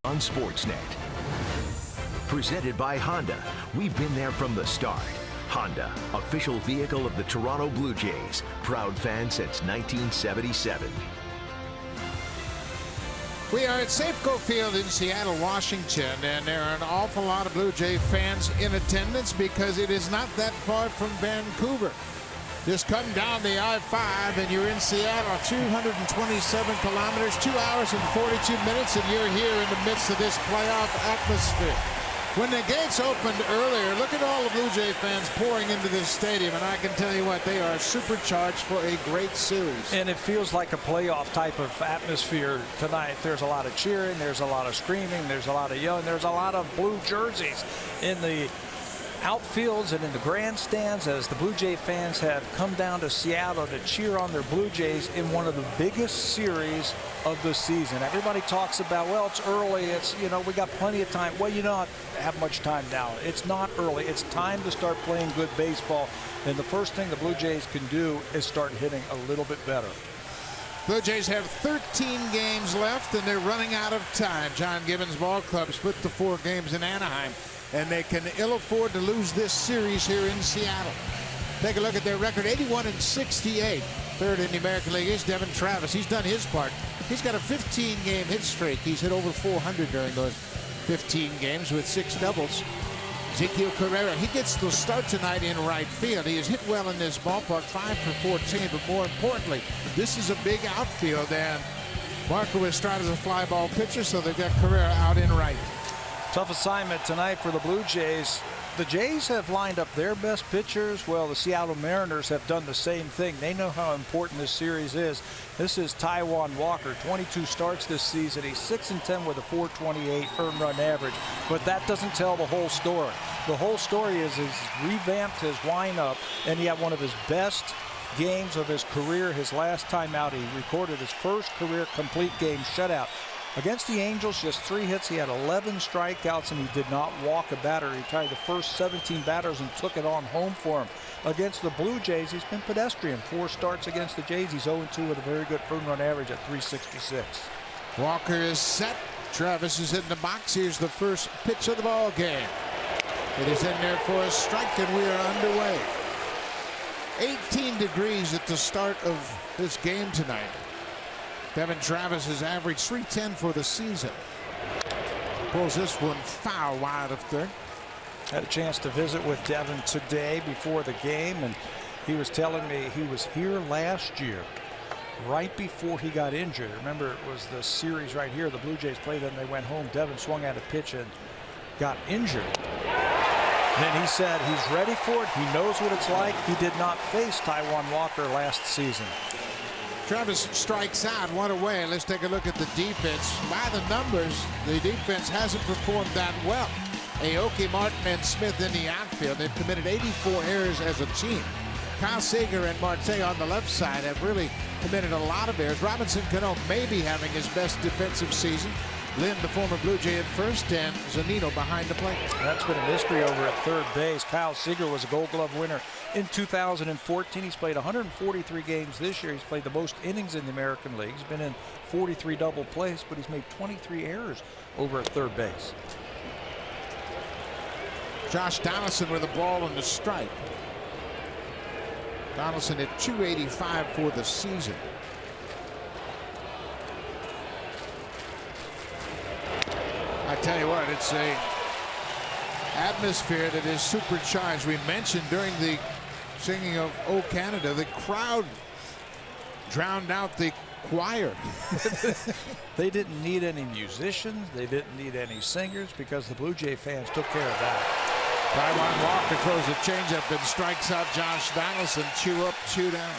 on Sportsnet. Presented by Honda. We've been there from the start. Honda, official vehicle of the Toronto Blue Jays. Proud fan since 1977. We are at Safeco Field in Seattle, Washington, and there are an awful lot of Blue Jay fans in attendance because it is not that far from Vancouver. Just come down the I-5 and you're in Seattle, 227 kilometers, 2 hours and 42 minutes, and you're here in the midst of this playoff atmosphere. When the gates opened earlier, look at all the Blue Jay fans pouring into this stadium, and I can tell you what, they are supercharged for a great series. And it feels like a playoff type of atmosphere tonight. There's a lot of cheering, there's a lot of screaming, there's a lot of yelling, there's a lot of blue jerseys in the outfields and in the grandstands as the Blue Jay fans have come down to Seattle to cheer on their Blue Jays in one of the biggest series of the season. Everybody talks about, well, it's early, it's, you know, we got plenty of time. Well, you don't have much time now. It's not early. It's time to start playing good baseball, and the first thing the Blue Jays can do is start hitting a little bit better. Blue Jays have 13 games left, and they're running out of time. John Gibbons Ball Club split the 4 games in Anaheim, and they can ill afford to lose this series here in Seattle. Take a look at their record, 81-68. Third in the American League is Devin Travis. He's done his part. He's got a 15-game hit streak. He's hit over 400 during those 15 games with 6 doubles. Ezequiel Carrera, he gets the start tonight in right field. He has hit well in this ballpark, 5 for 14, but more importantly, this is a big outfield, and Marco Estrada's a fly ball pitcher, so they've got Carrera out in right. Tough assignment tonight for the Blue Jays. The Jays have lined up their best pitchers. Well, the Seattle Mariners have done the same thing. They know how important this series is. This is Taijuan Walker, 22 starts this season. He's 6-10 with a .428 earned run average, but that doesn't tell the whole story. The whole story is he's revamped his lineup, and he had one of his best games of his career. His last time out, he recorded his first career complete game shutout. Against the Angels, just 3 hits. He had 11 strikeouts, and he did not walk a batter. He tried the first 17 batters and took it on home for him. Against the Blue Jays, he's been pedestrian. 4 starts against the Jays. He's 0-2 with a very good earned run average at .366. Walker is set. Travis is in the box. Here's the first pitch of the ball game. It is in there for a strike, and we are underway. 18 degrees at the start of this game tonight. Devin Travis has averaged .310 for the season. Pulls this one foul wide of third. Had a chance to visit with Devin today before the game, and he was telling me he was here last year, right before he got injured. Remember, it was the series right here. The Blue Jays played, then they went home. Devin swung at a pitch and got injured. Then he said he's ready for it. He knows what it's like. He did not face Taijuan Walker last season. Travis strikes out, 1 away. Let's take a look at the defense. By the numbers, the defense hasn't performed that well. Aoki, Martin, and Smith in the outfield. They've committed 84 errors as a team. Kyle Seager and Marte on the left side have really committed a lot of errors. Robinson Cano may be having his best defensive season. Lynn, the former Blue Jay, at first, and Zunino behind the plate. That's been a mystery over at third base. Kyle Seager was a Gold Glove winner in 2014. He's played 143 games this year. He's played the most innings in the American League. He's been in 43 double plays, but he's made 23 errors over at third base. Josh Donaldson with a ball on the strike. Donaldson at .285 for the season. I tell you what, it's a atmosphere that is supercharged. We mentioned during the singing of "O Canada," the crowd drowned out the choir. They didn't need any musicians. They didn't need any singers because the Blue Jay fans took care of that. Taijuan Walker throws a changeup and strikes out Josh Donaldson. 2 up, 2 down.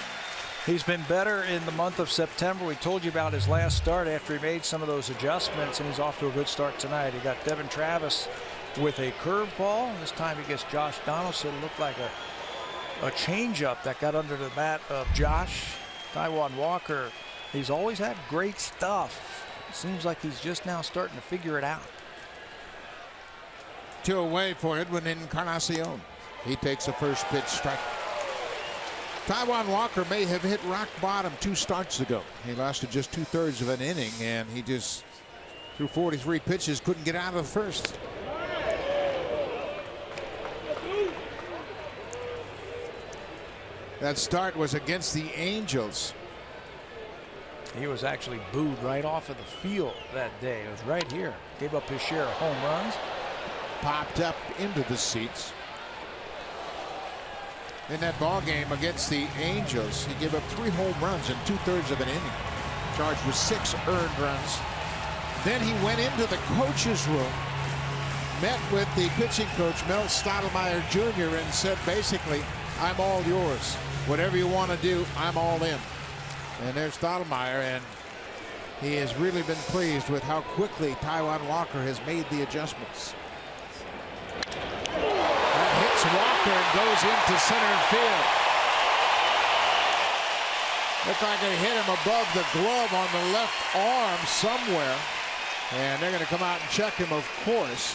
He's been better in the month of September. We told you about his last start after he made some of those adjustments, and he's off to a good start tonight. He got Devin Travis with a curveball. This time he gets Josh Donaldson. It looked like a changeup that got under the bat of Josh. Taijuan Walker, he's always had great stuff. It seems like he's just now starting to figure it out. 2 away for Edwin Encarnacion. He takes a first pitch strike. Taijuan Walker may have hit rock bottom 2 starts ago. He lasted just 2/3 of an inning, and he just Through 43 pitches, couldn't get out of the first. That start was against the Angels. He was actually booed right off of the field that day. It was right here. Gave up his share of home runs. Popped up into the seats. In that ball game against the Angels, he gave up 3 home runs in 2/3 of an inning. Charged with 6 earned runs. Then he went into the coach's room, met with the pitching coach, Mel Stottlemyre Jr., and said basically, I'm all yours. Whatever you want to do, I'm all in. And there's Stottlemyre, and he has really been pleased with how quickly Taijuan Walker has made the adjustments. That hits Walker and goes into center field. Looked like it hit him above the glove on the left arm somewhere. And they're going to come out and check him, of course.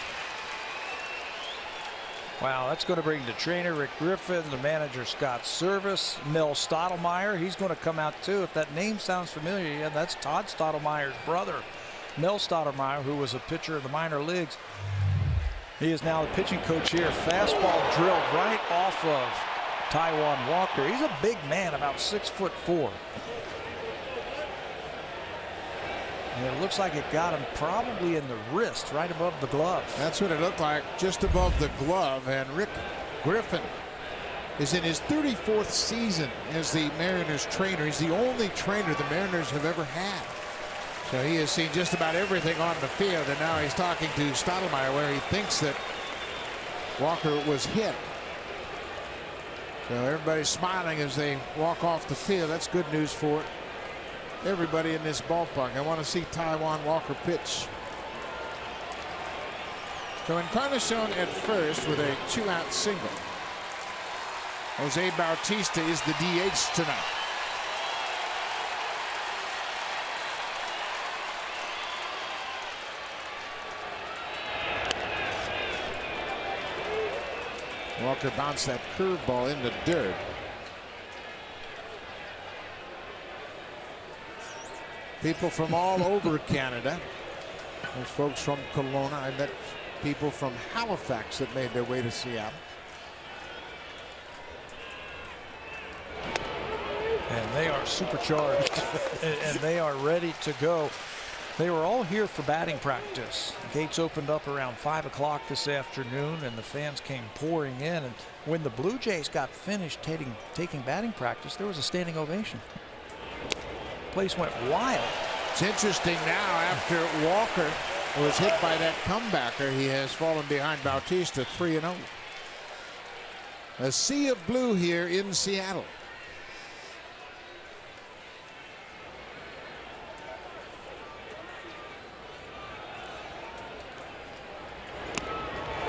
Wow, that's going to bring the trainer Rick Griffin, the manager Scott Service, Mel Stottlemyre. He's going to come out too. If that name sounds familiar, yeah, that's Todd Stottlemyre's brother, Mel Stottlemyre, who was a pitcher in the minor leagues. He is now the pitching coach here. Fastball drilled right off of Taijuan Walker. He's a big man, about 6'4". And it looks like it got him probably in the wrist, right above the glove. That's what it looked like, just above the glove. And Rick Griffin is in his 34th season as the Mariners trainer. He's the only trainer the Mariners have ever had. So he has seen just about everything on the field, and now he's talking to Stottlemyre where he thinks that Walker was hit. So everybody's smiling as they walk off the field. That's good news for everybody in this ballpark. I want to see Taijuan Walker pitch. So Encarnacion at first with a 2-out single. Jose Bautista is the DH tonight. Walker bounced that curveball in the dirt. People from all over Canada. There's folks from Kelowna. I met people from Halifax that made their way to Seattle. And they are supercharged and they are ready to go. They were all here for batting practice. Gates opened up around 5 o'clock this afternoon and the fans came pouring in. And when the Blue Jays got finished taking batting practice, there was a standing ovation. Place went wild. It's interesting now, after Walker was hit by that comebacker, he has fallen behind Bautista 3-0. A sea of blue here in Seattle.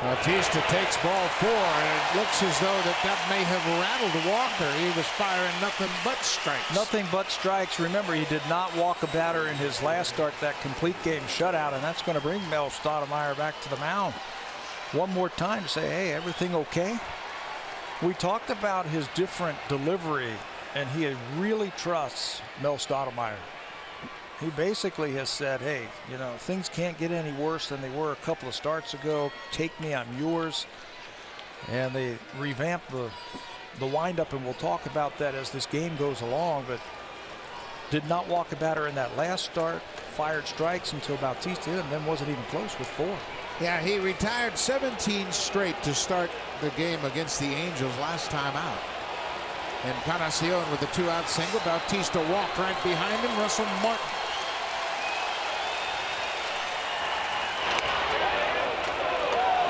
Bautista takes ball 4, and it looks as though that may have rattled Walker. He was firing nothing but strikes. Nothing but strikes. Remember, he did not walk a batter in his last start, that complete game shutout, and that's going to bring Mel Stottlemyre back to the mound one more time to say, hey, everything okay? We talked about his different delivery, and he really trusts Mel Stottlemyre. He basically has said, hey, you know, things can't get any worse than they were a couple of starts ago. Take me, I'm yours. And they revamped the windup, and we'll talk about that as this game goes along. But did not walk a batter in that last start. Fired strikes until Bautista, and then wasn't even close with 4. Yeah, he retired 17 straight to start the game against the Angels last time out. Encarnacion with the 2-out single. Bautista walked right behind him. Russell Martin.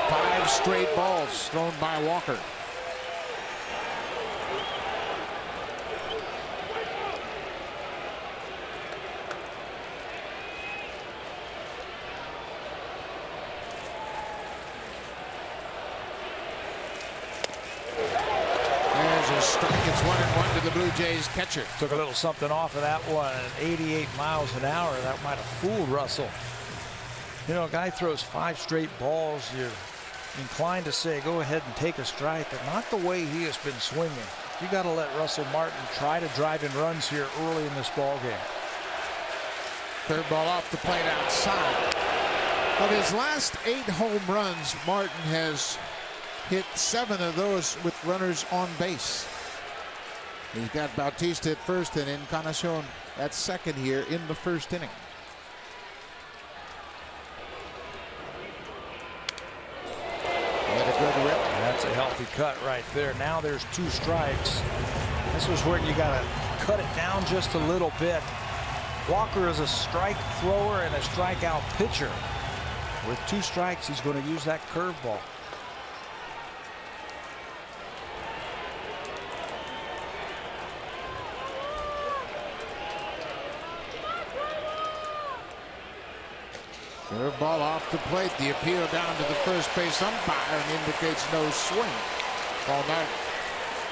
Five straight balls thrown by Walker. Strike. It's 1-1 to the Blue Jays catcher. Took a little something off of that one. 88 miles an hour. That might have fooled Russell. You know, a guy throws 5 straight balls. You're inclined to say, go ahead and take a strike, but not the way he has been swinging. You got to let Russell Martin try to drive in runs here early in this ball game. Third ball off the plate outside. Of his last 8 home runs, Martin has hit 7 of those with runners on base. He's got Bautista at first and Encarnacion at second here in the first inning. And a good rip. That's a healthy cut right there. Now there's 2 strikes. This is where you got to cut it down just a little bit. Walker is a strike thrower and a strikeout pitcher. With 2 strikes, he's going to use that curveball. Ball off the plate. The appeal down to the first base umpire and indicates no swing. Ball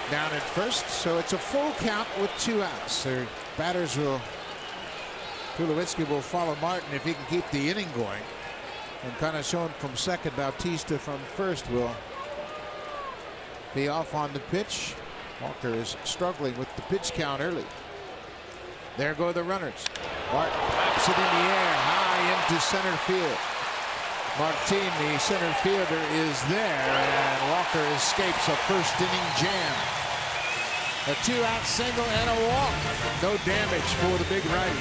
down at first, so it's a full count with 2 outs. Their batters will, Tulowitzki will follow Martin if he can keep the inning going. Encarnacion from second, Bautista from first will be off on the pitch. Walker is struggling with the pitch count early. There go the runners. Martin pops it in the air high into center field. Martin, the center fielder, is there, and Walker escapes a first inning jam. A 2-out single and a walk. No damage for the big righty.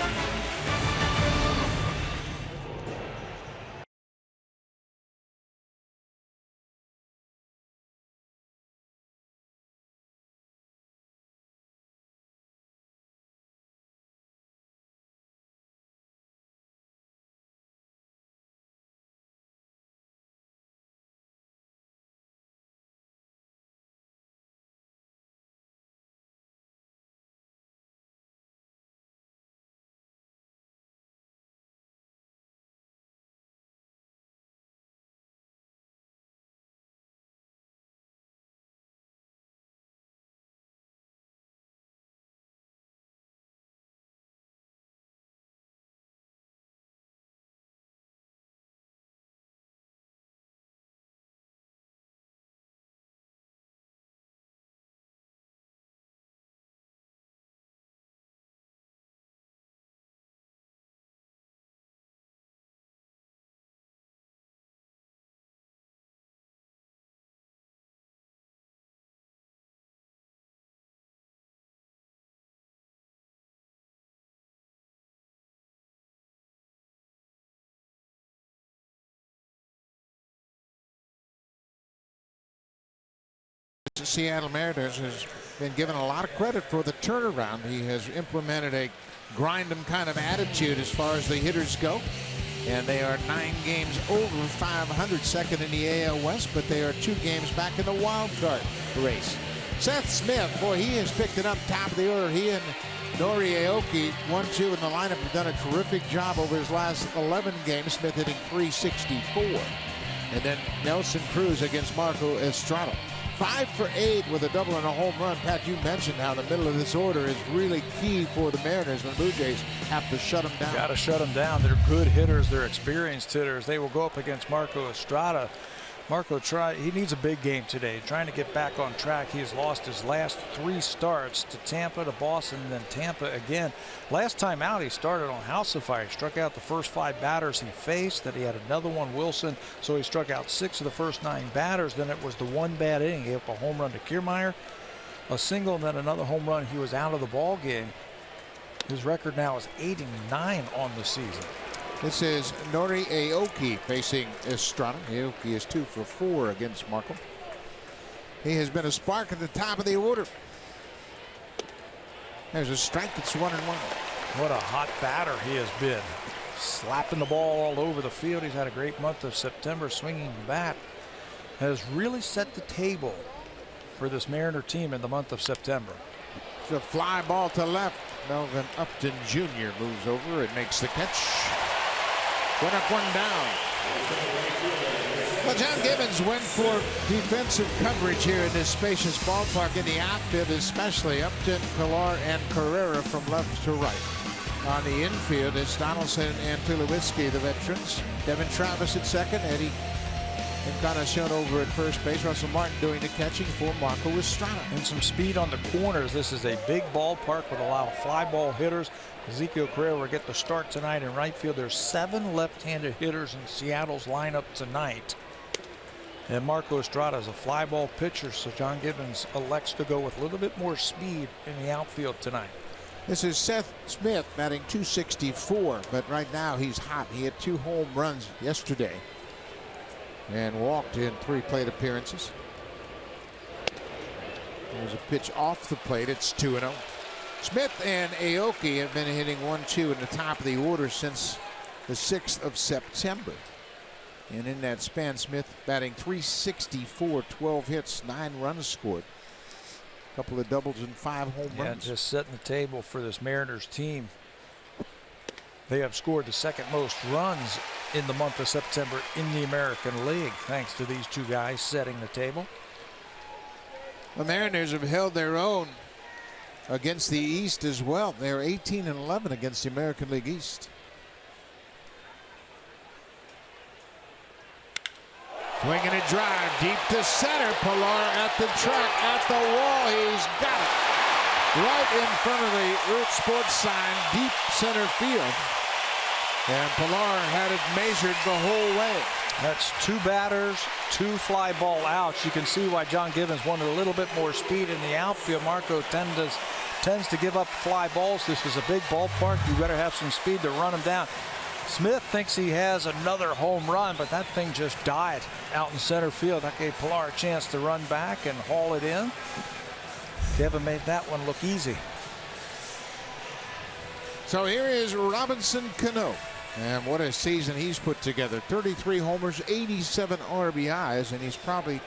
The Seattle Mariners has been given a lot of credit for the turnaround. He has implemented a grind 'em kind of attitude as far as the hitters go. And they are 9 games over 500, second in the AL West, but they are 2 games back in the wild card race. Seth Smith, boy, he has picked it up top of the order. He and Nori Aoki, 1-2 in the lineup, have done a terrific job over his last 11 games. Smith hitting .364. And then Nelson Cruz against Marco Estrada. 5 for 8 with a double and a home run. Pat, you mentioned how the middle of this order is really key for the Mariners, and the Blue Jays have to shut them down. Got to shut them down. They're good hitters. They're experienced hitters. They will go up against Marco Estrada. Marco he needs a big game today, trying to get back on track. He has lost his last 3 starts to Tampa, to Boston, and then Tampa again. Last time out, he started on house of fire. He struck out the first 5 batters he faced. Then he had another one, Wilson, so he struck out 6 of the first 9 batters. Then it was the one bad inning. He gave up a home run to Kiermaier, a single, and then another home run. He was out of the ball game. His record now is 89 on the season. This is Nori Aoki facing Estrada. Aoki is 2 for 4 against Marco. He has been a spark at the top of the order. There's a strike. It's 1-1. What a hot batter he has been. Slapping the ball all over the field. He's had a great month of September. Swinging the bat has really set the table for this Mariner team in the month of September. It's a fly ball to left. Melvin Upton Jr. moves over and makes the catch. 1 up, 1 down. Well, John Gibbons went for defensive coverage here in this spacious ballpark in the outfield, especially Upton, Pilar, and Carrera from left to right. On the infield, it's Donaldson and Tulowitzki, the veterans. Devin Travis at second, Eddie Encarnacion over at first base. Russell Martin doing the catching for Marco Estrada. And some speed on the corners. This is a big ballpark with a lot of fly ball hitters. Ezekiel Correa will get the start tonight in right field. There's 7 left-handed hitters in Seattle's lineup tonight. And Marco Estrada is a fly ball pitcher, so John Gibbons elects to go with a little bit more speed in the outfield tonight. This is Seth Smith batting .264, but right now he's hot. He had 2 home runs yesterday and walked in 3 plate appearances. There's a pitch off the plate. It's 2-0. Smith and Aoki have been hitting 1-2 in the top of the order since the 6th of September. And in that span, Smith batting .364, 12 hits, 9 runs scored. A couple of doubles and 5 home runs. Just setting the table for this Mariners team. They have scored the 2nd most runs in the month of September in the American League, thanks to these 2 guys setting the table. The Mariners have held their own against the East as well. They're 18-11 against the American League East. Swinging a drive deep to center. Pilar at the track, at the wall. He's got it. Right in front of the Earth Sports sign, deep center field. And Pilar had it measured the whole way. That's 2 batters, 2 fly ball outs. You can see why John Gibbons wanted a little bit more speed in the outfield. Marco tends to give up fly balls. This is a big ballpark. You better have some speed to run them down. Smith thinks he has another home run, but that thing just died out in center field. That gave Pilar a chance to run back and haul it in. Kevin made that one look easy. So here is Robinson Cano. And what a season he's put together. 33 homers, 87 RBIs, and he's probably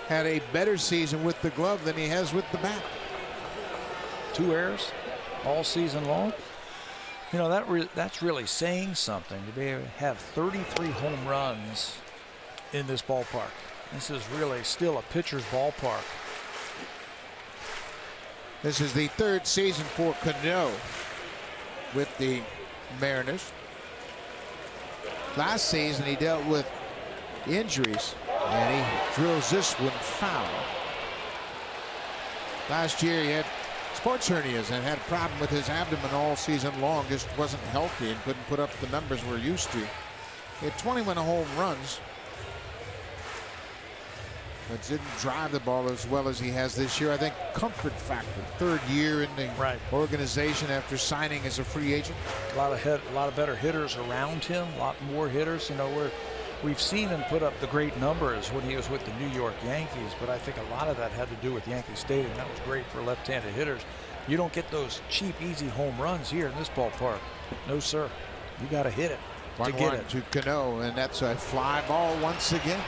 had a better season with the glove than he has with the bat. 2 errors all season long. You know, that's really saying something to be able to have 33 home runs in this ballpark. This is really still a pitcher's ballpark. This is the 3rd season for Cano with the Mariners. Last season he dealt with injuries and he drills this one foul. Last year he had sports hernias and had a problem with his abdomen all season long. Just wasn't healthy and couldn't put up the numbers we're used to. He had 21 home runs, but didn't drive the ball as well as he has this year. I think comfort factor. 3rd year in the organization after signing as a free agent. A lot of better hitters around him. A lot more hitters. You know, we've seen him put up the great numbers when he was with the New York Yankees, but I think a lot of that had to do with Yankee Stadium. That was great for left-handed hitters. You don't get those cheap, easy home runs here in this ballpark. No, sir. You got to hit it to get it. To Cano, and that's a fly ball once again.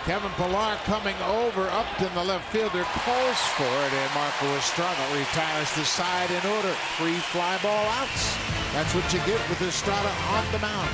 Kevin Pilar coming over, up in the left fielder, calls for it, and Marco Estrada retires the side in order. 3 fly ball outs. That's what you get with Estrada on the mound.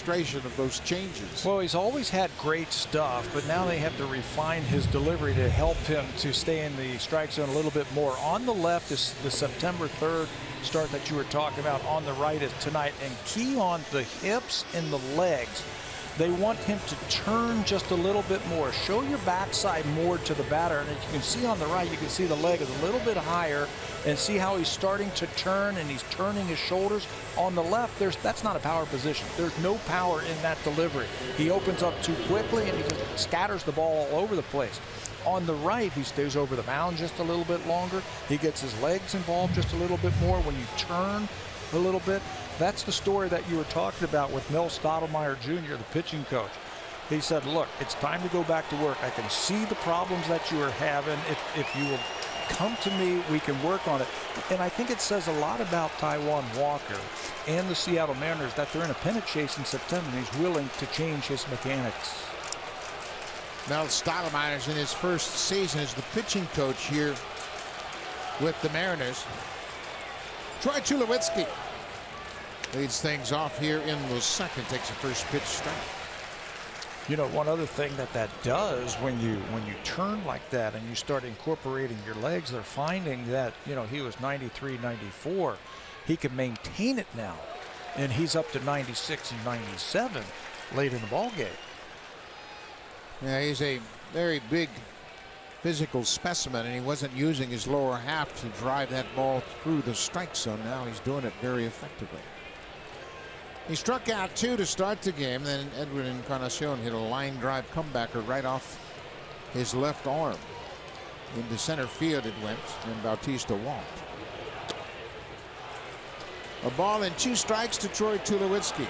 Of those changes. Well, he's always had great stuff, but now they have to refine his delivery to help him to stay in the strike zone a little bit more. On the left is the September 3rd start that you were talking about. On the right is tonight, and key on the hips and the legs. They want him to turn just a little bit more. Show your backside more to the batter. And as you can see on the right, you can see the leg is a little bit higher, and see how he's starting to turn, and he's turning his shoulders. On the left, that's not a power position. There's no power in that delivery. He opens up too quickly, and he just scatters the ball all over the place. On the right, he stays over the mound just a little bit longer. He gets his legs involved just a little bit more when you turn a little bit. That's the story that you were talking about with Mel Stottlemyre Jr., the pitching coach. He said, look, it's time to go back to work. I can see the problems that you are having. If you will come to me, we can work on it. And I think it says a lot about Taijuan Walker and the Seattle Mariners that they're in a pennant chase in September, and he's willing to change his mechanics. Mel Stottlemyre's in his first season as the pitching coach here with the Mariners. Troy Tulowitzki leads things off here in the second. Takes a first pitch strike. You know, one other thing that does when you turn like that and you start incorporating your legs, they're finding that, you know, he was 93, 94. He can maintain it now, and he's up to 96 and 97 late in the ball game. Yeah, he's a very big physical specimen, and he wasn't using his lower half to drive that ball through the strike zone. Now he's doing it very effectively. He struck out 2 to start the game. Then Edwin Encarnacion hit a line drive comebacker right off his left arm. Into center field it went, and Bautista walked. A ball and 2 strikes to Troy Tulowitzki.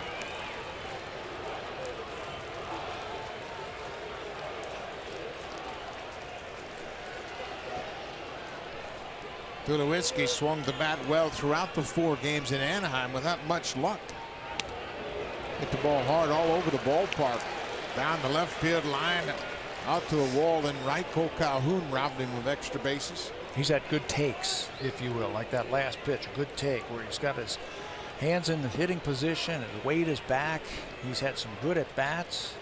Tulowitzki swung the bat well throughout the 4 games in Anaheim without much luck. Hit the ball hard all over the ballpark. Down the left field line, out to a wall in right. Cole Calhoun robbed him of extra bases. He's had good takes, if you will, like that last pitch, a good take where he's got his hands in the hitting position, his weight is back. He's had some good at-bats.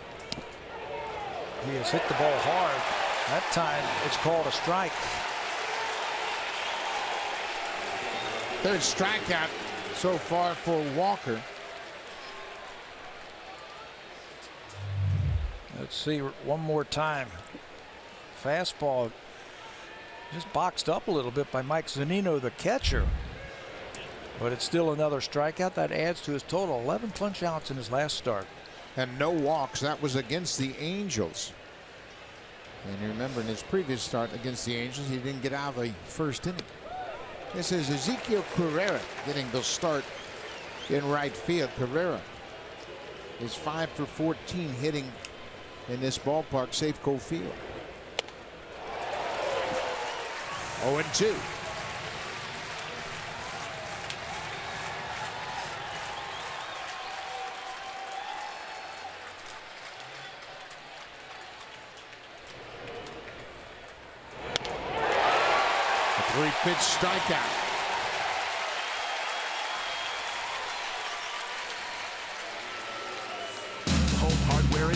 He has hit the ball hard. That time it's called a strike. Third strikeout so far for Walker. Let's see one more time. Fastball just boxed up a little bit by Mike Zunino, the catcher. But it's still another strikeout. That adds to his total. 11 punch outs in his last start. And no walks. That was against the Angels. And you remember in his previous start against the Angels, he didn't get out of the first inning. This is Ezequiel Carrera getting the start in right field. Carrera is 5 for 14 hitting in this ballpark, Safeco Field. 0-2. A 3-pitch strikeout.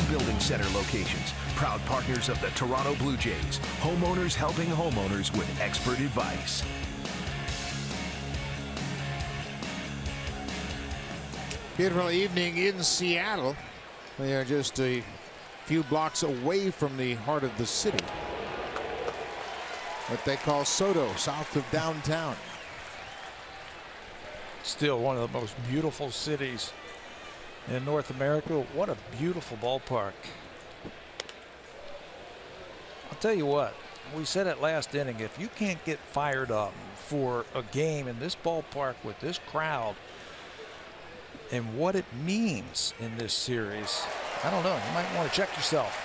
Building Center locations, proud partners of the Toronto Blue Jays, homeowners helping homeowners with expert advice. Beautiful evening in Seattle. They are just a few blocks away from the heart of the city, what they call Soto, south of downtown. Still one of the most beautiful cities in North America. What a beautiful ballpark. I'll tell you what, we said it last inning, if you can't get fired up for a game in this ballpark with this crowd and what it means in this series, I don't know, you might want to check yourself.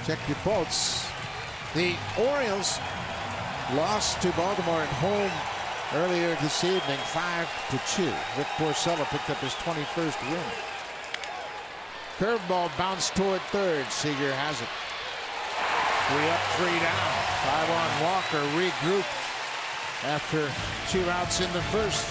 Check your pulse. The Orioles lost to Baltimore at home earlier this evening, 5-2. Rick Porcello picked up his 21st win. Curveball bounced toward third. Seager has it. 3 up, 3 down. Taijuan Walker regrouped after 2 outs in the first.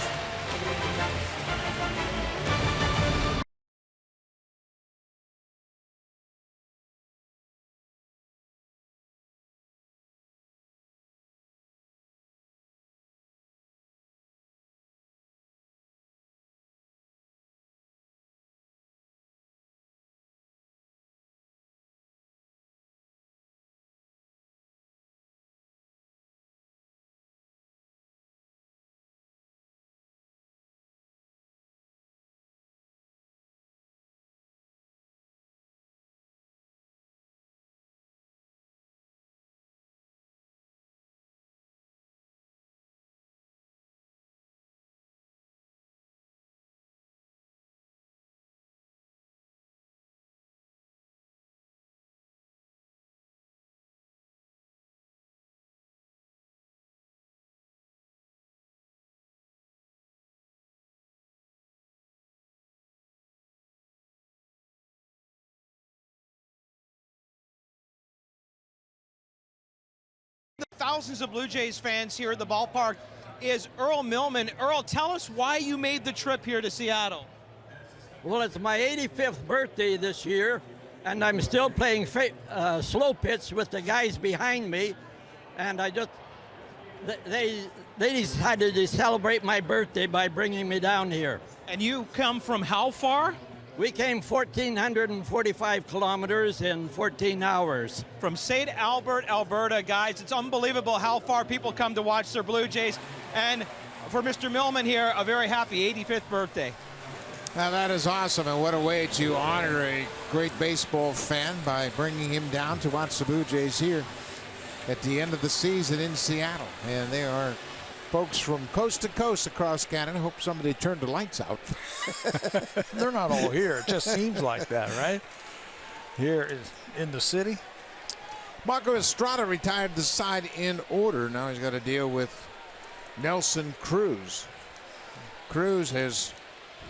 thousands of Blue Jays fans here at the ballpark is Earl Millman. Earl, tell us why you made the trip here to Seattle. Well, it's my 85th birthday this year, and I'm still playing slow pitch with the guys behind me, and they decided to celebrate my birthday by bringing me down here. And you come from how far? We came 1,445 kilometers in 14 hours. From St. Albert, Alberta, guys. It's unbelievable how far people come to watch their Blue Jays. And for Mr. Millman here, a very happy 85th birthday. Now that is awesome, and what a way to honor a great baseball fan by bringing him down to watch the Blue Jays here at the end of the season in Seattle. And there are folks from coast to coast across Canada. Hope somebody turned the lights out. They're not all here. It just seems like that, right? Here is in the city. Marco Estrada retired the side in order. Now he's got to deal with Nelson Cruz. Cruz has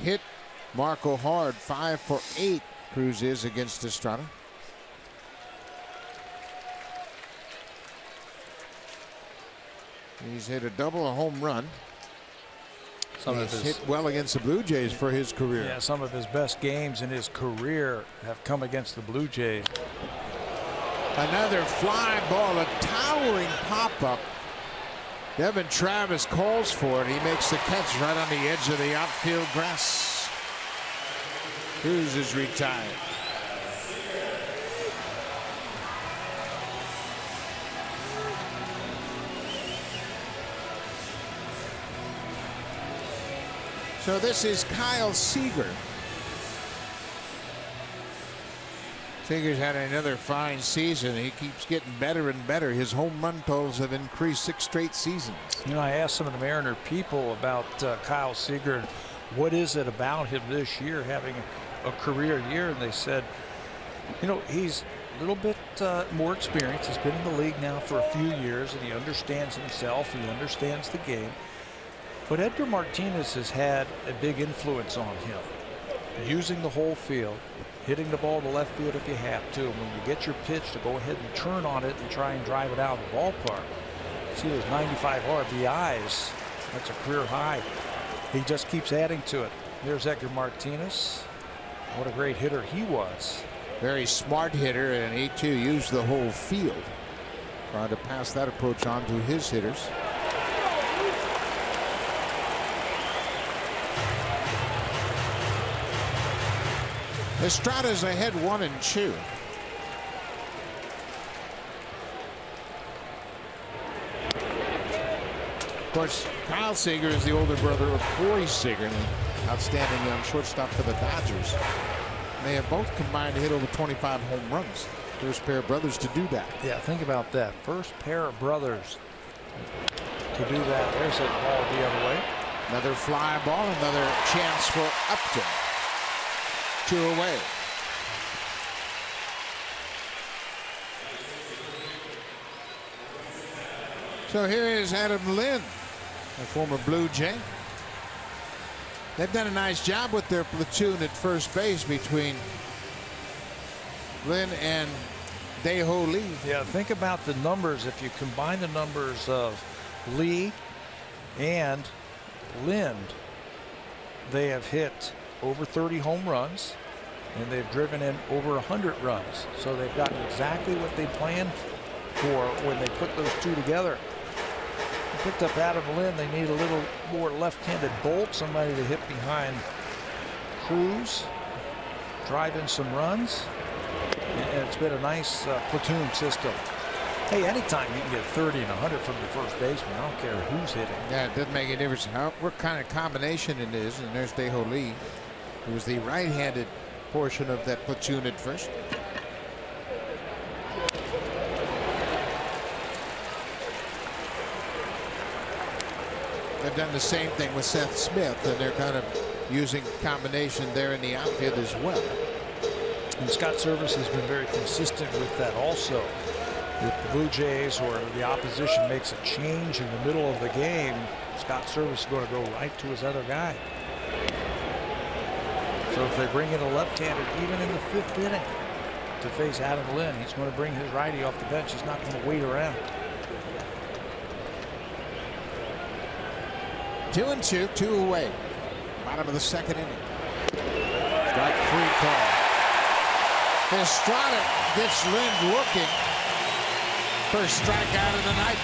hit Marco hard. 5 for 8 Cruz is against Estrada. He's hit a double, a home run. He's hit well against the Blue Jays for his career. Yeah, some of his best games in his career have come against the Blue Jays. Another fly ball, a towering pop-up. Devin Travis calls for it. He makes the catch right on the edge of the outfield grass. Cruz is retired. So this is Kyle Seager. Seager's had another fine season. He keeps getting better and better. His home run totals have increased 6 straight seasons. You know, I asked some of the Mariner people about Kyle Seager. What is it about him this year having a career year? And they said, you know, he's a little bit more experienced. He's been in the league now for a few years, and he understands himself. He understands the game. But Edgar Martinez has had a big influence on him, using the whole field, hitting the ball to left field if you have to. And when you get your pitch, to go ahead and turn on it and try and drive it out of the ballpark. See those 95 RBIs. That's a career high. He just keeps adding to it. There's Edgar Martinez. What a great hitter he was. Very smart hitter, and he too used the whole field. Trying to pass that approach on to his hitters. Estrada's ahead 1-2. Of course, Kyle Seager is the older brother of Corey Seager, an outstanding young shortstop for the Dodgers. They have both combined to hit over 25 home runs. First pair of brothers to do that. Yeah, think about that. First pair of brothers to do that. There's that ball the other way. Another fly ball, another chance for Upton. 2 away. So here is Adam Lynn, a former Blue Jay. They've done a nice job with their platoon at first base between Lynn and Dae-Ho Lee. Yeah, think about the numbers. If you combine the numbers of Lee and Lind, they have hit over 30 home runs, and they've driven in over 100 runs. So they've gotten exactly what they planned for when they put those two together. They picked up Adam Lynn. They need a little more left-handed bolt, somebody to hit behind Cruz, drive in some runs, and it's been a nice platoon system. Hey, anytime you can get 30 and 100 from your first baseman, I don't care who's hitting. Yeah, it doesn't make any difference what kind of combination it is. And there's Dae-Ho Lee, who was the right-handed portion of that platoon at first. They've done the same thing with Seth Smith, and they're kind of using combination there in the outfield as well. And Scott Service has been very consistent with that also. If the Blue Jays or the opposition makes a change in the middle of the game, Scott Service is going to go right to his other guy. So if they bring in a left-handed even in the 5th inning to face Adam Lynn, he's going to bring his righty off the bench. He's not going to wait around. 2-2, 2 away. Bottom of the second inning. Strike 3 call. Estrada gets Lind looking. First strikeout of the night.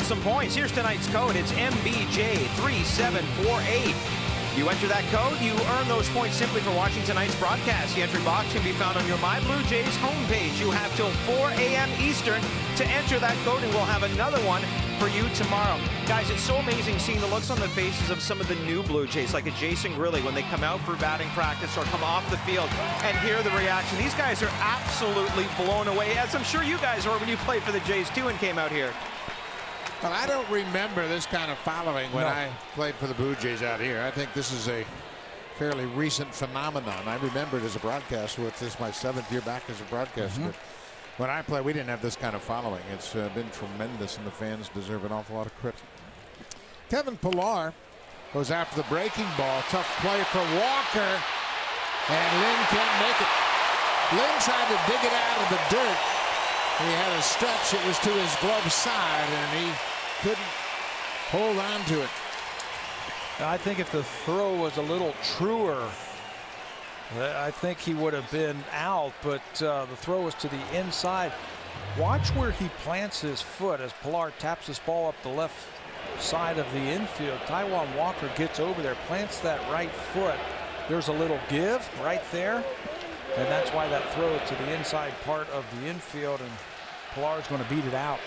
Some points. Here's tonight's code. It's MBJ3748. You enter that code, you earn those points simply for watching tonight's broadcast. The entry box can be found on your My Blue Jays homepage. You have till 4 a.m. Eastern to enter that code, and we'll have another one for you tomorrow. Guys, it's so amazing seeing the looks on the faces of some of the new Blue Jays, like a Jason Grilli, when they come out for batting practice or come off the field and hear the reaction. These guys are absolutely blown away, as I'm sure you guys were when you played for the Jays too and came out here. Well, I don't remember this kind of following when I played for the Blue Jays out here. I think this is a fairly recent phenomenon. I remember it as a broadcaster. This is my 7th year back as a broadcaster. When I played, we didn't have this kind of following. It's been tremendous, and the fans deserve an awful lot of credit. Kevin Pillar goes after the breaking ball. Tough play for Walker, and Lynn can't make it. Lynn tried to dig it out of the dirt. He had a stretch. It was to his glove side, and he couldn't hold on to it. I think if the throw was a little truer, I think he would have been out, but the throw was to the inside. Watch where he plants his foot as Pillar taps this ball up the left side of the infield. Taijuan Walker gets over there, plants that right foot. There's a little give right there, and that's why that throw to the inside part of the infield, and Pillar's going to beat it out.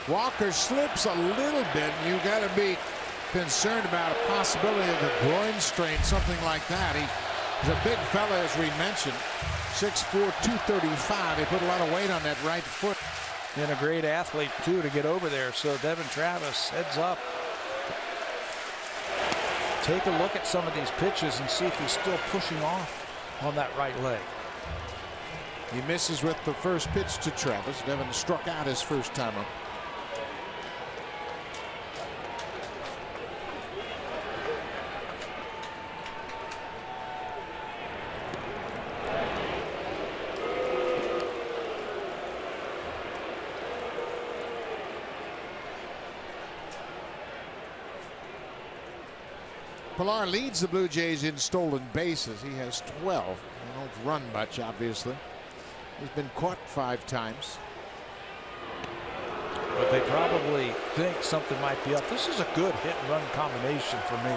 Walker slips a little bit, and you got to be concerned about a possibility of a groin strain, something like that. He's a big fella, as we mentioned, 6'4", 235. He put a lot of weight on that right foot. And a great athlete too to get over there. So Devin Travis heads up. Take a look at some of these pitches and see if he's still pushing off on that right leg. He misses with the first pitch to Travis. Devin struck out his first time up. Pillar leads the Blue Jays in stolen bases. He has 12. He don't run much, obviously. He's been caught 5 times. But they probably think something might be up. This is a good hit and run combination for me.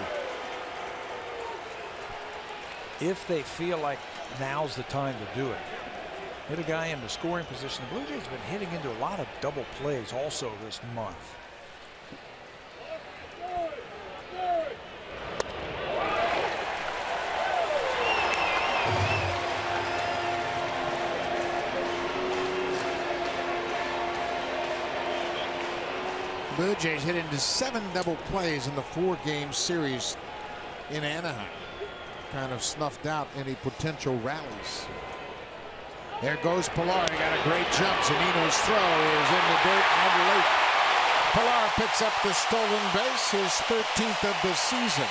If they feel like now's the time to do it. Hit a guy in the scoring position. The Blue Jays have been hitting into a lot of double plays also this month. Blue Jays hit into 7 double plays in the 4-game series in Anaheim. Kind of snuffed out any potential rallies. There goes Pilar. He got a great jump. Zunino's throw is in the dirt and late. Pilar picks up the stolen base, his 13th of the season.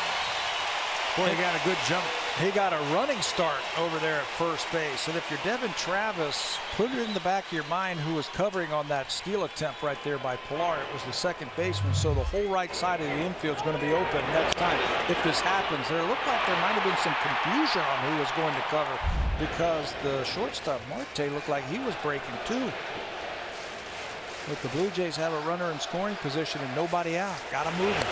Boy, he got a good jump. He got a running start over there at first base. And if you're Devin Travis, put it in the back of your mind who was covering on that steal attempt right there by Pilar. It was the second baseman, so the whole right side of the infield is going to be open next time. If this happens, there looked like there might have been some confusion on who was going to cover because the shortstop, Marte, looked like he was breaking too. But the Blue Jays have a runner in scoring position and nobody out. Got to move him.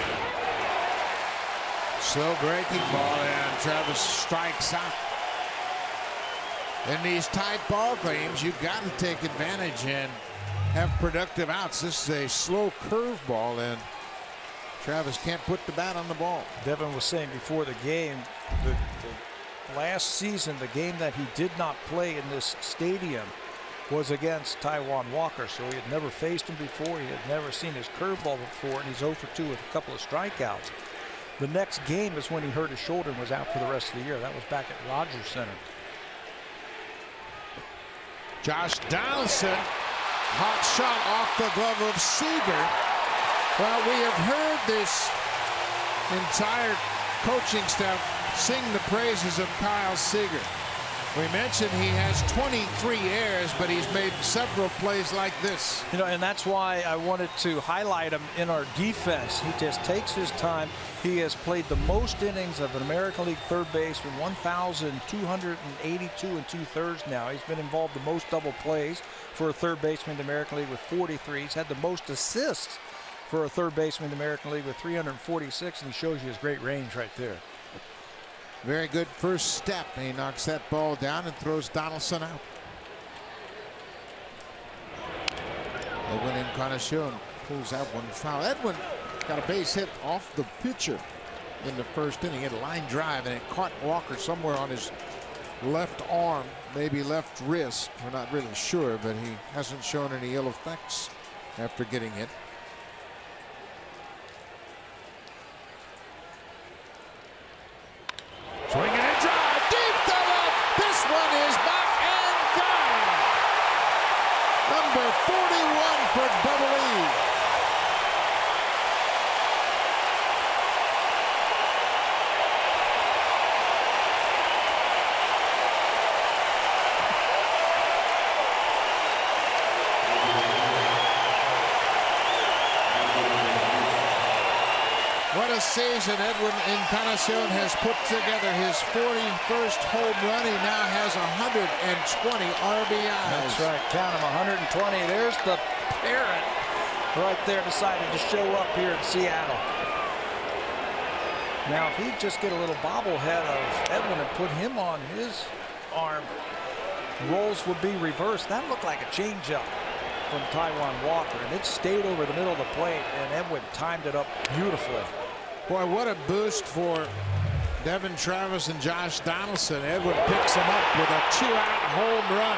Slow breaking ball, and Travis strikes out. In these tight ball games, you've got to take advantage and have productive outs. This is a slow curve ball, and Travis can't put the bat on the ball. Devin was saying before the game, the last season, the game that he did not play in this stadium was against Taijuan Walker, so he had never faced him before. He had never seen his curveball before, and he's 0 for 2 with a couple of strikeouts. The next game is when he hurt his shoulder and was out for the rest of the year. That was back at Rogers Center. Josh Donaldson, hot shot off the glove of Seager. Well, we have heard this entire coaching staff sing the praises of Kyle Seager. We mentioned he has 23 errors, but he's made several plays like this. You know, and that's why I wanted to highlight him in our defense. He just takes his time. He has played the most innings of an American League third baseman, 1,282 2/3 now. He's been involved the most double plays for a third baseman in the American League with 43. He's had the most assists for a third baseman in the American League with 346, and he shows you his great range right there. Very good first step. He knocks that ball down and throws Donaldson out. Edwin Encarnacion pulls out one foul. Edwin got a base hit off the pitcher in the first inning. Hit a line drive, and it caught Walker somewhere on his left arm, maybe left wrist. We're not really sure, but he hasn't shown any ill effects after getting hit. Swinging and drive deep to left. This one is back and gone. Number 41 for Double E. What a season Edwin Encarnacion has put together. His 41st home run. He now has 120 RBIs. That's right. Count them, 120. There's the parrot right there, decided to show up here in Seattle. Now, if he'd just get a little bobblehead of Edwin and put him on his arm, roles would be reversed. That looked like a changeup from Taijuan Walker, and it stayed over the middle of the plate, and Edwin timed it up beautifully. Boy, what a boost for Devin Travis and Josh Donaldson. Edwin picks him up with a 2-out home run.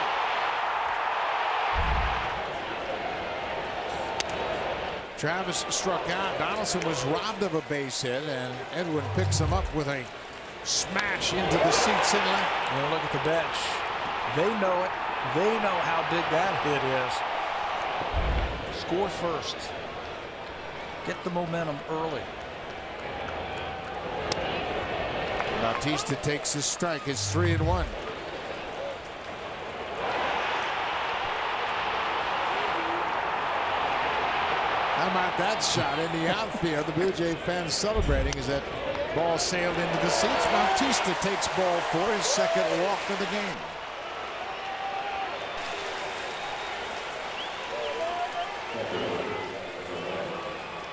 Travis struck out. Donaldson was robbed of a base hit, and Edwin picks him up with a smash into the seats in left. Well, look at the bench. They know it. They know how big that hit is. Score first. Get the momentum early. Bautista takes his strike. It's 3-1. How about that shot in the outfield? The Blue Jay fans celebrating as that ball sailed into the seats. Bautista takes ball 4, his second walk of the game.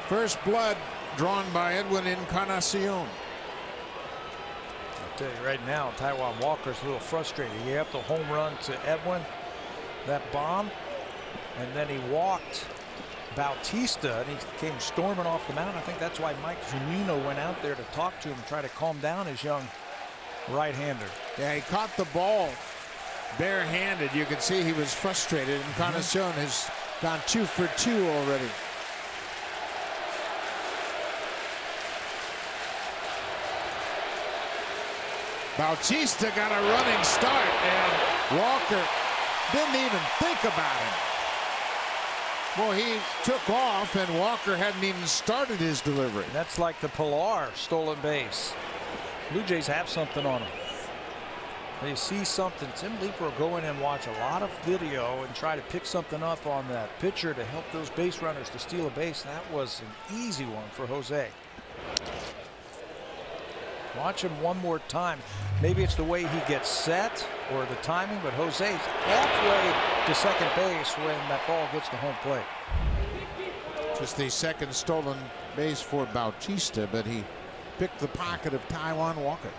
First blood drawn by Edwin Encarnacion. I'll tell you right now, Taijuan Walker's a little frustrated. He gave up the home run to Edwin, that bomb, and then he walked Bautista, and he came storming off the mound. I think that's why Mike Zunino went out there to talk to him and try to calm down his young right-hander. Yeah, he caught the ball barehanded. You can see he was frustrated. Encarnacion has gone 2 for 2 already. Bautista got a running start, and Walker didn't even think about him. Well, he took off, and Walker hadn't even started his delivery. That's like the Pilar stolen base. Blue Jays have something on them. They see something. Tim Leeper will go in and watch a lot of video and try to pick something up on that pitcher to help those base runners to steal a base. That was an easy one for Jose. Watch him one more time. Maybe it's the way he gets set or the timing, but Jose's halfway to second base when that ball gets to home plate. Just the second stolen base for Bautista, but he picked the pocket of Taijuan Walker.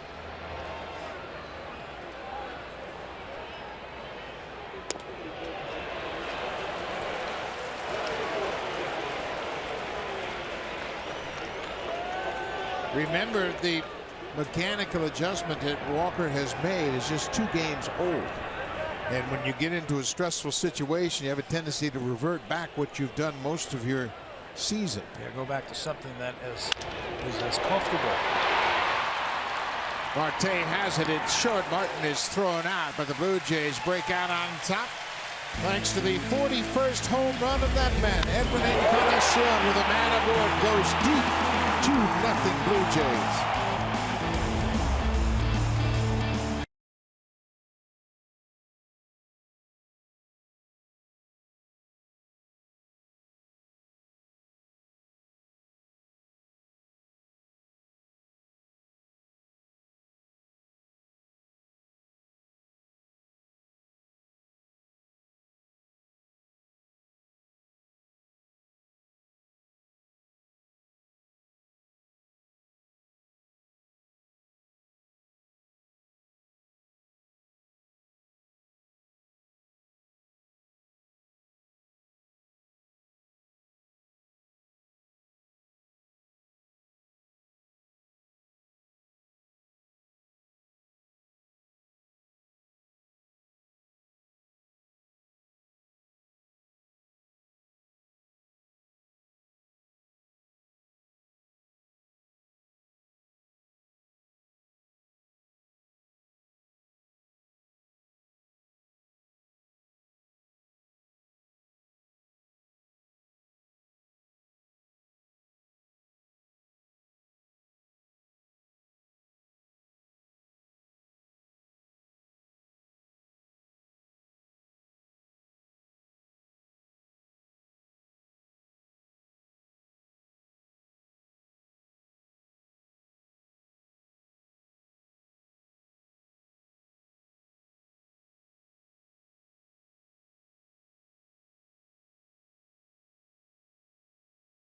Remember, the mechanical adjustment that Walker has made is just 2 games old. And when you get into a stressful situation, you have a tendency to revert back what you've done most of your season. Yeah, go back to something that is as comfortable. Marte has it. It's short. Martin is thrown out, but the Blue Jays break out on top thanks to the 41st home run of that man. Edwin Encarnacion with a man aboard goes deep. 2-0 Blue Jays.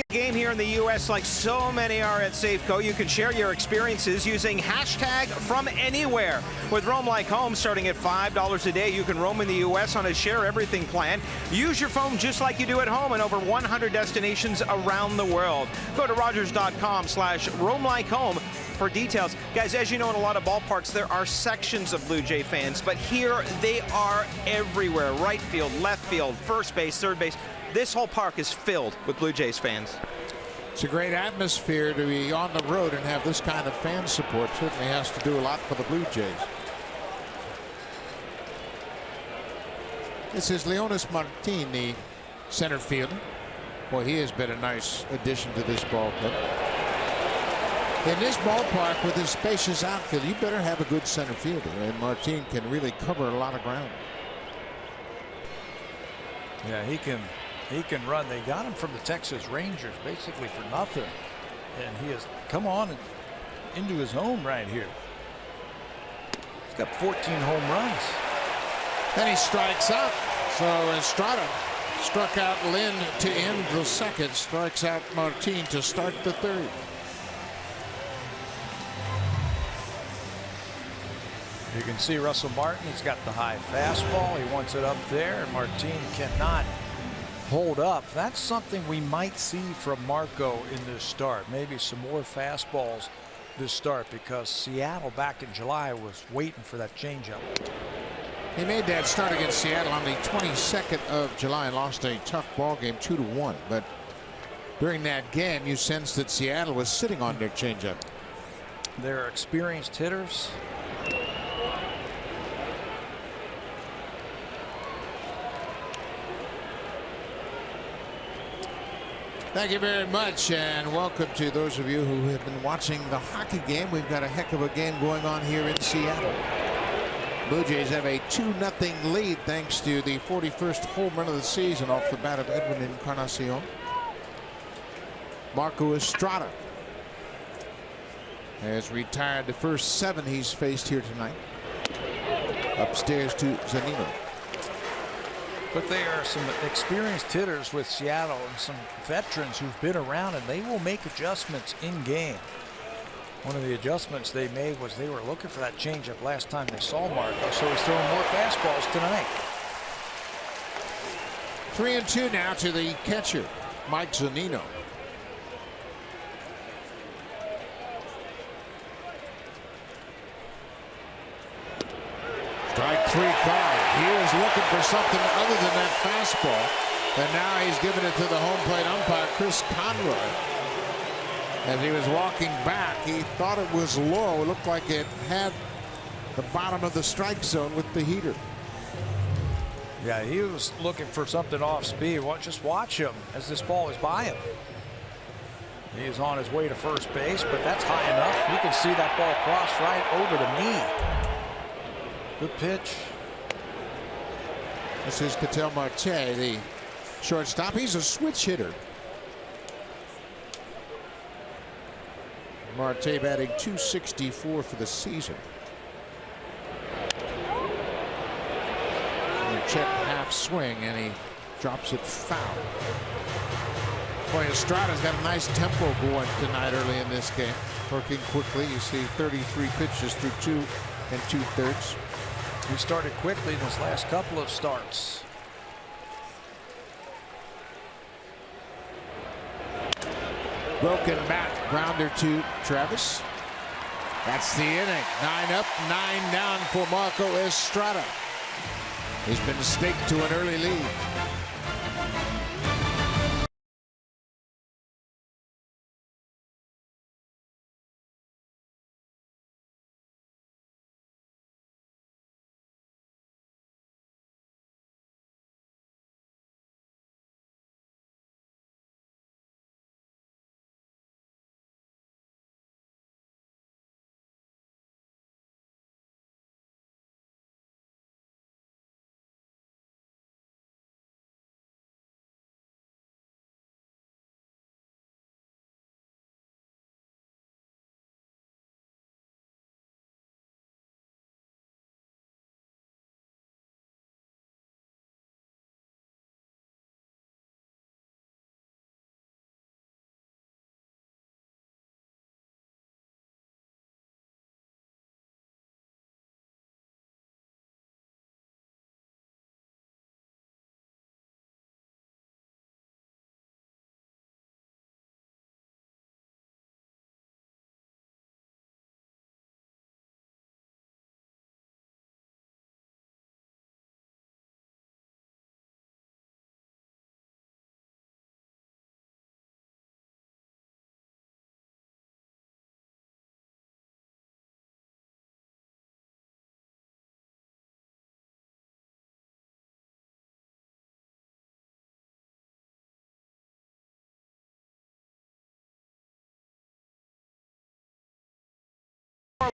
Game here in the U.S. like so many are at Safeco. You can share your experiences using hashtag from anywhere. With Roam Like Home starting at $5 a day, you can roam in the U.S. on a share everything plan. Use your phone just like you do at home in over 100 destinations around the world. Go to Rogers.com/roamlikehome for details. Guys, as you know, in a lot of ballparks, there are sections of Blue Jay fans, but here they are everywhere. Right field, left field, first base, third base. This whole park is filled with Blue Jays fans. It's a great atmosphere to be on the road and have this kind of fan support. Certainly has to do a lot for the Blue Jays. This is Leonis Martin, the center fielder. Boy, he has been a nice addition to this ball club. In this ballpark with this spacious outfield, you better have a good center fielder, and Martin can really cover a lot of ground. Yeah, he can run. They got him from the Texas Rangers basically for nothing, and he has come on into his home right here. He's got 14 home runs. Then he strikes out. So Estrada struck out Lynn to end the second, strikes out Martin to start the third. You can see Russell Martin. He's got the high fastball. He wants it up there, and Martin cannot hold up. That's something we might see from Marco in this start. Maybe some more fastballs this start, because Seattle back in July was waiting for that changeup. He made that start against Seattle on the 22nd of July and lost a tough ball game 2-1. But during that game, you sensed that Seattle was sitting on their changeup. They're experienced hitters. Thank you very much, and welcome to those of you who have been watching the hockey game. We've got a heck of a game going on here in Seattle. Blue Jays have a 2-0 lead thanks to the 41st home run of the season off the bat of Edwin Encarnacion. Marco Estrada has retired the first 7 he's faced here tonight. Upstairs to Zunino. But there are some experienced hitters with Seattle and some veterans who've been around, and they will make adjustments in game. One of the adjustments they made was they were looking for that changeup last time they saw Marco, so he's throwing more fastballs tonight. 3-2 now to the catcher, Mike Zunino. Strike 3 call. He was looking for something other than that fastball, and now he's giving it to the home plate umpire, Chris Conroy. As he was walking back, he thought it was low. It looked like it had the bottom of the strike zone with the heater. Yeah, he was looking for something off speed. Just watch him as this ball is by him. He is on his way to first base, but that's high enough. You can see that ball cross right over the knee. Good pitch. This is Ketel Marte, the shortstop. He's a switch hitter. Marte batting .264 for the season. And check half swing, and he drops it foul. Boy, Estrada's got a nice tempo going tonight early in this game. Working quickly. You see 33 pitches through 2 2/3. He started quickly in his last couple of starts. Broken bat, grounder to Travis. That's the inning. 9 up, 9 down for Marco Estrada. He's been staked to an early lead.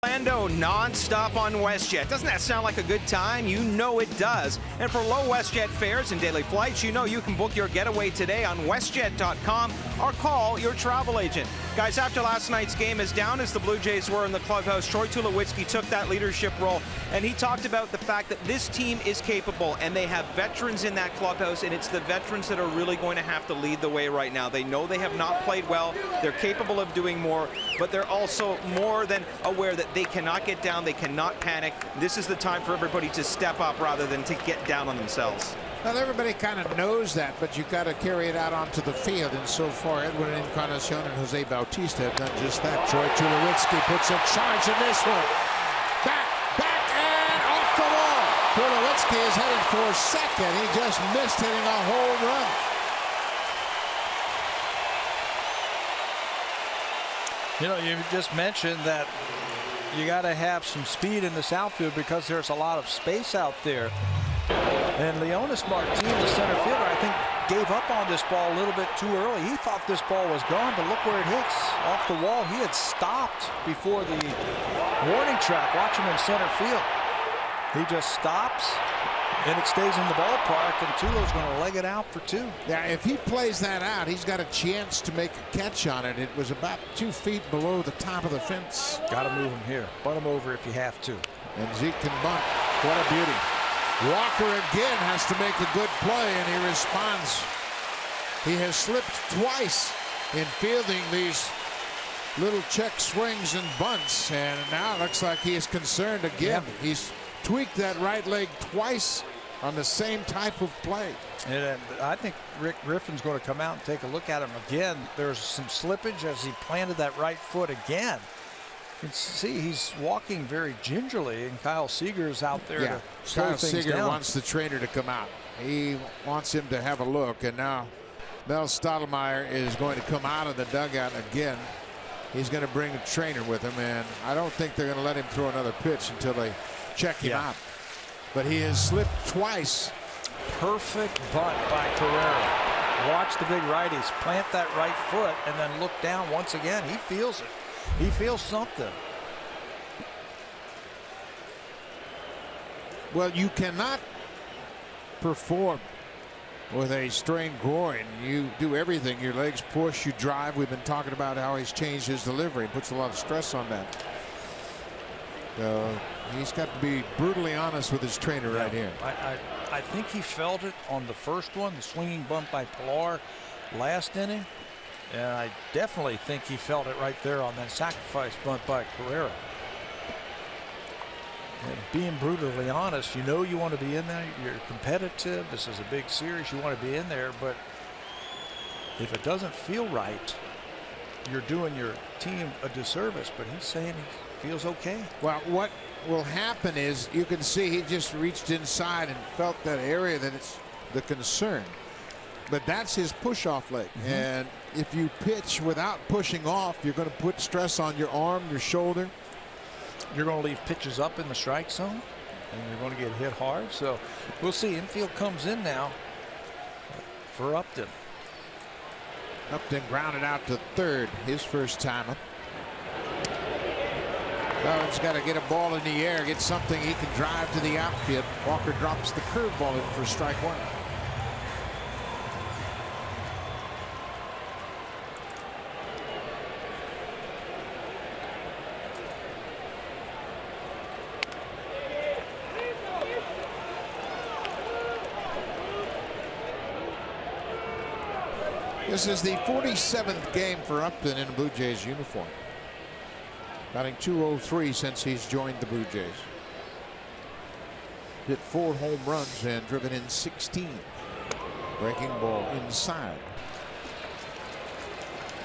Orlando non-stop on WestJet. Doesn't that sound like a good time? You know it does. And for low WestJet fares and daily flights, you know you can book your getaway today on WestJet.com or call your travel agent. Guys, after last night's game, as down as the Blue Jays were in the clubhouse, Troy Tulowitzki took that leadership role, and he talked about the fact that this team is capable, and they have veterans in that clubhouse, and it's the veterans that are really going to have to lead the way right now. They know they have not played well. They're capable of doing more, but they're also more than aware that they cannot get down, they cannot panic. This is the time for everybody to step up rather than to get down on themselves. Well, everybody kind of knows that, but you've got to carry it out onto the field, and so far Edwin Encarnacion and Jose Bautista have done just that. Troy Tulowitzki puts a charge in this one. Back, and off the wall. Tulowitzki is headed for second. He just missed hitting a home run. You know, you just mentioned that you got to have some speed in this outfield because there's a lot of space out there. And Leonis Martin, the center fielder, I think gave up on this ball a little bit too early. He thought this ball was gone, but look where it hits. Off the wall. He had stopped before the warning track. Watch him in center field. He just stops, and it stays in the ballpark, and Tulo's going to leg it out for 2. Yeah, if he plays that out, he's got a chance to make a catch on it. It was about 2 feet below the top of the fence. Got to move him here. Bunt him over if you have to. And Zeke can bunt. What a beauty. Walker again has to make a good play, and he responds. He has slipped twice in fielding these little check swings and bunts, and now it looks like he is concerned again. Yep. He's tweaked that right leg twice on the same type of play. And I think Rick Griffin's going to come out and take a look at him again. There's some slippage as he planted that right foot again. You can see he's walking very gingerly, and Kyle Seager's out there to slow Kyle things Seager down. wants the trainer to come out. He wants him to have a look, and now Mel Stottlemyre is going to come out of the dugout again. He's going to bring a trainer with him, and I don't think they're going to let him throw another pitch until they check him out. But he has slipped twice. Perfect bunt by Carrera. Watch the big righties plant that right foot and then look down once again. He feels it. He feels something. Well, you cannot perform with a strained groin. You do everything. Your legs push, you drive. We've been talking about how he's changed his delivery. He puts a lot of stress on that. So he's got to be brutally honest with his trainer right here. I think he felt it on the first one, the swinging bunt by Pilar last inning. And I definitely think he felt it right there on that sacrifice bunt by Carrera. And being brutally honest, you know you want to be in there. You're competitive. This is a big series. You want to be in there. But if it doesn't feel right, you're doing your team a disservice. But he's saying he feels okay. Well, what will happen is you can see he just reached inside and felt that area that it's the concern. But that's his push-off leg. And if you pitch without pushing off, you're going to put stress on your arm, your shoulder. You're going to leave pitches up in the strike zone, and you're going to get hit hard. So we'll see. Infield comes in now for Upton. Upton grounded out to third, his first time up. Oh, he's got to get a ball in the air, get something he can drive to the outfield. Walker drops the curveball in for strike 1. This is the 47th game for Upton in a Blue Jays uniform. Batting .203 since he's joined the Blue Jays. Hit 4 home runs and driven in 16. Breaking ball inside.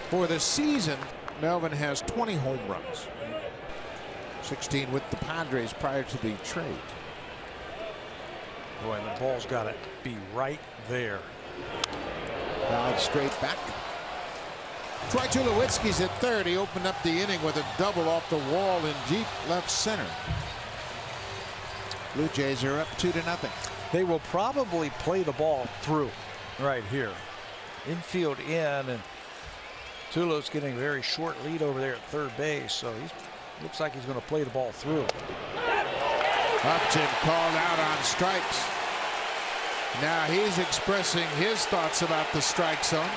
For the season, Melvin has 20 home runs. 16 with the Padres prior to the trade. Boy, and the ball's got to be right there. Now straight back. Troy Tulowitzki's at third. He opened up the inning with a double off the wall in deep left center. Blue Jays are up 2-0. They will probably play the ball through right here. Infield in, and Tulo's getting a very short lead over there at third base, so he looks like he's going to play the ball through. Upton called out on strikes. Now he's expressing his thoughts about the strike zone.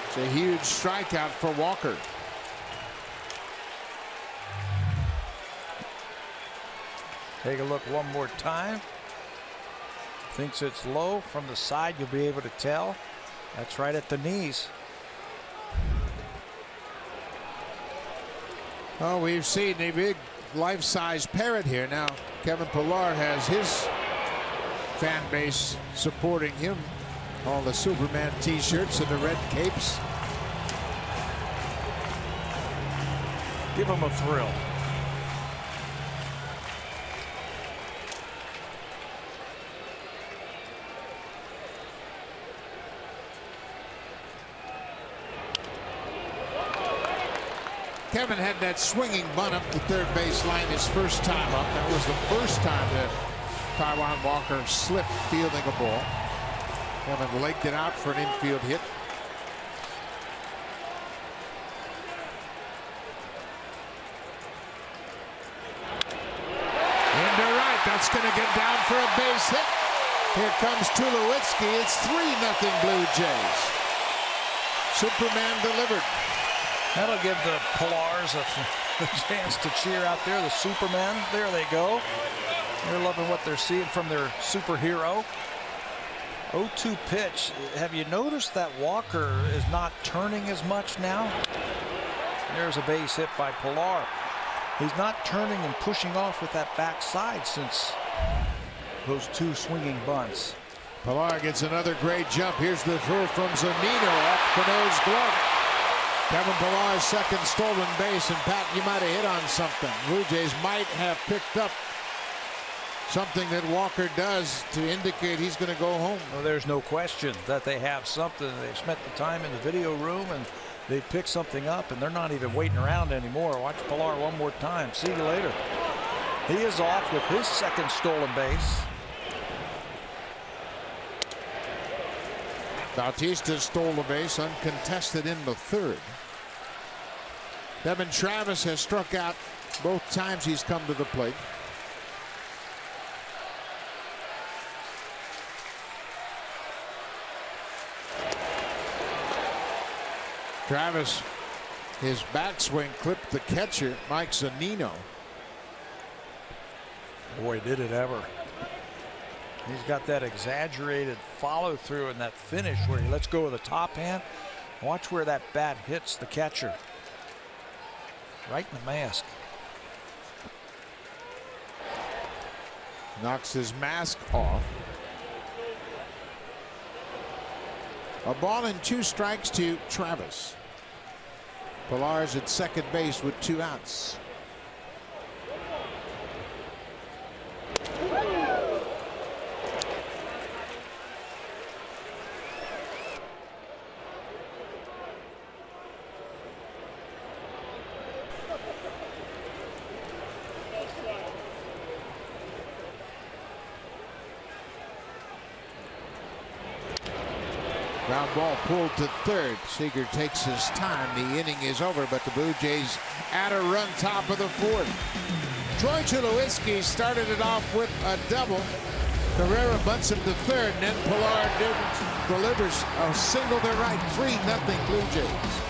It's a huge strikeout for Walker. Take a look one more time. Thinks it's low from the side. You'll be able to tell. That's right at the knees. Oh, we've seen a big life-size parrot here. Now Kevin Pillar has his fan base supporting him. All the Superman t-shirts and the red capes. Give him a thrill. Kevin had that swinging bunt up the third base line his first time up. That was the first time that Taijuan Walker slipped fielding a ball. Kevin legged it out for an infield hit. Into right. That's going to get down for a base hit. Here comes Tulowitzki. It's 3-0 Blue Jays. Superman delivered. That'll give the Pilars a chance to cheer out there. The Superman. There they go. They're loving what they're seeing from their superhero. 0-2 pitch. Have you noticed that Walker is not turning as much now? There's a base hit by Pilar. He's not turning and pushing off with that backside since those 2 swinging bunts. Pilar gets another great jump. Here's the throw from Zunino off Cano's glove. Kevin Pilar's second stolen base, and Pat, you might have hit on something. Blue Jays might have picked up something that Walker does to indicate he's going to go home. Well, there's no question that they have something. They've spent the time in the video room and they picked something up, and they're not even waiting around anymore. Watch Pilar one more time. See you later. He is off with his second stolen base. Bautista stole the base uncontested in the third. Devin Travis has struck out both times he's come to the plate. Travis, his backswing clipped the catcher, Mike Zunino. Boy, did it ever. He's got that exaggerated follow through and that finish where he lets go of the top hand. Watch where that bat hits the catcher. Right in the mask. Knocks his mask off. A ball and 2 strikes to Travis. Pilar's at second base with 2 outs. Ground ball pulled to third. Seager takes his time. The inning is over, but the Blue Jays at a run top of the 4th. Troy Tulowitzki started it off with a double. Carrera bunts him to third, and then Pilar delivers a single to right. 3-0 Blue Jays.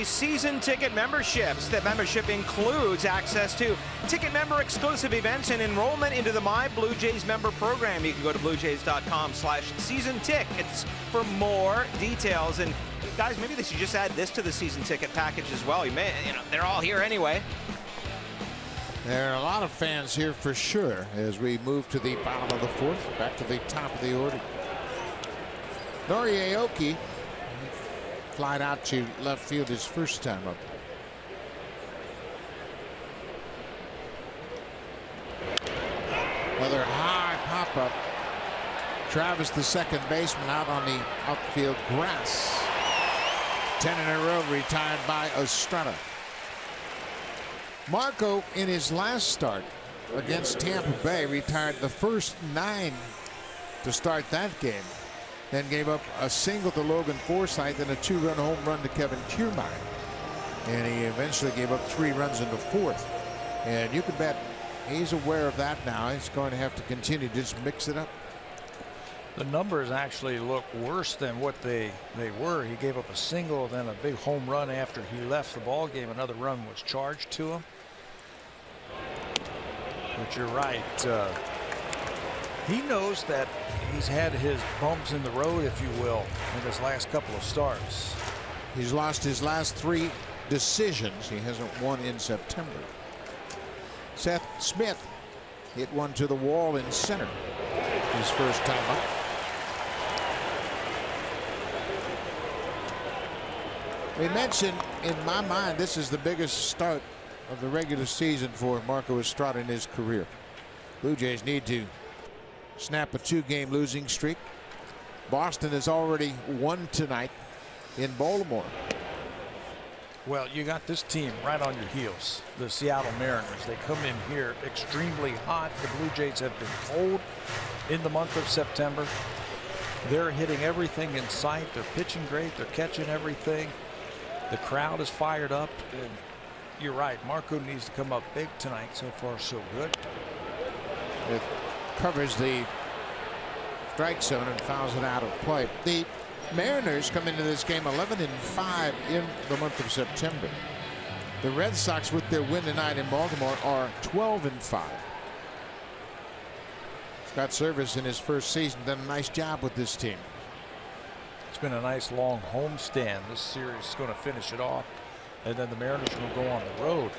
Season ticket memberships. That membership includes access to ticket member exclusive events and enrollment into the My Blue Jays member program. You can go to bluejays.com/season tickets for more details. And guys, maybe they should just add this to the season ticket package as well. They're all here anyway. There are a lot of fans here for sure as we move to the bottom of the 4th, back to the top of the order. Nori Aoki flied out to left field his first time up. Another high pop up. Travis, the second baseman, out on the outfield grass. 10 in a row retired by Estrada. Marco, in his last start against Tampa Bay, retired the first 9 to start that game. Then gave up a single to Logan Forsythe and a 2-run home run to Kevin Kiermaier. And he eventually gave up 3 runs in the 4th. And you can bet he's aware of that now. He's going to have to continue to just mix it up. The numbers actually look worse than what they were. He gave up a single, then a big home run after he left the ball game. Another run was charged to him. But you're right. He knows that he's had his bumps in the road, if you will, in his last couple of starts. He's lost his last 3 decisions. He hasn't won in September. Seth Smith hit one to the wall in center his first time up. We mentioned, in my mind, this is the biggest start of the regular season for Marco Estrada in his career. Blue Jays need to snap a 2-game losing streak. Boston has already won tonight in Baltimore. Well, you got this team right on your heels, the Seattle Mariners. They come in here extremely hot. The Blue Jays have been cold in the month of September. They're hitting everything in sight. They're pitching great. They're catching everything. The crowd is fired up. And you're right, Marco needs to come up big tonight. So far, so good. It covers the strike zone and fouls it out of play. The Mariners come into this game 11-5 in the month of September. The Red Sox, with their win tonight in Baltimore, are 12-5. Scott Service in his first season done a nice job with this team. It's been a nice long homestand. This series is going to finish it off, and then the Mariners will go on the road.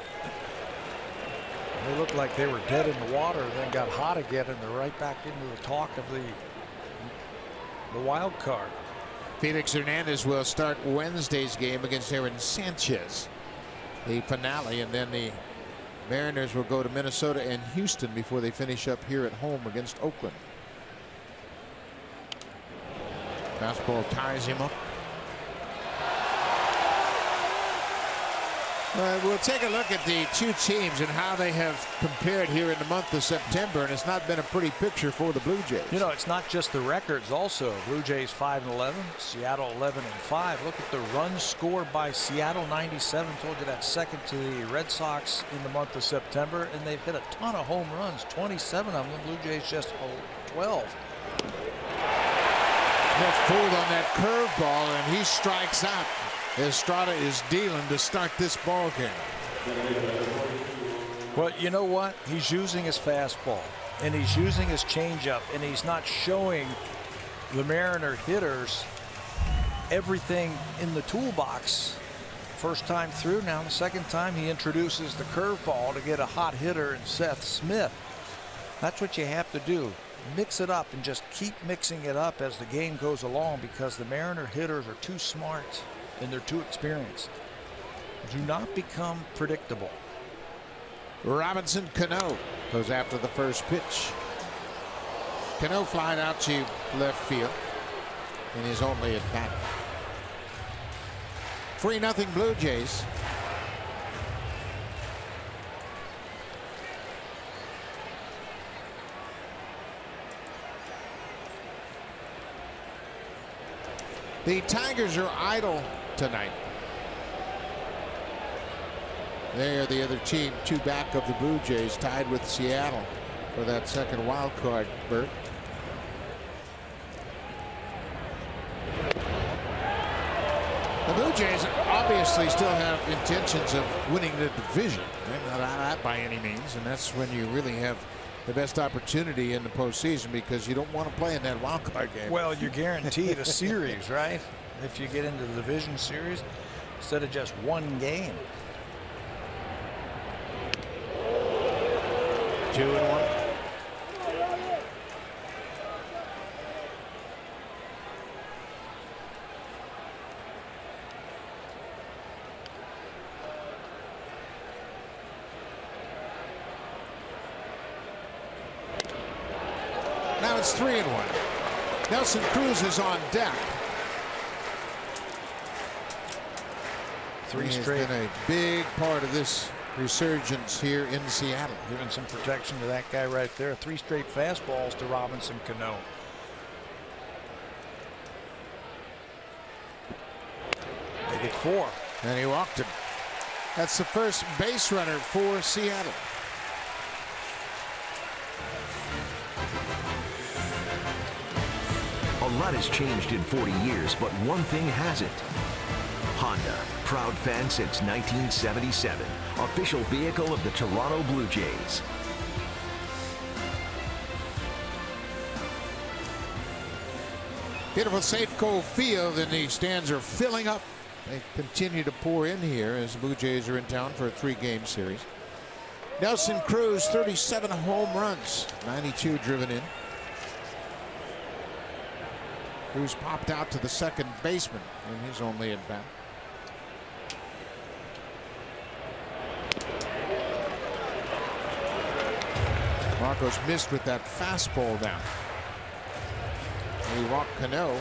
They looked like they were dead in the water, then got hot again, and they're right back into the talk of the wild card. Felix Hernandez will start Wednesday's game against Aaron Sanchez, the finale, and then the Mariners will go to Minnesota and Houston before they finish up here at home against Oakland. Fastball ties him up. We'll take a look at the 2 teams and how they have compared here in the month of September, and it's not been a pretty picture for the Blue Jays. You know, it's not just the records also. Blue Jays 5-11, Seattle 11-5. Look at the runs scored by Seattle, 97. Told you that's second to the Red Sox in the month of September, and they've hit a ton of home runs, 27 of them. Blue Jays just 12. Left fooled on that curveball, and he strikes out. Estrada is dealing to start this ball game. Well, you know what? He's using his fastball, and he's using his changeup, and he's not showing the Mariner hitters everything in the toolbox. First time through. Now the second time he introduces the curveball to get a hot hitter in Seth Smith. That's what you have to do. Mix it up and just keep mixing it up as the game goes along, because the Mariner hitters are too smart and they're too experienced. Do not become predictable. Robinson Cano goes after the first pitch. Cano flying out to left field in his only at bat. 3-0 Blue Jays. The Tigers are idle tonight. They are the other team, 2 back of the Blue Jays, tied with Seattle for that second wild card berth. The Blue Jays obviously still have intentions of winning the division. They're not out of that by any means, and that's when you really have the best opportunity in the postseason, because you don't want to play in that wild card game. Well, you're guaranteed a series, right? If you get into the division series instead of just 1 game. 2-1. it's 3-1. Nelson Cruz is on deck. Three He's straight. been a big part of this resurgence here in Seattle. Giving some protection to that guy right there. 3 straight fastballs to Robinson Cano. They get 4. And he walked him. That's the first base runner for Seattle. A lot has changed in 40 years, but one thing hasn't. Honda, proud fan since 1977, official vehicle of the Toronto Blue Jays. Beautiful Safeco Field, and the stands are filling up. They continue to pour in here as the Blue Jays are in town for a 3-game series. Nelson Cruz, 37 home runs, 92 driven in. Cruz popped out to the second baseman in his only at bat. Marcos missed with that fastball down. And he walked Cano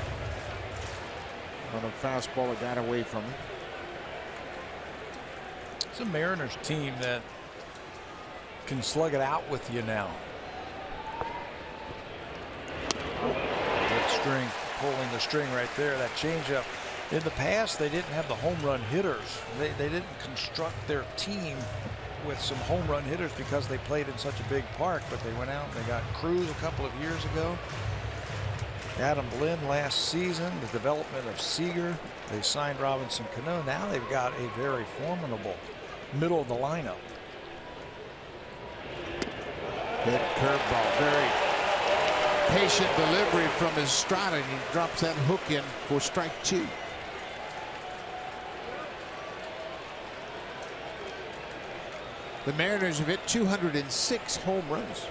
on a fastball that got away from him. It's a Mariners team that can slug it out with you now. That string, pulling the string right there, that changeup. In the past, they didn't have the home run hitters. They didn't construct their team with some home run hitters because they played in such a big park, but they went out and they got Cruz a couple of years ago. Adam Lynn last season, the development of Seager. They signed Robinson Cano. Now they've got a very formidable middle of the lineup. Good curveball, very patient delivery from Estrada, and he drops that hook in for strike 2. The Mariners have hit 206 home runs.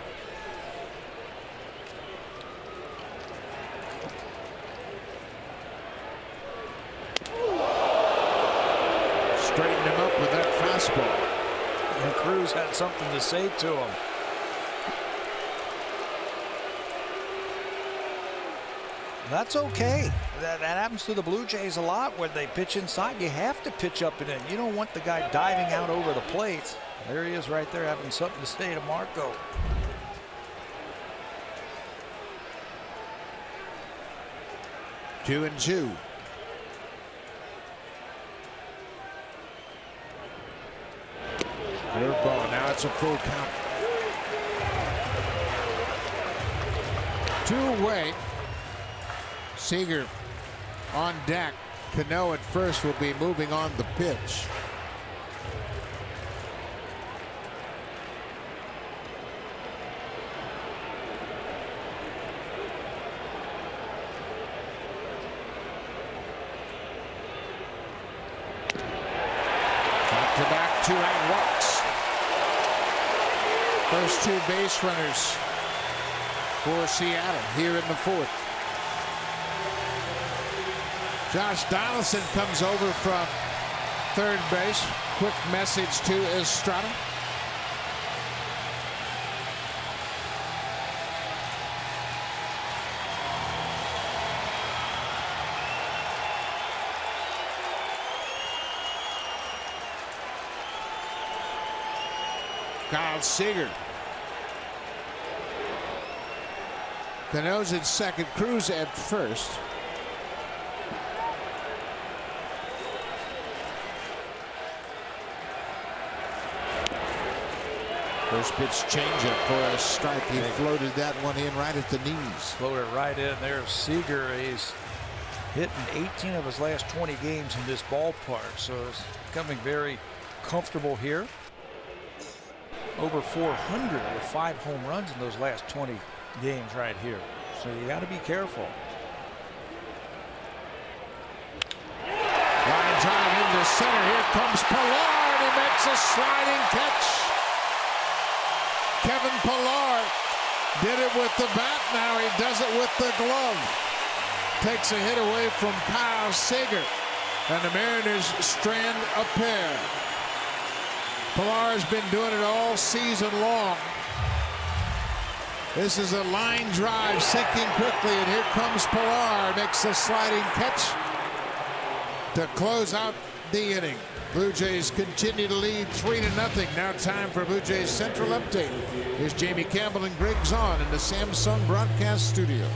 Straightened him up with that fastball. And Cruz had something to say to him. That's okay. That happens to the Blue Jays a lot when they pitch inside. You have to pitch up and in. You don't want the guy diving out over the plate. There he is right there having something to say to Marco. 2-2. Curveball, now it's a full count. 2-away. Seager on deck. Cano at first will be moving on the pitch. Back-to-back 2-out walks. First 2 base runners for Seattle here in the 4th. Josh Donaldson comes over from third base. Quick message to Estrada. Kyle Seager. Cano's at second, Cruz at first. First pitch changeup for a strike. He floated that one in right at the knees. Floated right in there. Seager, he's hitting 18 of his last 20 games in this ballpark, so it's becoming very comfortable here. Over 400 with 5 home runs in those last 20 games right here. So you got to be careful. Line drive into center. Here comes Pilar. He makes a sliding catch. Kevin Pilar did it with the bat. Now he does it with the glove. Takes a hit away from Kyle Seager. And the Mariners strand a pair. Pilar has been doing it all season long. This is a line drive sinking quickly, and here comes Pilar. Makes a sliding catch to close out the inning. Blue Jays continue to lead 3-0. Now time for Blue Jays Central Update. Here's Jamie Campbell and Greg Zahn in the Samsung Broadcast Studio.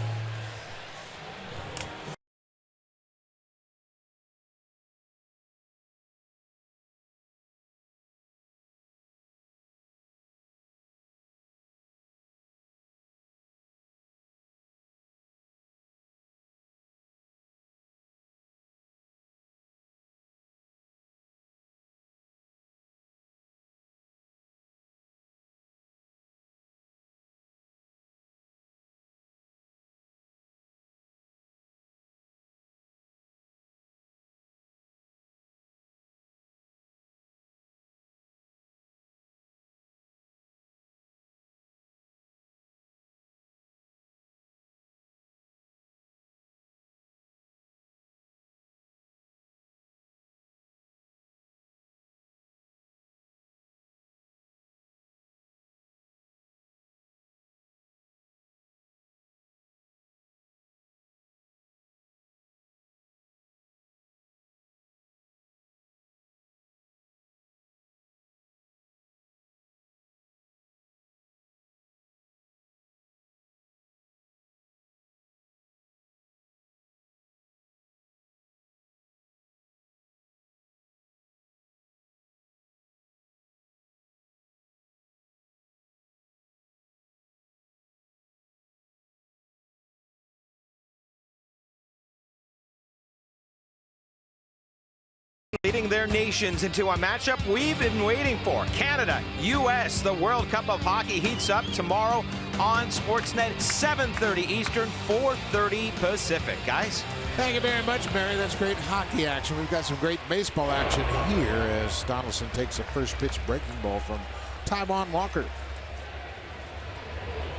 Leading their nations into a matchup we've been waiting for. Canada, U.S. The World Cup of Hockey heats up tomorrow on Sportsnet, 7:30 Eastern, 4:30 Pacific. Guys? Thank you very much, Barry. That's great hockey action. We've got some great baseball action here as Donaldson takes a first pitch breaking ball from Taijuan Walker.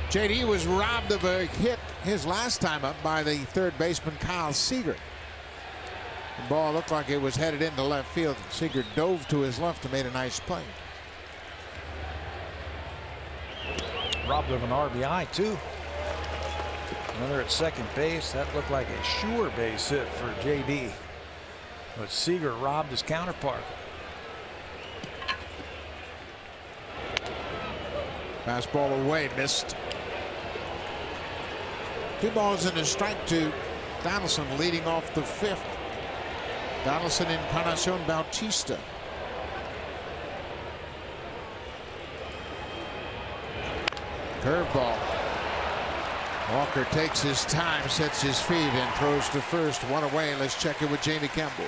JD was robbed of a hit his last time up by the third baseman Kyle Seager. The ball looked like it was headed into left field. Seager dove to his left and made a nice play. Robbed of an RBI, too. Another at second base. That looked like a sure base hit for JD. But Seager robbed his counterpart. Fastball away, missed. 2 balls and a strike to Donaldson leading off the 5th. Donaldson, Encarnacion Bautista. Curveball. Walker takes his time, sets his feet, and throws to first. 1 away. Let's check it with Jamie Campbell.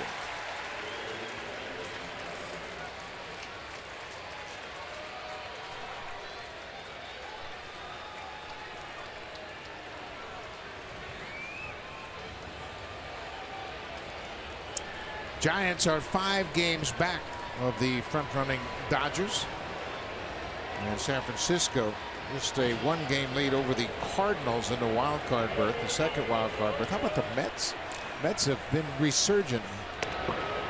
Giants are 5 games back of the front-running Dodgers. And San Francisco just a 1-game lead over the Cardinals in the wild card berth, the second wild card berth. How about the Mets? Mets have been resurgent.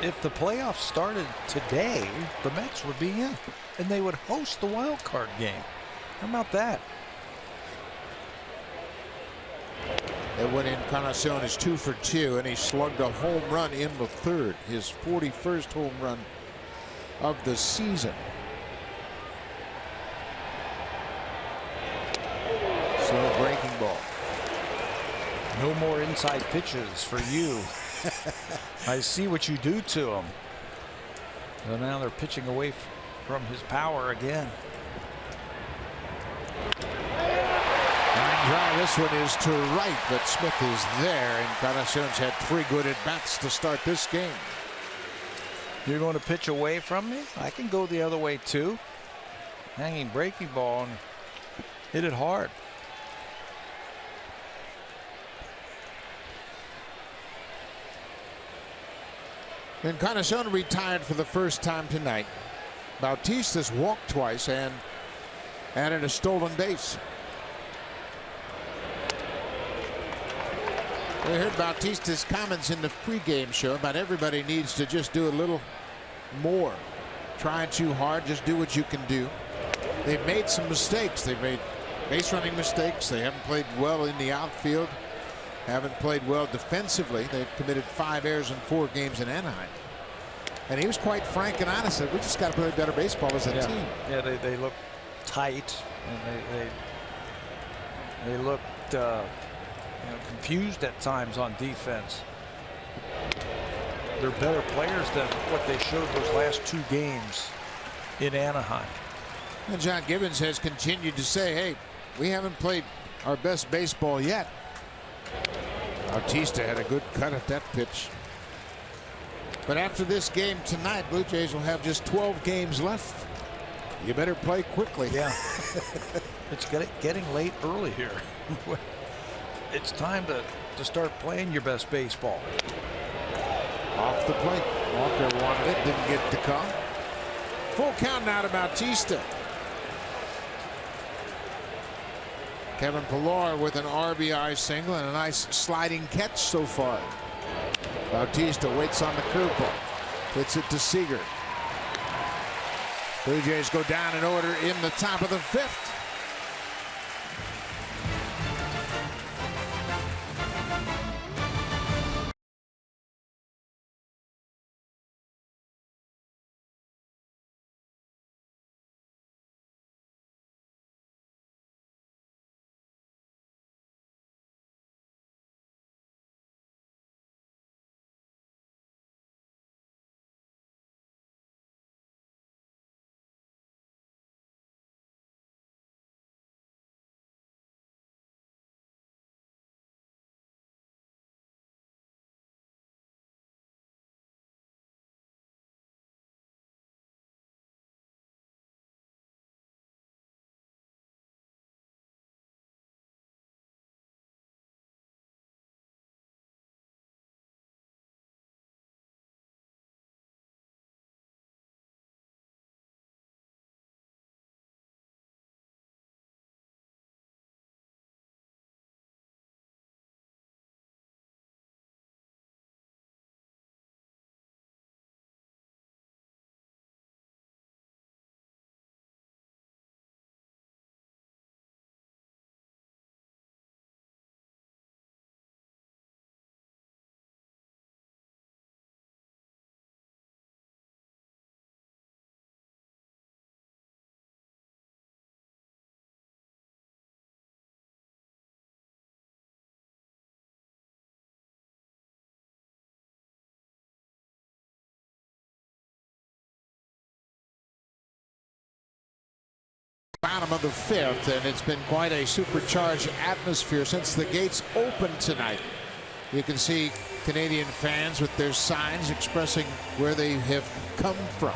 If the playoffs started today, the Mets would be in, and they would host the wild card game. How about that? And when Encarnacion is 2 for 2, and he slugged a home run in the 3rd, his 41st home run of the season. Slow breaking ball. No more inside pitches for you. I see what you do to him. So now they're pitching away from his power again. Drive. This one is to right, but Smith is there. Encarnacion's had 3 good at-bats to start this game. You're going to pitch away from me? I can go the other way too. Hanging breaking ball and hit it hard. Encarnacion retired for the first time tonight. Bautista's walked twice and added a stolen base. We heard Bautista's comments in the pregame show about everybody needs to just do a little more. Trying too hard, just do what you can do. They've made some mistakes. They've made base running mistakes. They haven't played well in the outfield. Haven't played well defensively. They've committed 5 errors in 4 games in Anaheim. And he was quite frank and honest. Said, we just got to play better baseball as a team. Yeah, they look tight, and they looked confused at times on defense. They're better players than what they showed those last 2 games in Anaheim. And John Gibbons has continued to say, hey, we haven't played our best baseball yet. Bautista had a good cut at that pitch. But after this game tonight, Blue Jays will have just 12 games left. You better play quickly. Yeah. It's getting late early here. It's time to start playing your best baseball. Off the plate. Walker wanted it, didn't get the call. Full count now to Bautista. Kevin Pillar with an RBI single and a nice sliding catch so far. Bautista waits on the curveball. Hits it to Seager. Blue Jays go down in order in the top of the 5th. Bottom of the 5th, and it's been quite a supercharged atmosphere since the gates opened tonight. You can see Canadian fans with their signs expressing where they have come from.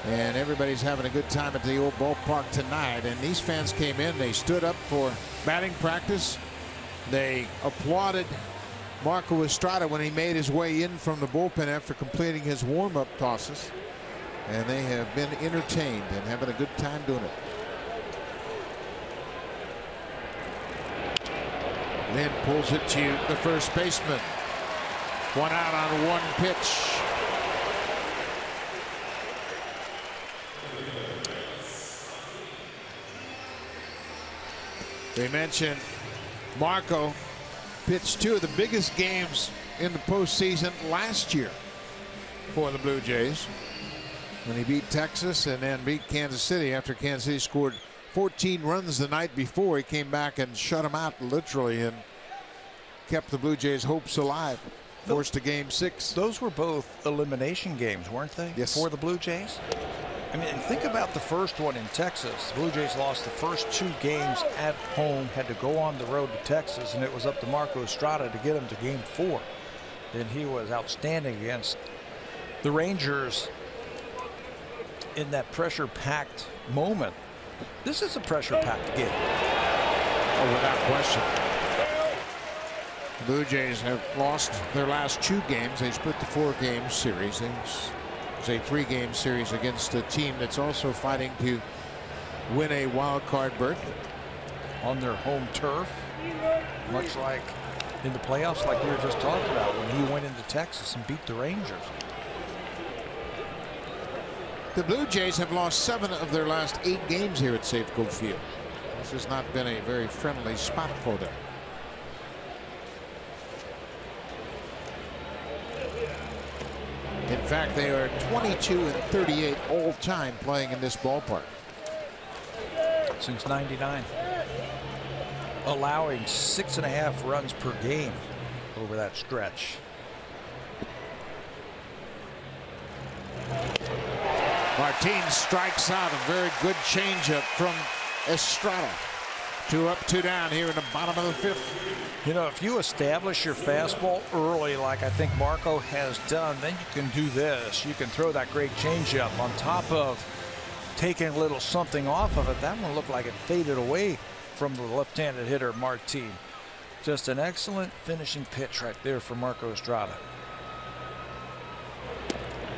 And everybody's having a good time at the old ballpark tonight. And these fans came in, they stood up for batting practice. They applauded Marco Estrada when he made his way in from the bullpen after completing his warm-up tosses. And they have been entertained and having a good time doing it. Lynn pulls it to the first baseman. 1 out on 1 pitch. They mentioned Marco pitched 2 of the biggest games in the postseason last year for the Blue Jays, when he beat Texas and then beat Kansas City after Kansas City scored 14 runs the night before. He came back and shut them out literally and kept the Blue Jays' hopes alive. Forced to Game 6. Those were both elimination games, weren't they? Yes. For the Blue Jays? I mean, think about the first one in Texas. The Blue Jays lost the first 2 games at home, had to go on the road to Texas, and it was up to Marco Estrada to get him to Game 4. And he was outstanding against the Rangers in that pressure-packed moment. This is a pressure-packed game. Oh, without question. The Blue Jays have lost their last 2 games. They split the 4-game series. It's a 3-game series against a team that's also fighting to win a wild card berth on their home turf, much like in the playoffs, like we were just talking about when he went into Texas and beat the Rangers. The Blue Jays have lost 7 of their last 8 games here at Safeco Field. This has not been a very friendly spot for them. In fact, they are 22-38 all time playing in this ballpark. Since '99, allowing 6.5 runs per game over that stretch. Martin strikes out. A very good changeup from Estrada. 2 up, 2 down here in the bottom of the 5th. You know, if you establish your fastball early, like I think Marco has done, then you can do this. You can throw that great changeup on top of taking a little something off of it. That one looked like it faded away from the left-handed hitter Martin. Just an excellent finishing pitch right there for Marco Estrada.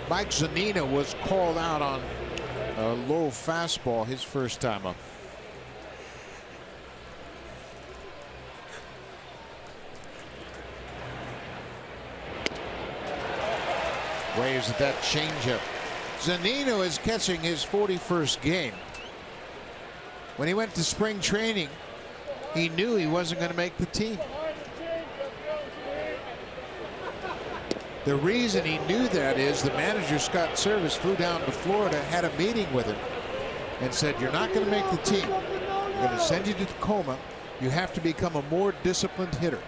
Mike Zunino was called out on a low fastball his first time up. Waves at that changeup. Zunino is catching his 41st game. When he went to spring training, he knew he wasn't going to make the team. The reason he knew that is the manager, Scott Service, flew down to Florida, had a meeting with him, and said, "You're not going to make the team. We're going to send you to Tacoma. You have to become a more disciplined hitter."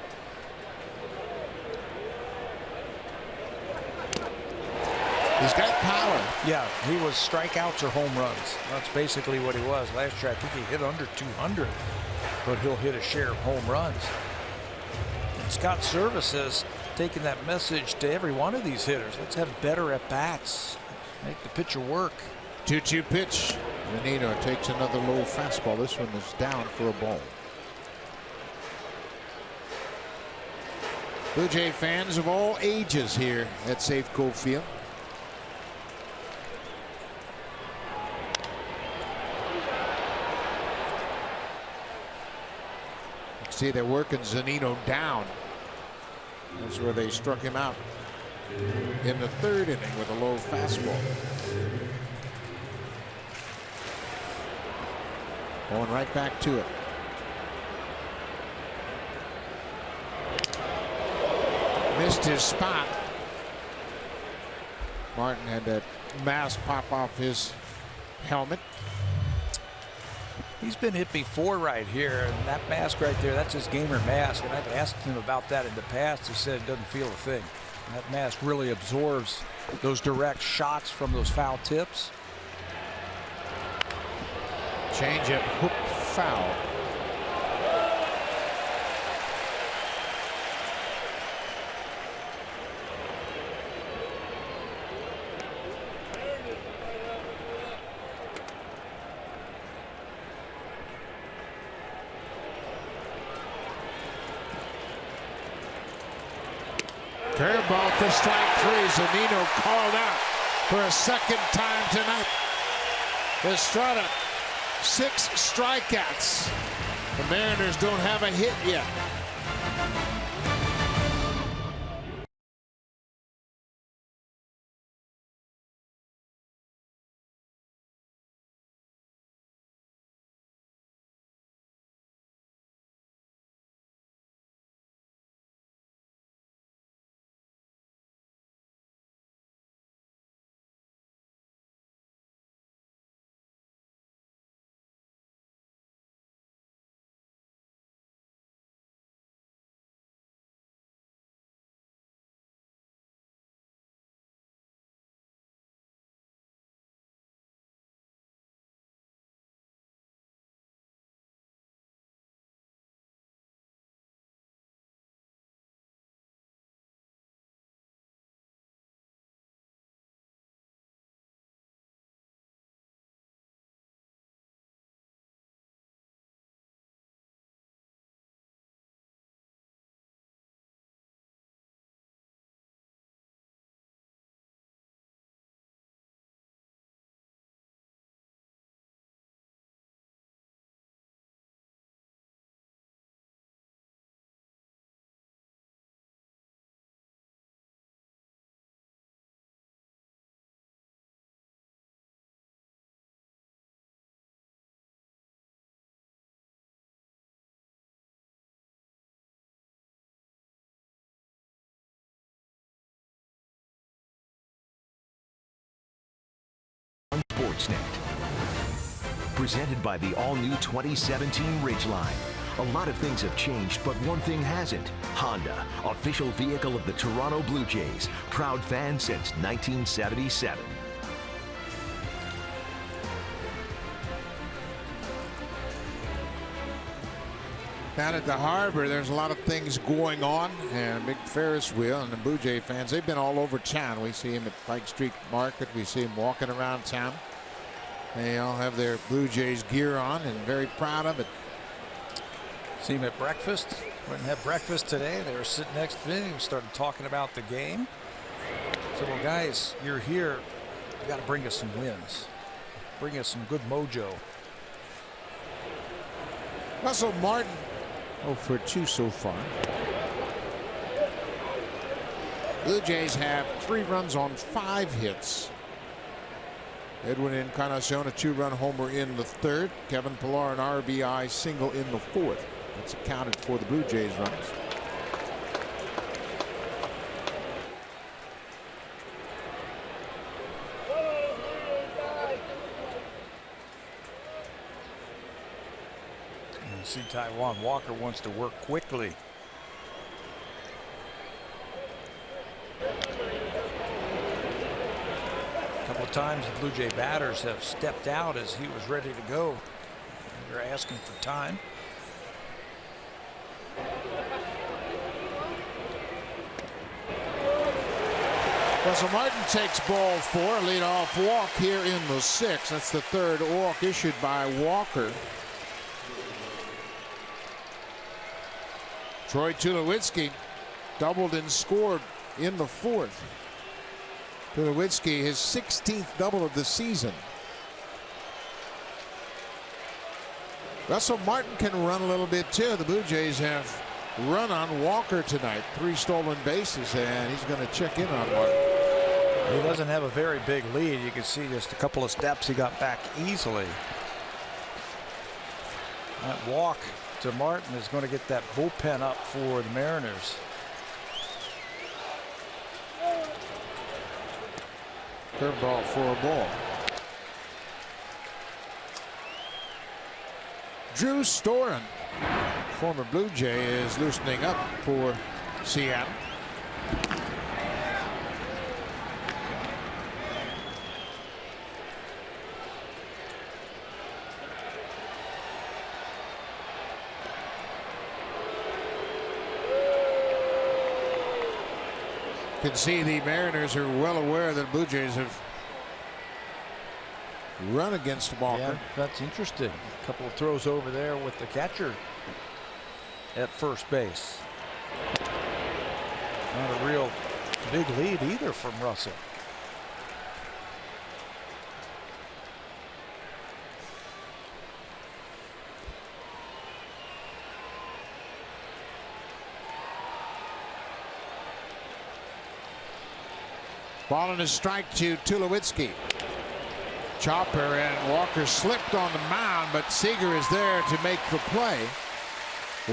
He's got power. Yeah, he was strikeouts or home runs. That's basically what he was. Last year, I think he hit under 200, but he'll hit a share of home runs. And Scott Service has taken that message to every one of these hitters. Let's have better at-bats. Make the pitcher work. 2-2 pitch. Zunino takes another low fastball. This one is down for a ball. Blue Jay fans of all ages here at Safeco Field. See, they're working Zunino down. That's where they struck him out in the 3rd inning with a low fastball. Going right back to it. Missed his spot. Martin had that mask pop off his helmet. He's been hit before right here, and that mask right there, that's his gamer mask. And I've asked him about that in the past. He said it doesn't feel a thing. And that mask really absorbs those direct shots from those foul tips. Change it, hook foul. Curveball for strike 3. Zunino called out for a 2nd time tonight. Estrada, 6 strikeouts. The Mariners don't have a hit yet. Sportsnet. Presented by the all-new 2017 Ridgeline. A lot of things have changed, but one thing hasn't. Honda, official vehicle of the Toronto Blue Jays. Proud fan since 1977. Down at the harbor, there's a lot of things going on, and a big Ferris wheel, and the Blue Jay fans, they've been all over town. We see them at Pike Street Market. We see them walking around town. They all have their Blue Jays gear on and very proud of it. See them at breakfast. Went and had breakfast today. They were sitting next to me. We started talking about the game. So, well, guys, you're here. You got to bring us some wins. Bring us some good mojo. Russell Martin, 0 for 2 so far. Blue Jays have 3 runs on 5 hits. Edwin Encarnacion, a 2-run homer in the 3rd. Kevin Pillar, an RBI single in the 4th. That's accounted for the Blue Jays runs. You see Taijuan Walker wants to work quickly. A couple of times the Blue Jay batters have stepped out as he was ready to go. They're asking for time. Russell Martin takes ball 4, a leadoff walk here in the 6th. That's the 3rd walk issued by Walker. Troy Tulowitzki doubled and scored in the 4th. Tulowitzki, his 16th double of the season. Russell Martin can run a little bit too. The Blue Jays have run on Walker tonight. 3 stolen bases, and he's going to check in on Martin. He doesn't have a very big lead. You can see just a couple of steps he got back easily. That walk to Martin is going to get that bullpen up for the Mariners. Curveball for a ball. Drew Storen, former Blue Jay, is loosening up for Seattle. You can see the Mariners are well aware that Blue Jays have run against Walker. Yeah, that's interesting. A couple of throws over there with the catcher at first base. Not a real big lead either from Russell. Ball and a strike to Tulowitzki. Chopper, and Walker slipped on the mound, but Seager is there to make the play.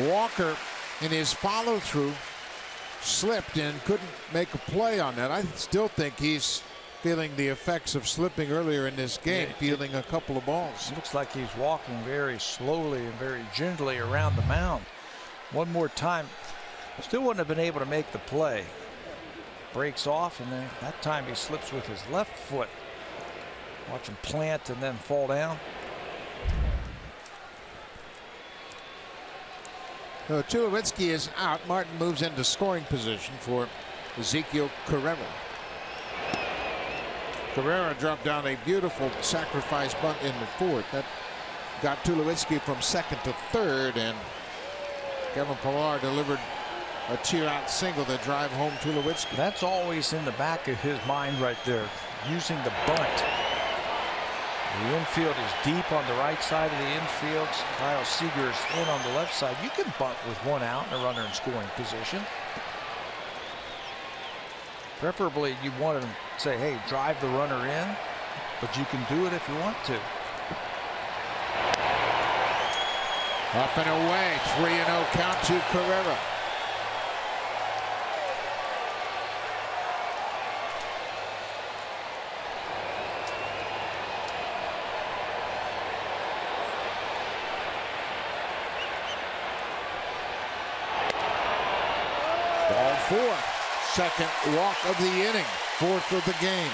Walker, in his follow-through, slipped and couldn't make a play on that. I still think he's feeling the effects of slipping earlier in this game, fielding a couple of balls. It looks like he's walking very slowly and very gingerly around the mound. One more time, still wouldn't have been able to make the play. Breaks off, and then that time he slips with his left foot. Watch him plant and then fall down. So Tulowitzki is out. Martin moves into scoring position for Ezekiel Carrera. Carrera dropped down a beautiful sacrifice bunt in the 4th. That got Tulowitzki from 2nd to 3rd, and Kevin Pillar delivered a 2-out single to drive home Tulowitzki. That's always in the back of his mind right there, using the bunt. The infield is deep on the right side of the infield. Kyle Seager is in on the left side. You can bunt with 1 out and a runner in scoring position. Preferably you want to say, hey, drive the runner in, but you can do it if you want to. Up and away, 3-0 count to Carrera. 0-4. Second walk of the inning. Fourth of the game.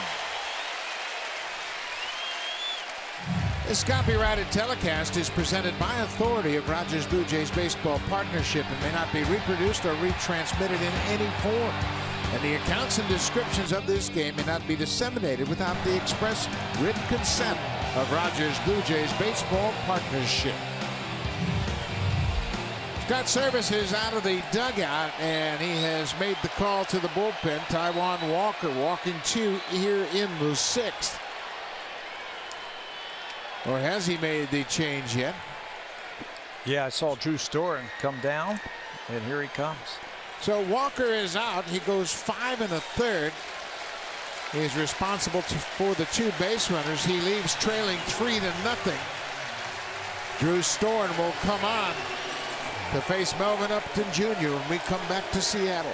This copyrighted telecast is presented by authority of Rogers Blue Jays Baseball Partnership and may not be reproduced or retransmitted in any form. And the accounts and descriptions of this game may not be disseminated without the express written consent of Rogers Blue Jays Baseball Partnership. Scott Service is out of the dugout, and he has made the call to the bullpen. Taijuan Walker walking 2 here in the 6th. Or has he made the change yet? Yeah, I saw Drew Storen come down, and here he comes. So Walker is out. He goes 5 1/3. He is responsible for the 2 base runners. He leaves trailing 3-0. Drew Storen will come on to face Melvin Upton Jr. when we come back to Seattle.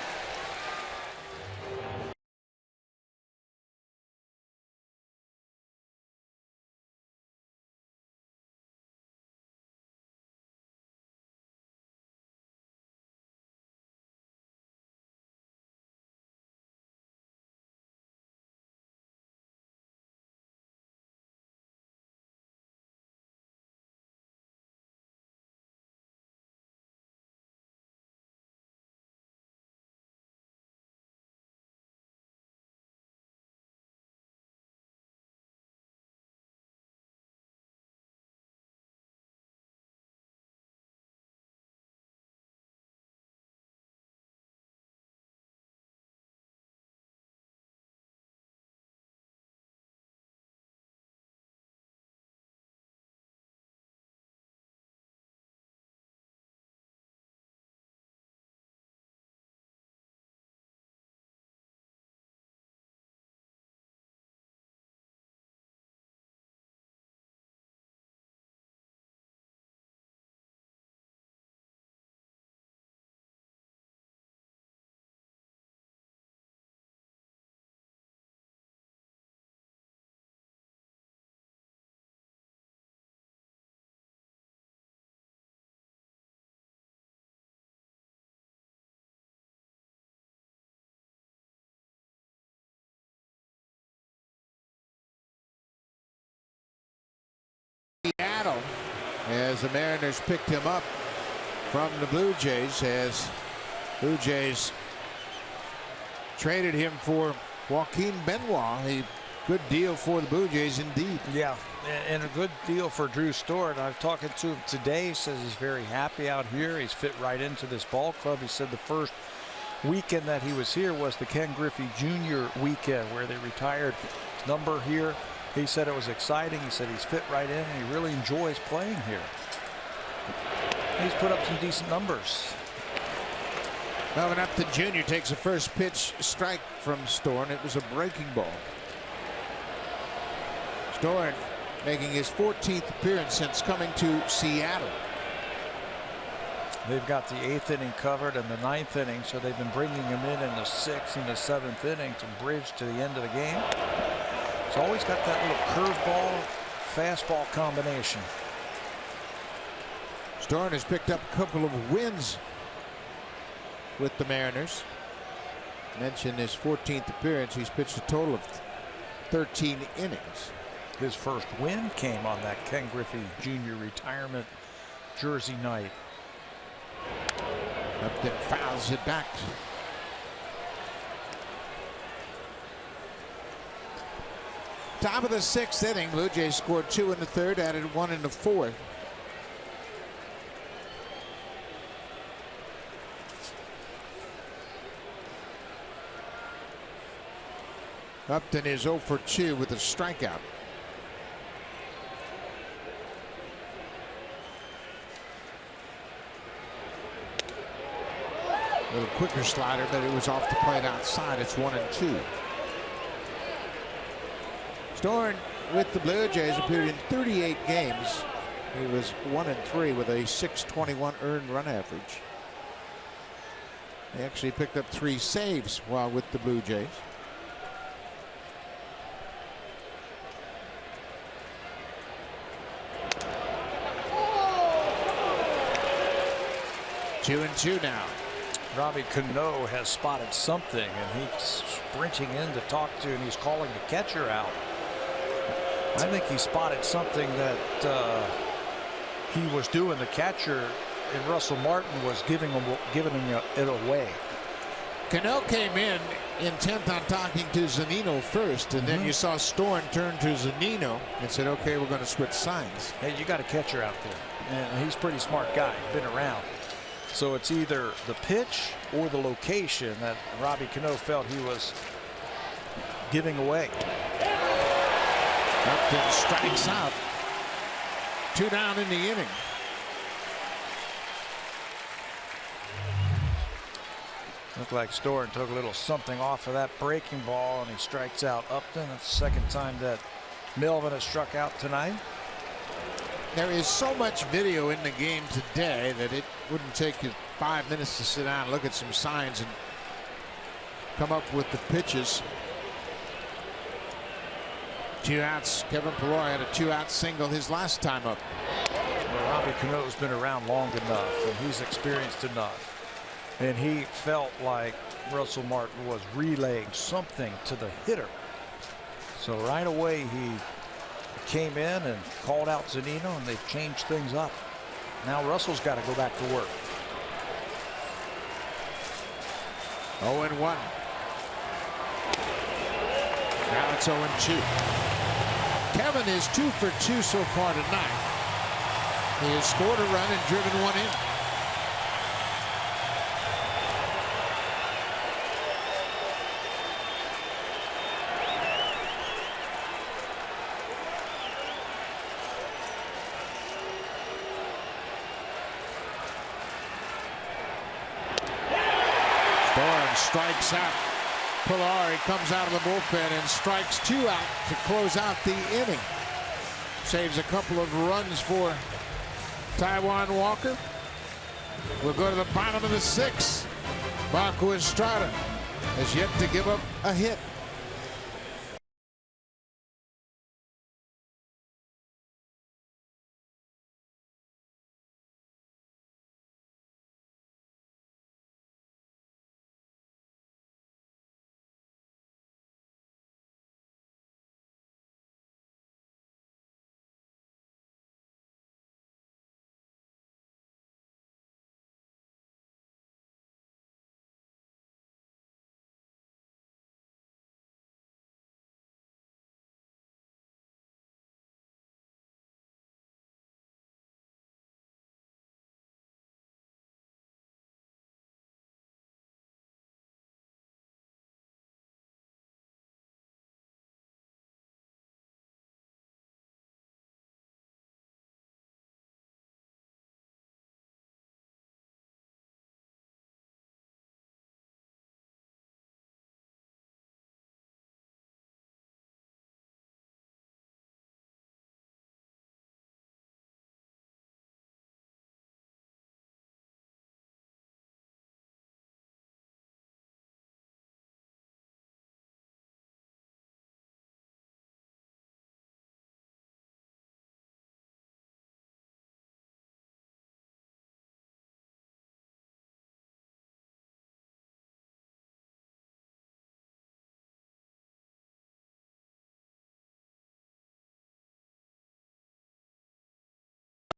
Seattle, as the Mariners picked him up from the Blue Jays, as Blue Jays traded him for Joaquin Benoit. A good deal for the Blue Jays indeed. Yeah, and a good deal for Drew Storen. I was talking to him today. He says he's very happy out here. He's fit right into this ball club. He said the first weekend that he was here was the Ken Griffey Jr. weekend where they retired his number here. He said it was exciting. He said he's fit right in and he really enjoys playing here. He's put up some decent numbers. Melvin Upton Jr. takes a first pitch strike from Storen. It was a breaking ball. Storen making his 14th appearance since coming to Seattle. They've got the 8th inning covered and the 9th inning, so they've been bringing him in the 6th and the 7th inning to bridge to the end of the game. He's always got that little curveball, fastball combination. Storen has picked up a couple of wins with the Mariners. Mentioned his 14th appearance. He's pitched a total of 13 innings. His first win came on that Ken Griffey Jr. retirement jersey night. Upton fouls it back. Top of the 6th inning, Blue Jays scored 2 in the 3rd, added 1 in the 4th. Upton is 0 for 2 with a strikeout. A little quicker slider, but it was off the plate outside. It's 1-2. Storen with the Blue Jays appeared in 38 games. He was 1-3 with a .621 earned run average. He actually picked up 3 saves while with the Blue Jays. Two and 2 now. Robbie Cano has spotted something, and he's sprinting in to talk to, and he's calling the catcher out. I think he spotted something that he was doing. The catcher and Russell Martin was giving it away. Cano came in intent on talking to Zunino first, and then you saw Storm turn to Zunino and said, okay, we're going to switch signs. Hey, you got a catcher out there, and he's a pretty smart guy, been around. So it's either the pitch or the location that Robbie Cano felt he was giving away. Upton strikes out. 2 down in the inning. Looked like Storen took a little something off of that breaking ball, and he strikes out Upton. That's the second time that Melvin has struck out tonight. There is so much video in the game today that it wouldn't take you 5 minutes to sit down and look at some signs and come up with the pitches. 2 outs. Kevin Pillar had a 2-out single his last time up. Well, Robbie Cano's been around long enough, and he's experienced enough. And he felt like Russell Martin was relaying something to the hitter. So right away he came in and called out Zunino, and they've changed things up. Now Russell's got to go back to work. 0-1. Now it's 0-2. Kevin is 2 for 2 so far tonight. He has scored a run and driven 1 in. Strikes out. Pillar comes out of the bullpen and strikes 2 out to close out the inning. Saves a couple of runs for Taijuan Walker. We'll go to the bottom of the 6th. Marco Estrada has yet to give up a hit.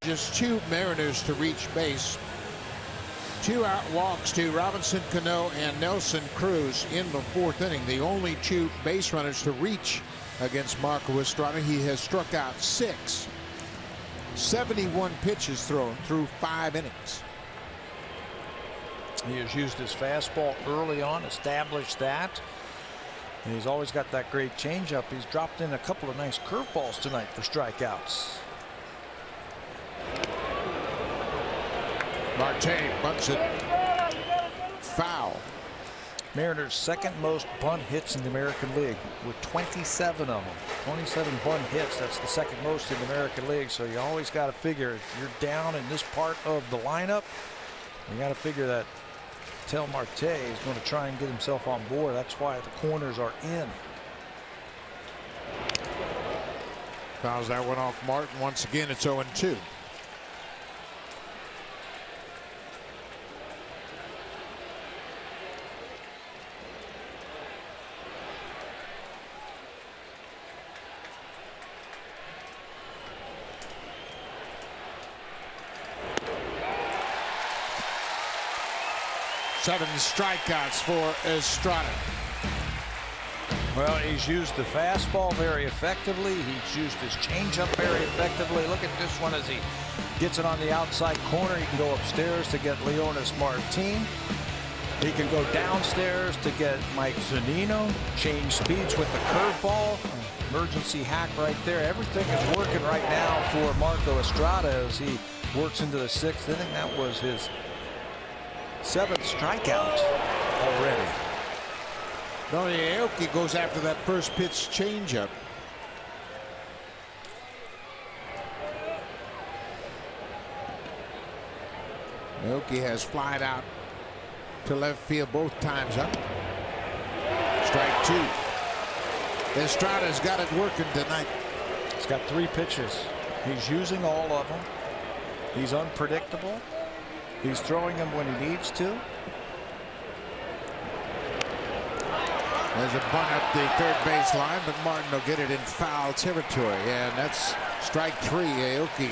Just 2 Mariners to reach base. 2 out walks to Robinson Cano and Nelson Cruz in the 4th inning. The only 2 base runners to reach against Marco Estrada. He has struck out 6. 71 pitches thrown through 5 innings. He has used his fastball early on, established that. And he's always got that great changeup. He's dropped in a couple of nice curveballs tonight for strikeouts. Marte bunts it foul. Mariners' second most bunt hits in the American League with 27 of them. 27 bunt hits. That's the second most in the American League. So you always got to figure if you're down in this part of the lineup, you got to figure that Tel Marte is going to try and get himself on board. That's why the corners are in. Fouls that one off Martin. Once again, it's 0-2. 7 strikeouts for Estrada. Well, he's used the fastball very effectively. He's used his changeup very effectively. Look at this one as he gets it on the outside corner. He can go upstairs to get Leonis Martin. He can go downstairs to get Mike Zunino. Change speeds with the curveball. Emergency hack right there. Everything is working right now for Marco Estrada as he works into the 6th inning. That was his 7th strikeout already. Tony Aoki goes after that first pitch changeup. Aoki has flied out to left field both times up. Strike 2. Estrada's got it working tonight. He's got 3 pitches. He's using all of them. He's unpredictable. He's throwing them when he needs to. There's a bunt up the third base line, but Martin will get it in foul territory, and that's strike 3. Aoki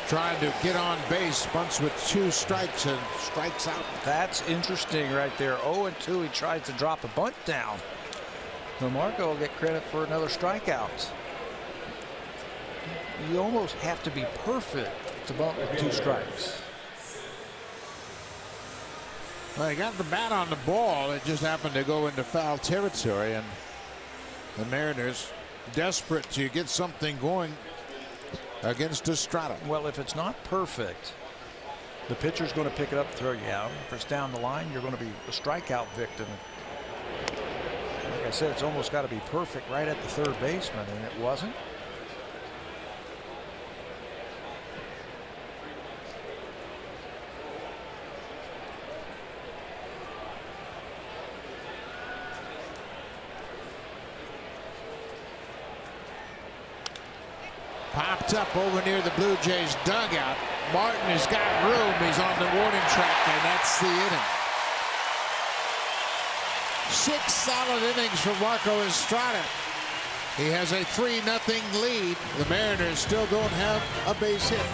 trying to get on base, bunts with 2 strikes and strikes out. That's interesting right there. 0-2. He tries to drop a bunt down. So Marco will get credit for another strikeout. You almost have to be perfect to bunt with 2 strikes. Well, he got the bat on the ball. It just happened to go into foul territory, and the Mariners desperate to get something going against Estrada. Well, if it's not perfect, the pitcher's going to pick it up and throw you out. If it's down the line, you're going to be a strikeout victim. Like I said, it's almost got to be perfect right at the third baseman, and it wasn't. Popped up over near the Blue Jays dugout. Martin has got room. He's on the warning track, and that's the inning. 6 solid innings for Marco Estrada. He has a 3-0 lead. The Mariners still don't have a base hit.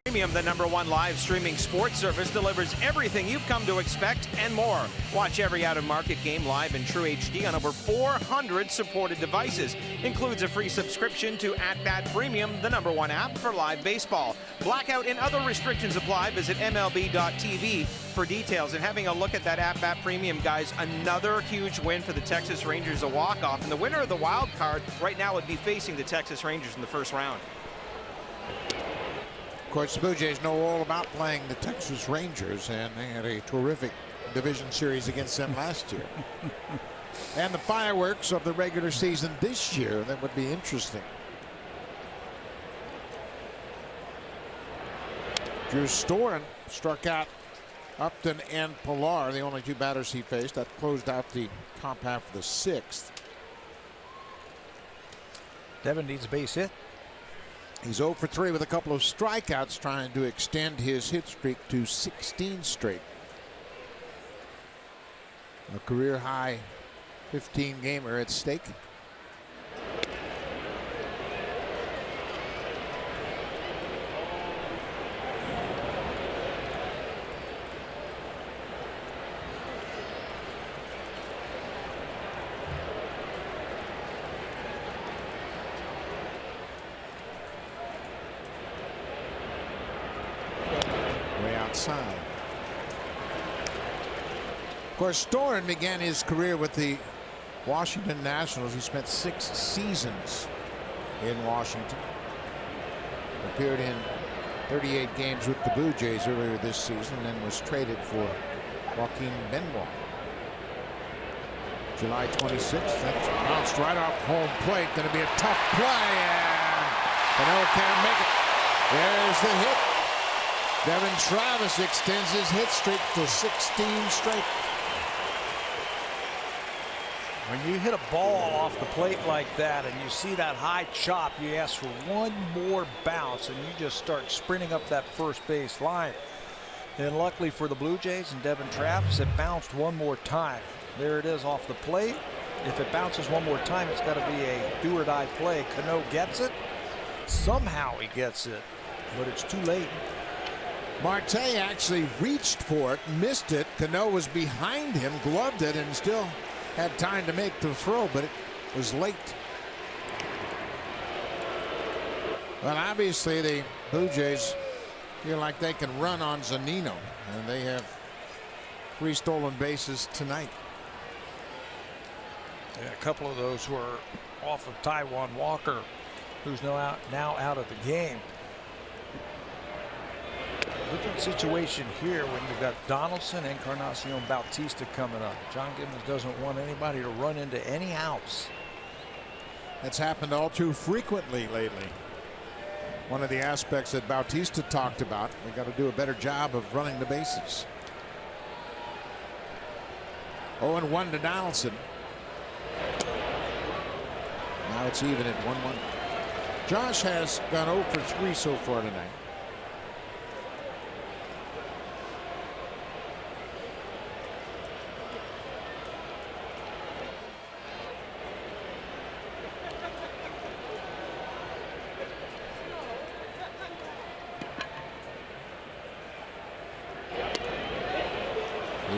Premium, the #1 live streaming sports service, delivers everything you've come to expect and more. Watch every out-of-market game live in true HD on over 400 supported devices. Includes a free subscription to @Bat Premium, the #1 app for live baseball. Blackout and other restrictions apply. Visit MLB.tv for details. And having a look at that @Bat Premium, guys, another huge win for the Texas Rangers, a walk-off. And the winner of the wild card right now would be facing the Texas Rangers in the first round. Of course, the Blue Jays know all about playing the Texas Rangers, and they had a terrific division series against them last year. And the fireworks of the regular season this year, that would be interesting. Drew Storen struck out Upton and Pilar, the only 2 batters he faced. That closed out the top half of the 6th. Devin needs a base hit. He's 0 for 3 with a couple of strikeouts, trying to extend his hit streak to 16 straight. A career high 15-gamer at stake. Outside. Of course, Storen began his career with the Washington Nationals. He spent 6 seasons in Washington. Appeared in 38 games with the Blue Jays earlier this season and was traded for Joaquin Benoit. July 26th. That's bounced right off home plate. Going to be a tough play, and Cano can't make it. There's the hit. Devin Travis extends his hit streak to 16 straight. When you hit a ball off the plate like that and you see that high chop, you ask for one more bounce and you just start sprinting up that first base line. And luckily for the Blue Jays and Devin Travis, it bounced one more time. There it is off the plate. If it bounces one more time, it's got to be a do or die play. Cano gets it. Somehow he gets it, but it's too late. Marte actually reached for it, missed it. Cano was behind him, gloved it, and still had time to make the throw, but it was late. Well, obviously the Blue Jays feel like they can run on Zunino, and they have 3 stolen bases tonight. Yeah, a couple of those were off of Taijuan Walker, who's now out of the game. Different situation here when you've got Donaldson, Encarnacion, Bautista coming up. John Gibbons doesn't want anybody to run into any outs. That's happened all too frequently lately. One of the aspects that Bautista talked about, we got to do a better job of running the bases. 0-1 to Donaldson. Now it's even at 1-1. Josh has gone 0 for 3 so far tonight.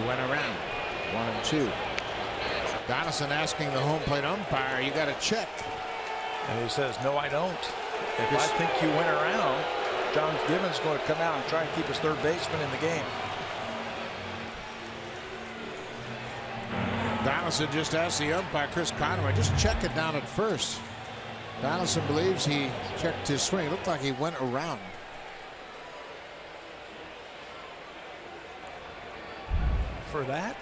Went around 1-2. Donaldson asking the home plate umpire, you got to check. And he says, no, I don't. If I think you went around, John Gibbons is going to come out and try and keep his third baseman in the game. Donaldson just asked the umpire, Chris Conroy, just check it down at first. Donaldson believes he checked his swing. It looked like he went around. For that?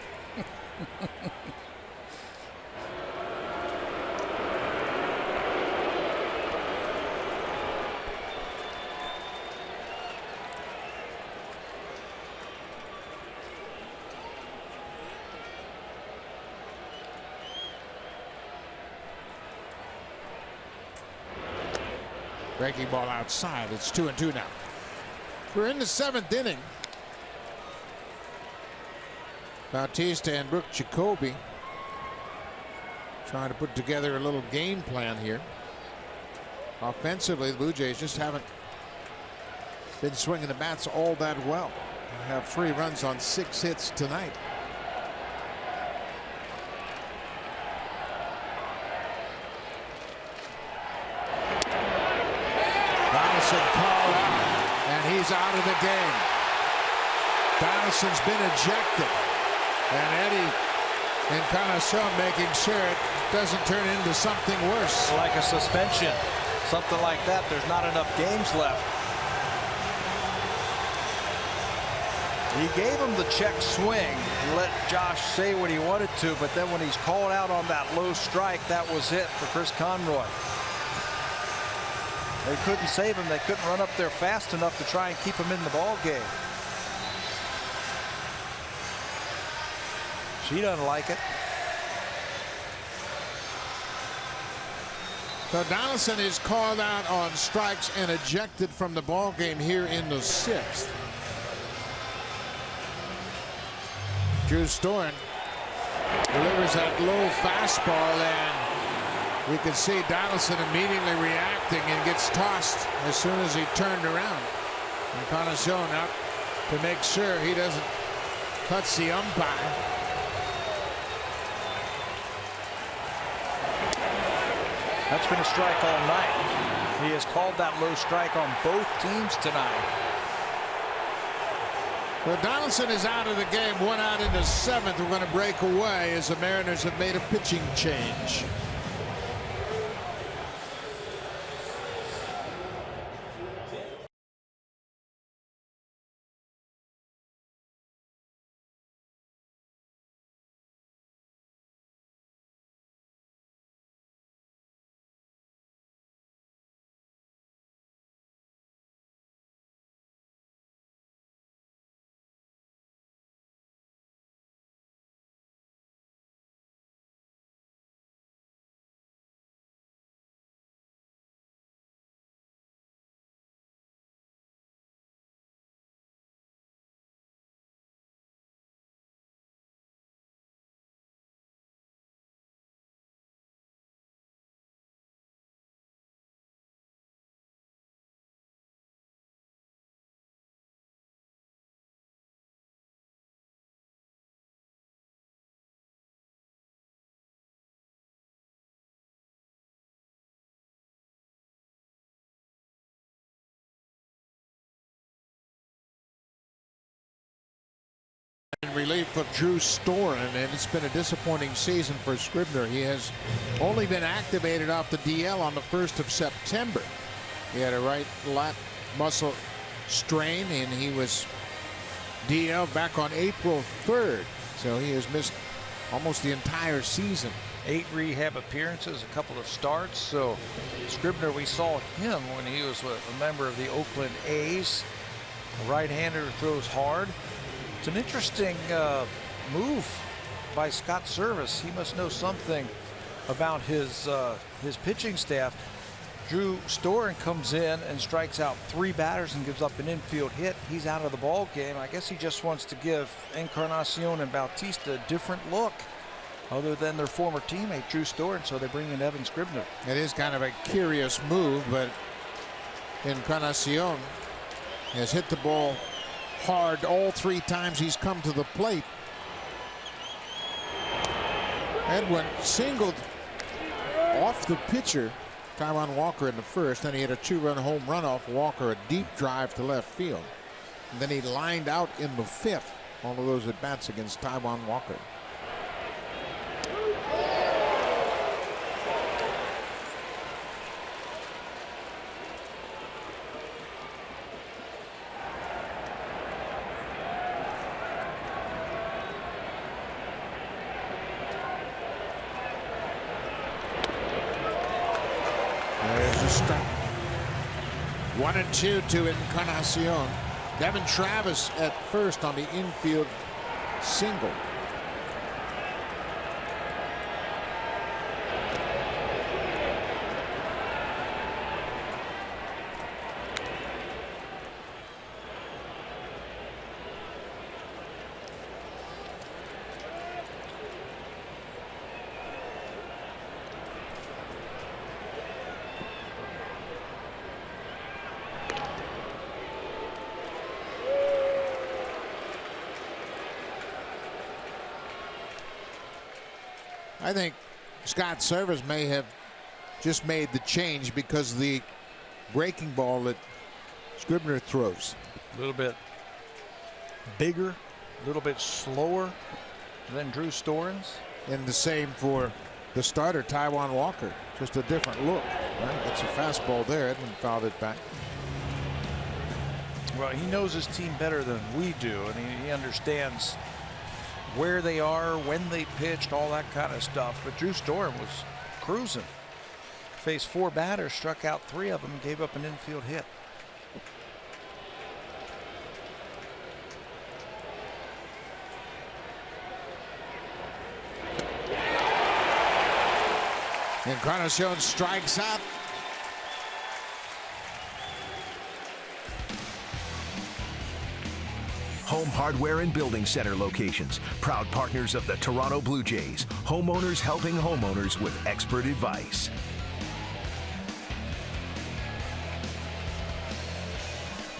Breaking ball outside. It's 2-2 now. We're in the 7th inning. Bautista and Brooke Jacoby trying to put together a little game plan here. Offensively, the Blue Jays just haven't been swinging the bats all that well. They have 3 runs on 6 hits tonight. Donaldson called out, and he's out of the game. Donaldson's been ejected. And Eddie Encarnacion making sure it doesn't turn into something worse. Like a suspension, something like that. There's not enough games left. He gave him the check swing, let Josh say what he wanted to, but then when he's called out on that low strike, that was it for Chris Conroy. They couldn't save him. They couldn't run up there fast enough to try and keep him in the ball game. She doesn't like it. So Donaldson is called out on strikes and ejected from the ball game here in the 6th. Drew Storen delivers that low fastball, and we can see Donaldson immediately reacting and gets tossed as soon as he turned around. Encarnacion up to make sure he doesn't touch the umpire. That's been a strike all night. He has called that low strike on both teams tonight. Well, Donaldson is out of the game, 1 out in the 7th. We're going to break away as the Mariners have made a pitching change. In relief of Drew Storen, and it's been a disappointing season for Scribner. He has only been activated off the DL on the 1st of September. He had a right lat muscle strain, and he was DL back on April 3rd. So he has missed almost the entire season. 8 rehab appearances, a couple of starts. So Scribner, we saw him when he was a member of the Oakland A's. A right-hander who throws hard. It's an interesting move by Scott Service. He must know something about his pitching staff. Drew Storen comes in and strikes out 3 batters and gives up an infield hit. He's out of the ball game. I guess he just wants to give Encarnacion and Bautista a different look other than their former teammate Drew Storen, so they bring in Evan Scribner. It is kind of a curious move, but Encarnacion has hit the ball hard all 3 times he's come to the plate. Edwin singled off the pitcher, Taijuan Walker, in the 1st. Then he had a 2-run home run off Walker, a deep drive to left field. And then he lined out in the 5th. All of those at bats against Taijuan Walker. There's a strike. 1-2 to Encarnacion. Devin Travis at first on the infield single. I think Scott Service may have just made the change because the breaking ball that Scribner throws. A little bit bigger, a little bit slower than Drew Storen's. And the same for the starter, Taijuan Walker. Just a different look. Right? That's a fastball there. Edwin fouled it back. Well, he knows his team better than we do, and he understands where they are, when they pitched, all that kind of stuff. But Drew Storen was cruising. Faced 4 batters, struck out 3 of them, gave up an infield hit. Encarnacion strikes out. Home Hardware and Building Center locations, proud partners of the Toronto Blue Jays. Homeowners helping homeowners with expert advice.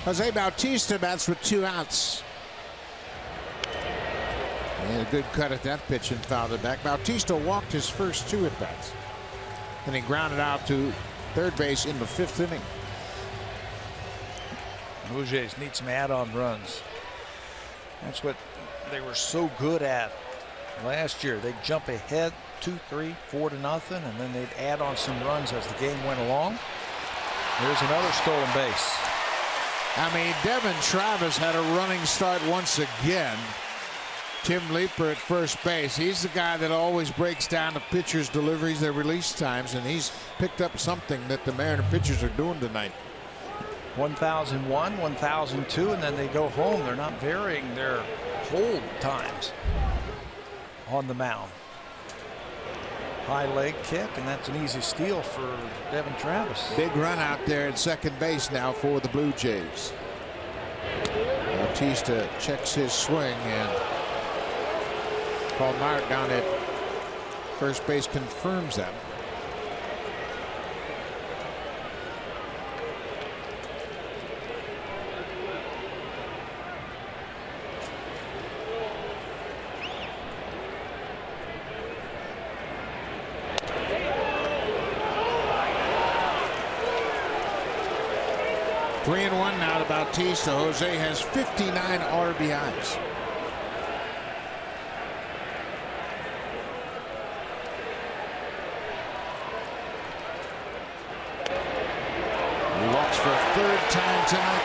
Jose Bautista bats with 2 outs. And a good cut at that pitch and fouled it back. Bautista walked his first 2 at bats. And he grounded out to third base in the 5th inning. Blue Jays need some add-on runs. That's what they were so good at last year. They'd jump ahead 2-3, 4-0, and then they'd add on some runs as the game went along. There's another stolen base. I mean, Devin Travis had a running start once again. Tim Leeper at first base. He's the guy that always breaks down the pitchers' deliveries, their release times, and he's picked up something that the Mariner pitchers are doing tonight. 1001, 1002, and then they go home. They're not varying their hold times on the mound. High leg kick, and that's an easy steal for Devin Travis. Big run out there at second base now for the Blue Jays. Bautista checks his swing, and Paul Mart down at first base confirms that. Three and one now to Bautista. Jose has 59 RBIs. He walks for a 3rd time tonight.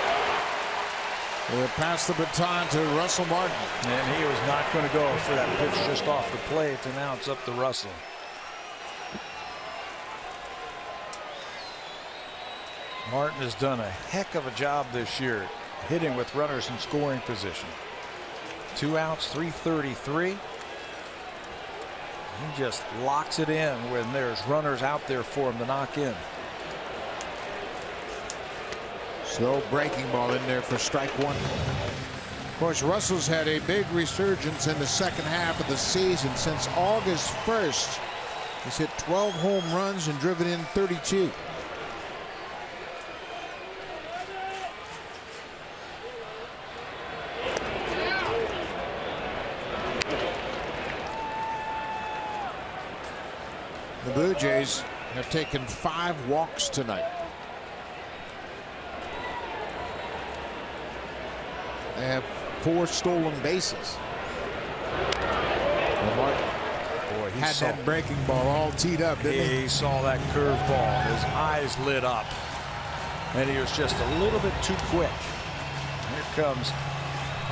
He'll pass the baton to Russell Martin. And he was not going to go for that pitch just off the plate, and now it's up to Russell. Martin has done a heck of a job this year hitting with runners in scoring position. 2 outs, 333. He just locks it in when there's runners out there for him to knock in. Slow breaking ball in there for strike 1. Of course, Russell's had a big resurgence in the second half of the season. Since August 1st, he's hit 12 home runs and driven in 32. The Blue Jays have taken 5 walks tonight. They have 4 stolen bases. Boy, he had saw that breaking ball all teed up, didn't he? He saw that curveball. His eyes lit up. And he was just a little bit too quick. Here comes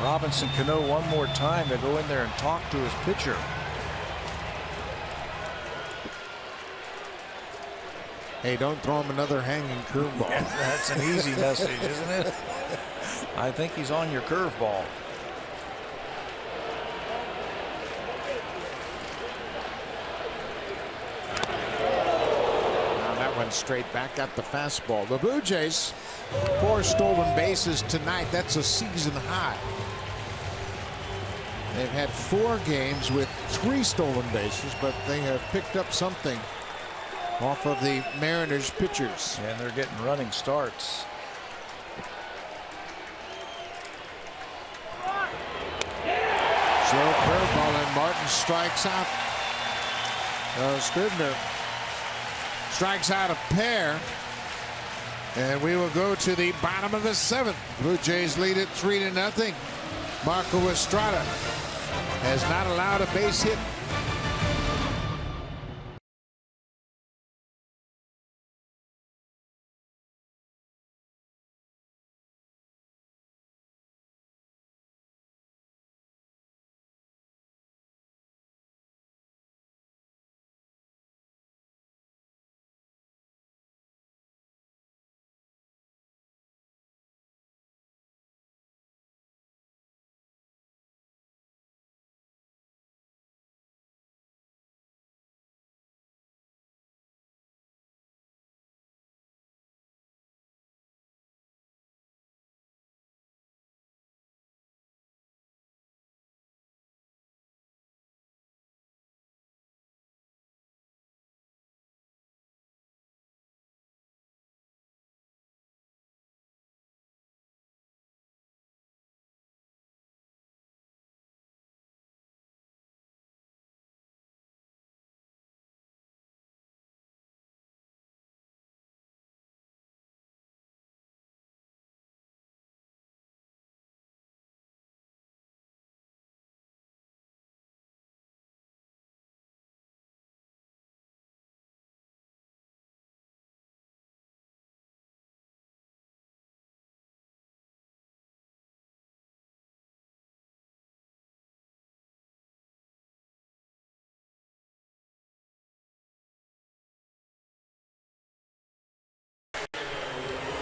Robinson Cano one more time to go in there and talk to his pitcher. Hey, don't throw him another hanging curveball. Yeah, that's an easy message, isn't it? I think he's on your curveball. Now that one straight back at the fastball. The Blue Jays, 4 stolen bases tonight. That's a season high. They've had 4 games with 3 stolen bases, but they have picked up something off of the Mariners pitchers. And they're getting running starts. Slow curveball, and Martin strikes out. Scribner strikes out a pair. And we will go to the bottom of the 7th. Blue Jays lead it 3-0. Marco Estrada has not allowed a base hit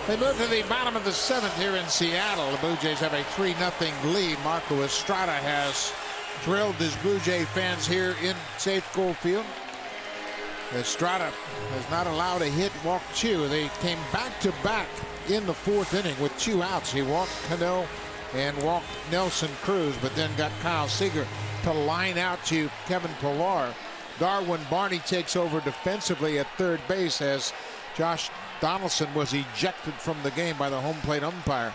They move to the bottom of the 7th here in Seattle. The Blue Jays have a 3-0 lead. Marco Estrada has thrilled his Blue Jay fans here in Safeco Field. Estrada has not allowed a hit, walk, Chu. They came back-to-back in the 4th inning with 2 outs. He walked Cano and walked Nelson Cruz, but then got Kyle Seager to line out to Kevin Pillar. Darwin Barney takes over defensively at third base as Josh Donaldson was ejected from the game by the home plate umpire.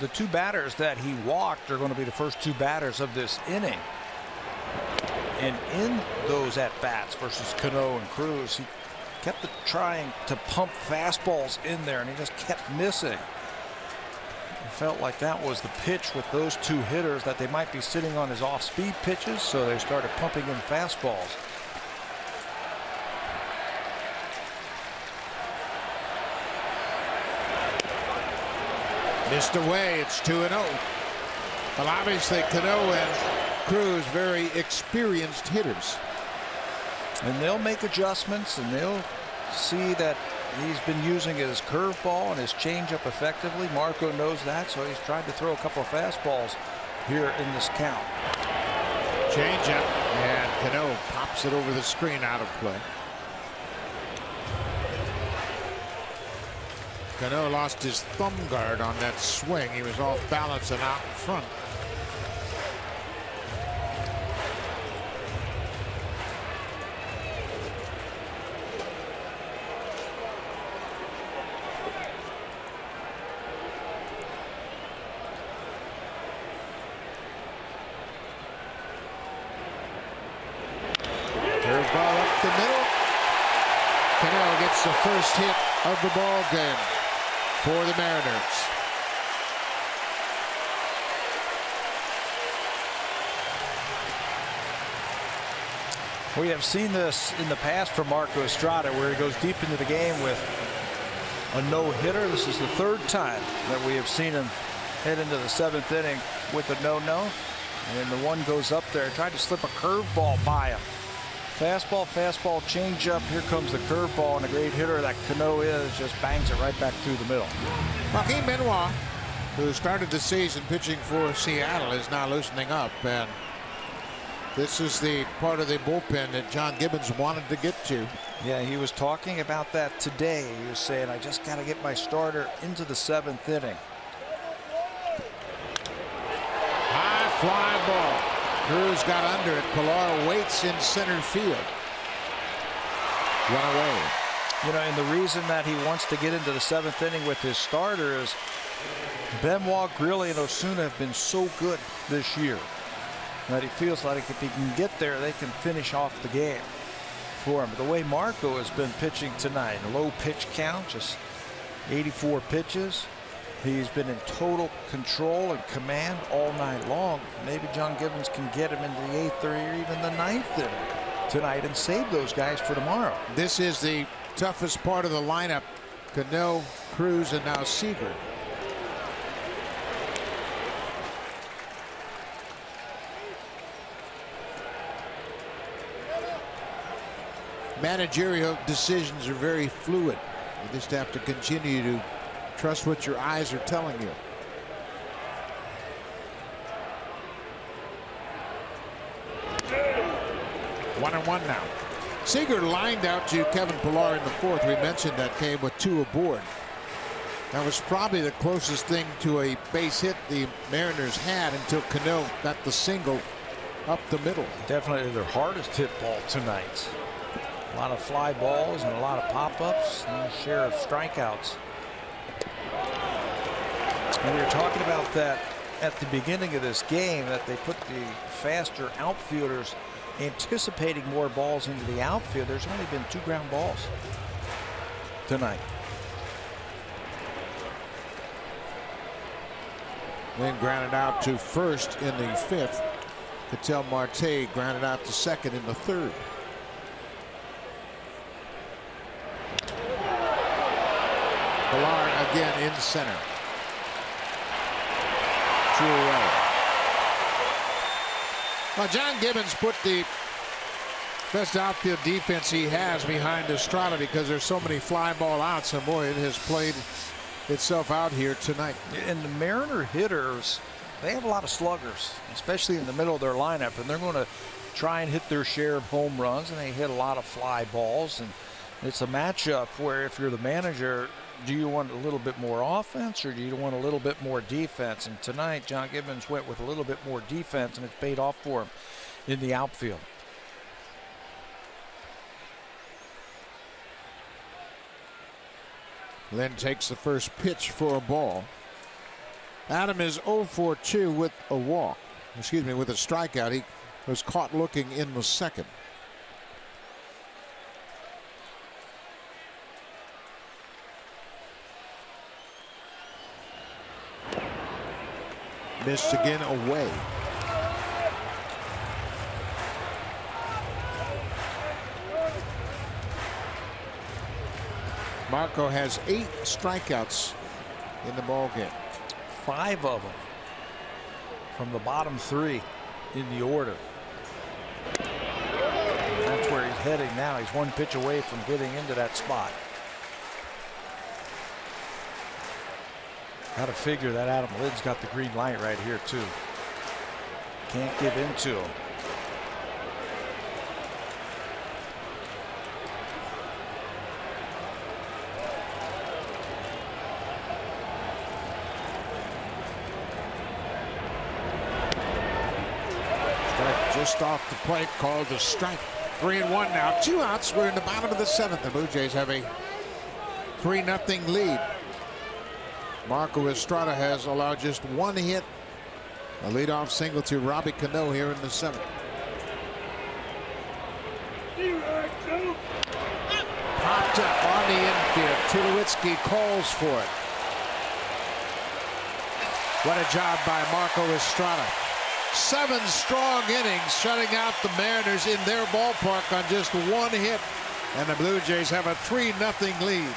The 2 batters that he walked are going to be the first 2 batters of this inning. And in those at-bats versus Cano and Cruz, he kept trying to pump fastballs in there, and he just kept missing. It felt like that was the pitch with those 2 hitters, that they might be sitting on his off-speed pitches, so they started pumping in fastballs. Missed away. It's 2-0. Well, obviously Cano and Cruz, very experienced hitters. And they'll make adjustments, and they'll see that he's been using his curveball and his changeup effectively. Marco knows that, so he's tried to throw a couple of fastballs here in this count. Changeup, and Cano pops it over the screen, out of play. Cano lost his thumb guard on that swing. He was off balance and out in front. Curveball up the middle. Cano gets the first hit of the ball game for the Mariners. We have seen this in the past from Marco Estrada, where he goes deep into the game with a no-hitter. This is the 3rd time that we have seen him head into the 7th inning with a no-no. And the one goes up there, tried to slip a curveball by him. Fastball, changeup. Here comes the curveball, and a great hitter that Cano is just bangs it right back through the middle. Joaquin Benoit, who started the season pitching for Seattle, is now loosening up, and this is the part of the bullpen that John Gibbons wanted to get to. Yeah, he was talking about that today. He was saying, I just got to get my starter into the 7th inning. High fly ball. Cruz got under it. Pillar waits in center field. Run away. You know, and the reason that he wants to get into the 7th inning with his starter is Benoit, Grilli, and Osuna have been so good this year that he feels like if he can get there, they can finish off the game for him. But the way Marco has been pitching tonight, a low pitch count, just 84 pitches. He's been in total control and command all night long. Maybe John Gibbons can get him into the 8th or even the 9th inning tonight and save those guys for tomorrow. This is the toughest part of the lineup. Cano, Cruz, and now Seager. Managerial decisions are very fluid. You just have to continue to trust what your eyes are telling you. One and one now. Seager lined out to Kevin Pillar in the 4th. We mentioned that came with 2 aboard. That was probably the closest thing to a base hit the Mariners had until Cano got the single up the middle. Definitely their hardest hit ball tonight. A lot of fly balls and a lot of pop-ups and a share of strikeouts. And we were talking about that at the beginning of this game, that they put the faster outfielders anticipating more balls into the outfield. There's only been 2 ground balls tonight. Then grounded out to first in the 5th. Ketel Marte grounded out to second in the 3rd. Pillar again in center. 2 away. Well, John Gibbons put the best outfield defense he has behind Estrada because there's so many fly ball outs, and boy, it has played itself out here tonight. And the Mariner hitters, they have a lot of sluggers, especially in the middle of their lineup, and they're going to try and hit their share of home runs, and they hit a lot of fly balls. And it's a matchup where if you're the manager, do you want a little bit more offense or do you want a little bit more defense? And tonight, John Gibbons went with a little bit more defense, and it's paid off for him in the outfield. Lynn takes the first pitch for a ball. Adam is 0 for 2 with a walk. Excuse me, with a strikeout. He was caught looking in the second. Missed again away. Marco has 8 strikeouts in the ball game. 5 of them from the bottom 3 in the order. And that's where he's heading now. He's 1 pitch away from getting into that spot. Got to figure that Adam Lynn's got the green light right here too. Can't give in to him. Just off the plate, called a strike. 3-1 now. 2 outs. We're in the bottom of the 7th. The Blue Jays have a 3-0 lead. Marco Estrada has allowed just 1 hit. A leadoff single to Robbie Cano here in the 7th. Popped up on the infield. Tulowitzki calls for it. What a job by Marco Estrada. 7 strong innings shutting out the Mariners in their ballpark on just 1 hit. And the Blue Jays have a 3-0 lead.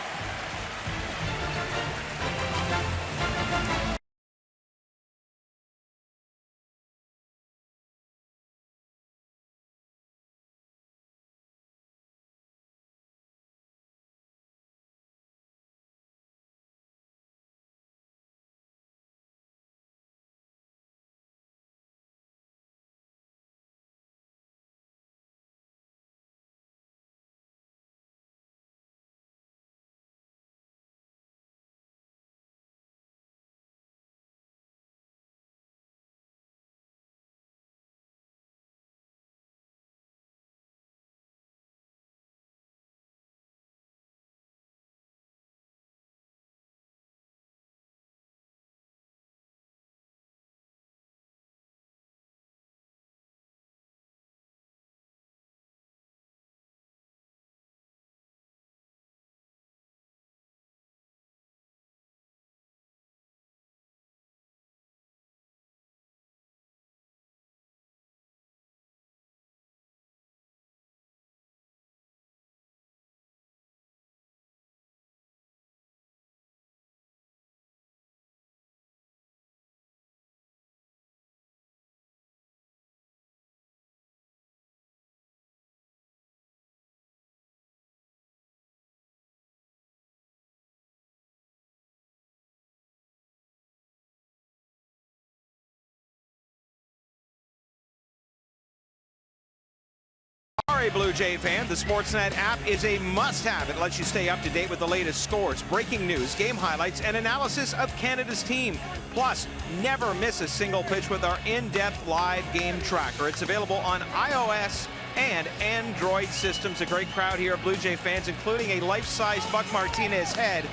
A Blue Jay fan, the Sportsnet app is a must-have. It lets you stay up to date with the latest scores, breaking news, game highlights, and analysis of Canada's team. Plus, never miss a single pitch with our in-depth live game tracker. It's available on iOS and Android systems. A great crowd here of Blue Jay fans, including a life-size Buck Martinez head.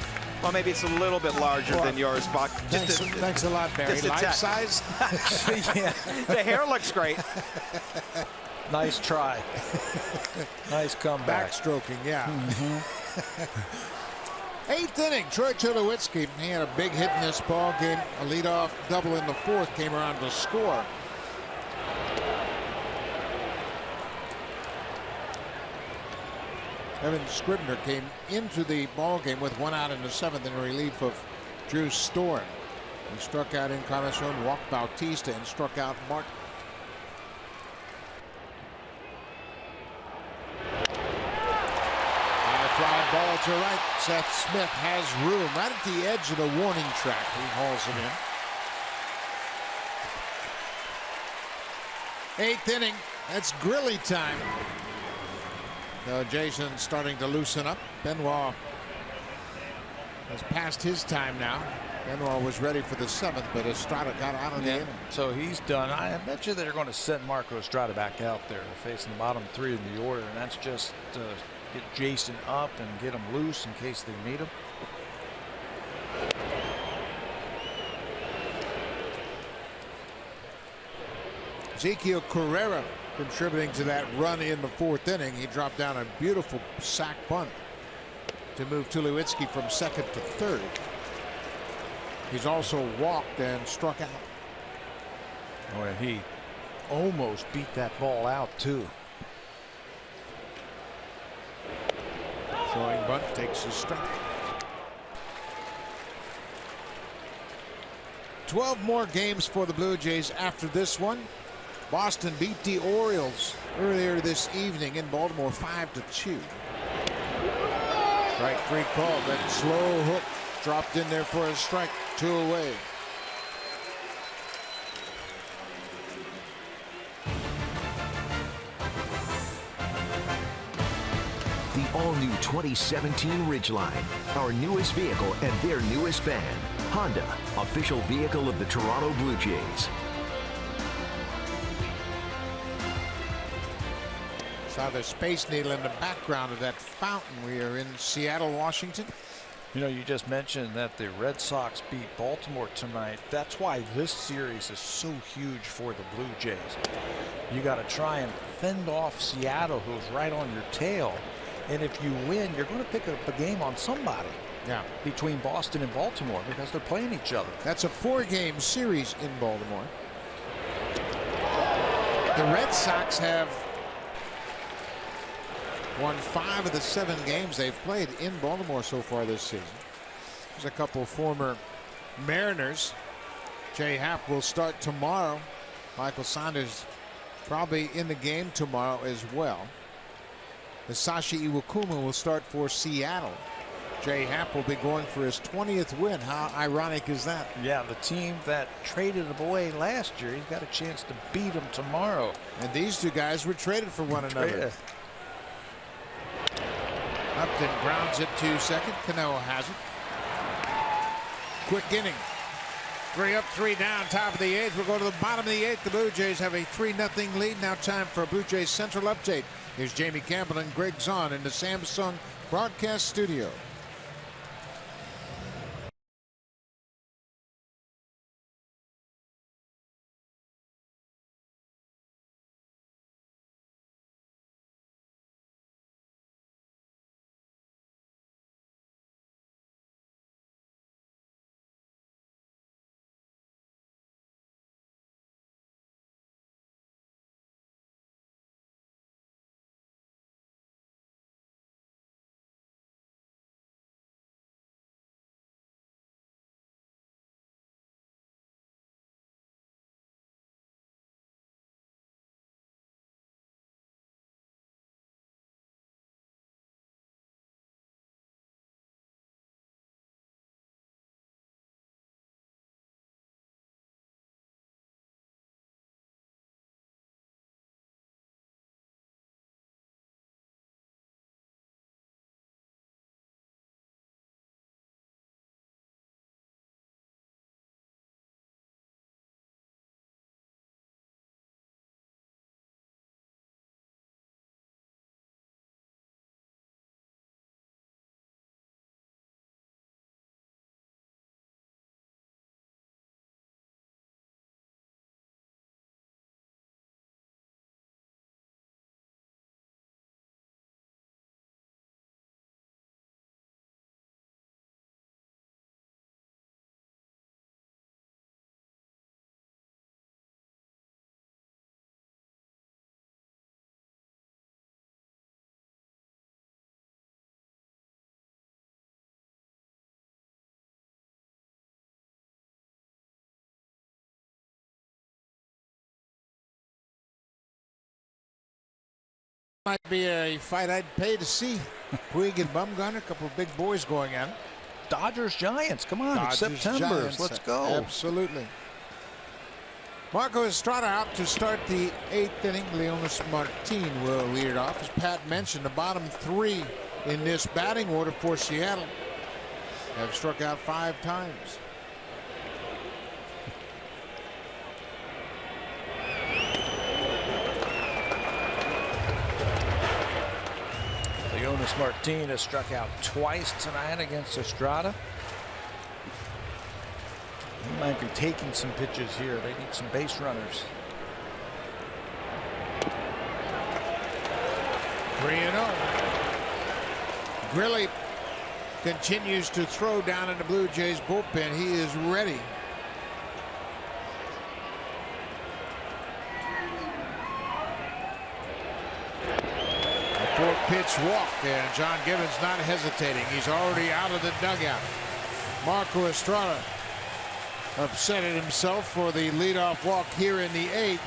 Well, maybe it's a little bit larger than yours, Buck. Thanks a lot, Barry. Life size? Yeah. The hair looks great. Nice try. Nice comeback. Backstroking, yeah. 8th inning, Troy Tulowitzki. He had a big hit in this ball game. A leadoff double in the 4th came around to score. Evan Scribner came into the ball game with 1 out in the 7th in relief of Drew Storm. He struck out Encarnacion, walked Bautista, and struck out Martin. High fly ball to right. Seth Smith has room right at the edge of the warning track. He hauls it in. 8th inning. That's Grilly time. So Jason's starting to loosen up. Benoit has passed his time now. Benoit was ready for the 7th, but Estrada got out of the inning. So he's done. I bet you they're going to send Marco Estrada back out there facing the bottom 3 of the order, and that's just get Jason up and get him loose in case they need him. Ezekiel Carrera contributing to that run in the 4th inning. He dropped down a beautiful sac bunt to move Tulowitzki from 2nd to 3rd. He's also walked and struck out. Oh, and he almost beat that ball out too. Throwing bunt takes a strike. 12 more games for the Blue Jays after this one. Boston beat the Orioles earlier this evening in Baltimore 5-2. Strike 3 called. That slow hook dropped in there for a strike. 2 away. The all-new 2017 Ridgeline, our newest vehicle and their newest fan. Honda, official vehicle of the Toronto Blue Jays. Saw the Space Needle in the background of that fountain. We are in Seattle, Washington. You know, you just mentioned that the Red Sox beat Baltimore tonight. That's why this series is so huge for the Blue Jays. You got to try and fend off Seattle, who's right on your tail. And if you win, you're going to pick up a game on somebody. Yeah. Between Boston and Baltimore, because they're playing each other. That's a 4-game series in Baltimore. The Red Sox have won 5 of the 7 games they've played in Baltimore so far this season. There's a couple former Mariners. Jay Happ will start tomorrow. Michael Saunders probably in the game tomorrow as well. Hisashi Iwakuma will start for Seattle. Jay Happ will be going for his 20th win. How ironic is that? Yeah, the team that traded him away last year, he's got a chance to beat him tomorrow. And these two guys were traded for one another. Upton grounds it to second. Cano has it. Quick inning. 3 up, 3 down, top of the 8th. We'll go to the bottom of the 8th. The Blue Jays have a 3-0 lead. Now time for a Blue Jays Central update. Here's Jamie Campbell and Greg Zahn in the Samsung broadcast studio. Might be a fight I'd pay to see. Puig and Bumgarner, a couple of big boys going in. Dodgers, Giants. Come on, Dodgers, it's September. Giants. Let's go. Absolutely. Marco Estrada out to start the 8th inning. Leonis Martin will lead it off. As Pat mentioned, the bottom 3 in this batting order for Seattle have struck out 5 times. Leonis Martin has struck out twice tonight against Estrada. He might be taking some pitches here. They need some base runners. 3-0. Grilli continues to throw down in the Blue Jays bullpen. He is ready. A 4-pitch walk, and John Gibbons not hesitating. He's already out of the dugout. Marco Estrada upsetted himself for the leadoff walk here in the 8th.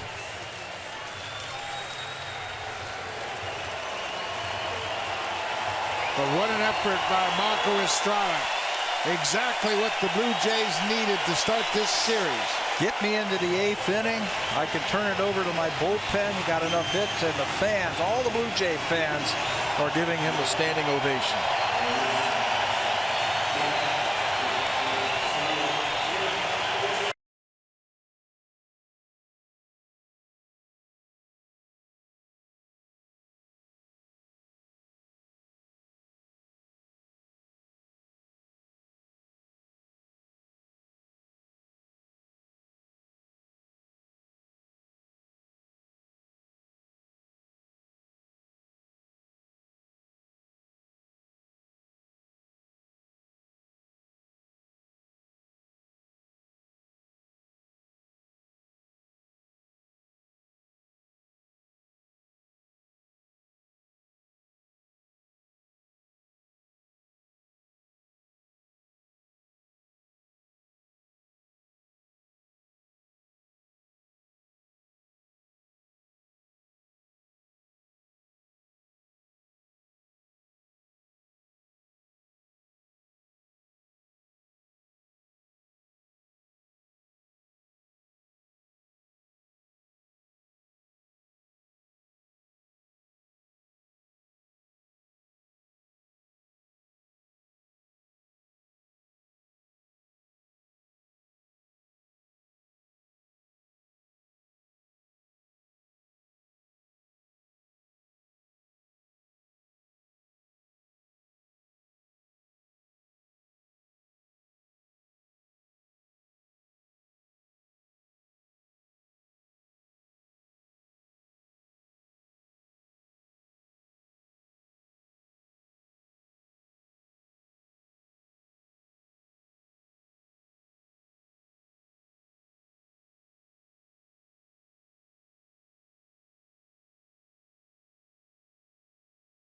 But what an effort by Marco Estrada. Exactly what the Blue Jays needed to start this series. Get me into the 8th inning. I can turn it over to my bullpen. You got enough hits, and the fans, all the Blue Jay fans, are giving him a standing ovation.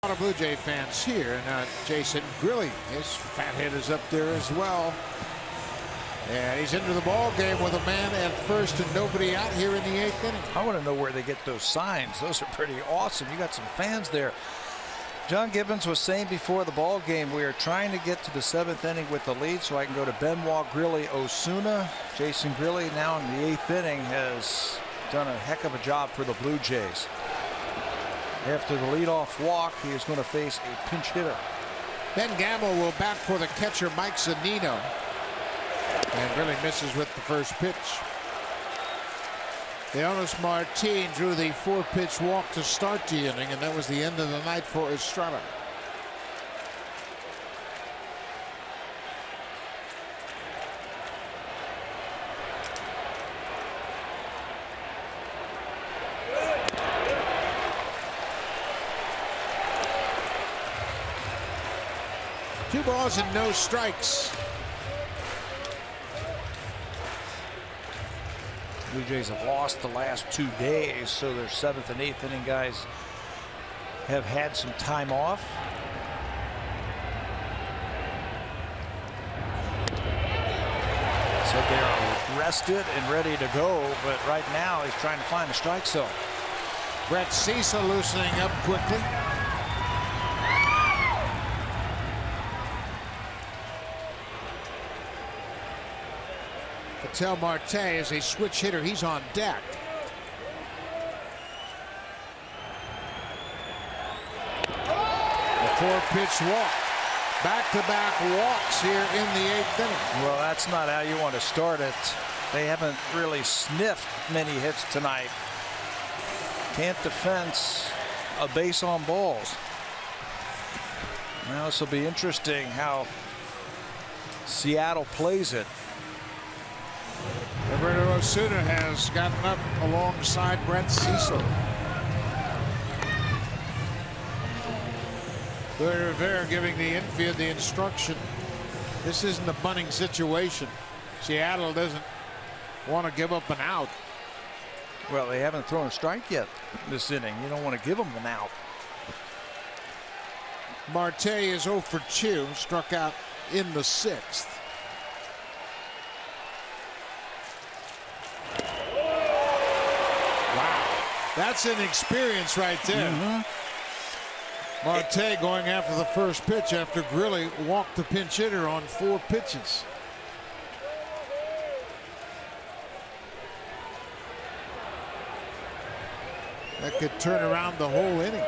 A lot of Blue Jay fans here, and Jason Grilli, his fat head is up there as well. And he's into the ball game with a man at first and nobody out here in the 8th inning. I want to know where they get those signs. Those are pretty awesome. You got some fans there. John Gibbons was saying before the ball game, we are trying to get to the 7th inning with the lead so I can go to Benoit Grilli Osuna. Jason Grilli now in the 8th inning has done a heck of a job for the Blue Jays. After the leadoff walk, he is going to face a pinch hitter. Ben Gamble will bat for the catcher Mike Zunino. And really misses with the first pitch. Leonis Martin drew the 4-pitch walk to start the inning, and that was the end of the night for Estrada. Two balls and no strikes. Blue Jays have lost the last 2 days, so their 7th and 8th inning guys have had some time off. So they are rested and ready to go, but right now he's trying to find a strike zone. Brett Cecil loosening up quickly. Ketel Marte is a switch hitter. He's on deck. A 4-pitch walk. Back-to-back walks here in the 8th inning. Well, that's not how you want to start it. They haven't really sniffed many hits tonight. Can't defense a base on balls. Now this will be interesting how Seattle plays it. Roberto Osuna has gotten up alongside Brett Cecil. Louis Rivera giving the infield the instruction. This isn't a bunting situation. Seattle doesn't want to give up an out. Well, they haven't thrown a strike yet this inning. You don't want to give them an out. Marte is 0 for 2, struck out in the 6th. Wow, that's an experience right there. Marte going after the first pitch after Grilli walked the pinch hitter on 4 pitches. That could turn around the whole inning.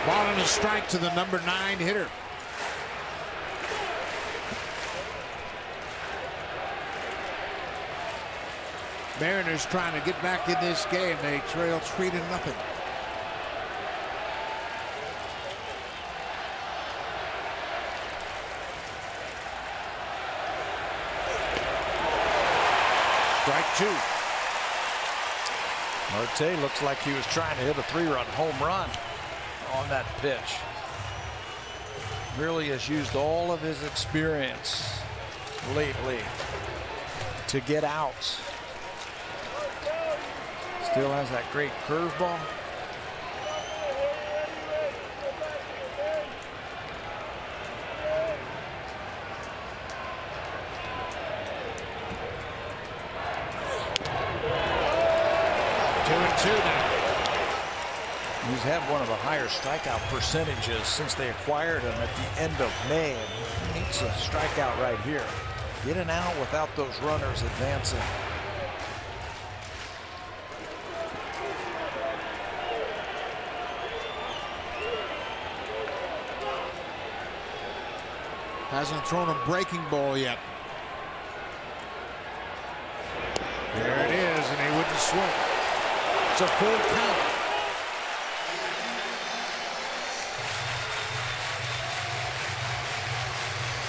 Ball and a strike to the number 9 hitter. Mariners trying to get back in this game. They trail 3-0. Strike 2. Marte looks like he was trying to hit a 3-run home run on that pitch. Really has used all of his experience lately to get outs. Still has that great curveball. He's had one of the higher strikeout percentages since they acquired him at the end of May. He needs a strikeout right here. Get an out without those runners advancing. Hasn't thrown a breaking ball yet. There it is, and he wouldn't swing. It's a full count.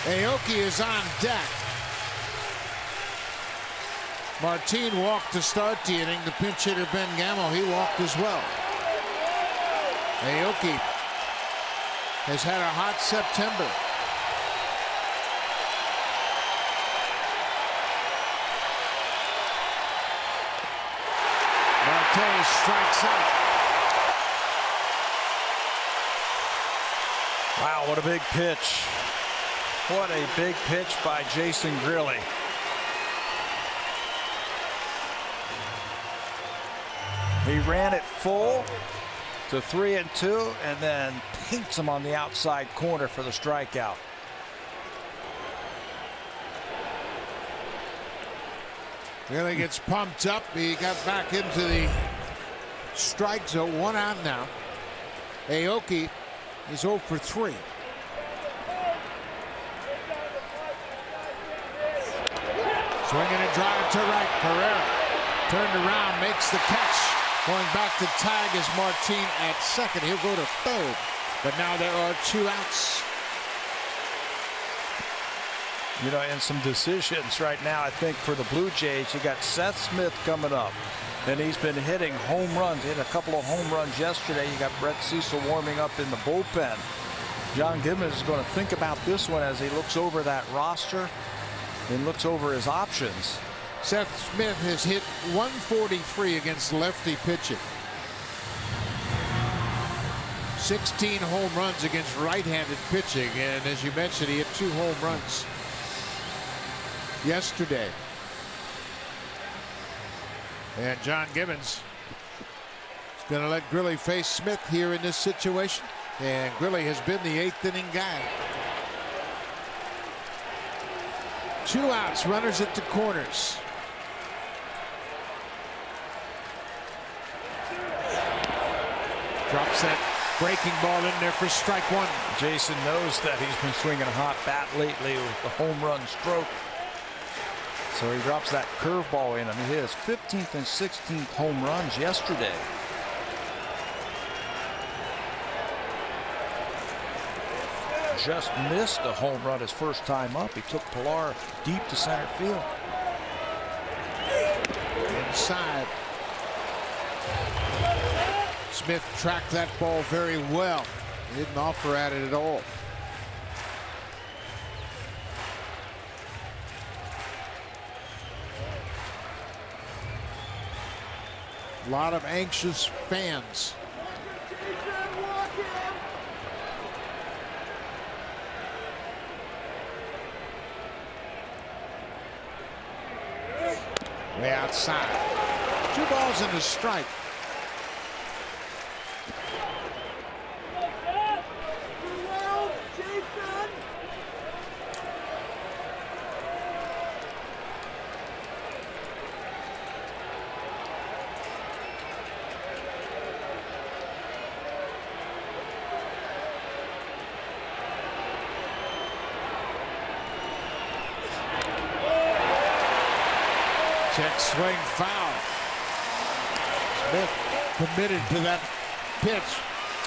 Aoki is on deck. Martin walked to start the inning. The pinch hitter Ben Gamel, he walked as well. Aoki has had a hot September. Marte strikes out. Wow, what a big pitch. What a big pitch by Jason Grilli. He ran it full to 3-2 and then paints him on the outside corner for the strikeout. Really gets pumped up. He got back into the strike zone. 1 out now. Aoki is 0 for 3. Swinging a drive to right. Carrera turned around, makes the catch. Going back to tag is Martin at second. He'll go to third. But now there are 2 outs. You know, and some decisions right now, I think, for the Blue Jays. You got Seth Smith coming up, and he's been hitting home runs. He hit a couple of home runs yesterday. You got Brett Cecil warming up in the bullpen. John Gibbons is going to think about this one as he looks over that roster and looks over his options. Seth Smith has hit 143 against lefty pitching. 16 home runs against right-handed pitching, and as you mentioned, he hit 2 home runs yesterday. And John Gibbons is going to let Grilli face Smith here in this situation. And Grilli has been the 8th inning guy. 2 outs, runners at the corners. Drops that breaking ball in there for strike 1. Jason knows that he's been swinging a hot bat lately with the home run stroke. So he drops that curveball in. I mean, he hit his 15th and 16th home runs yesterday. Just missed a home run his first time up. He took Pilar deep to center field. Inside. Smith tracked that ball very well. He didn't offer at it at all. A lot of anxious fans. Way outside. 2 balls and a strike. Check swing foul. Smith committed to that pitch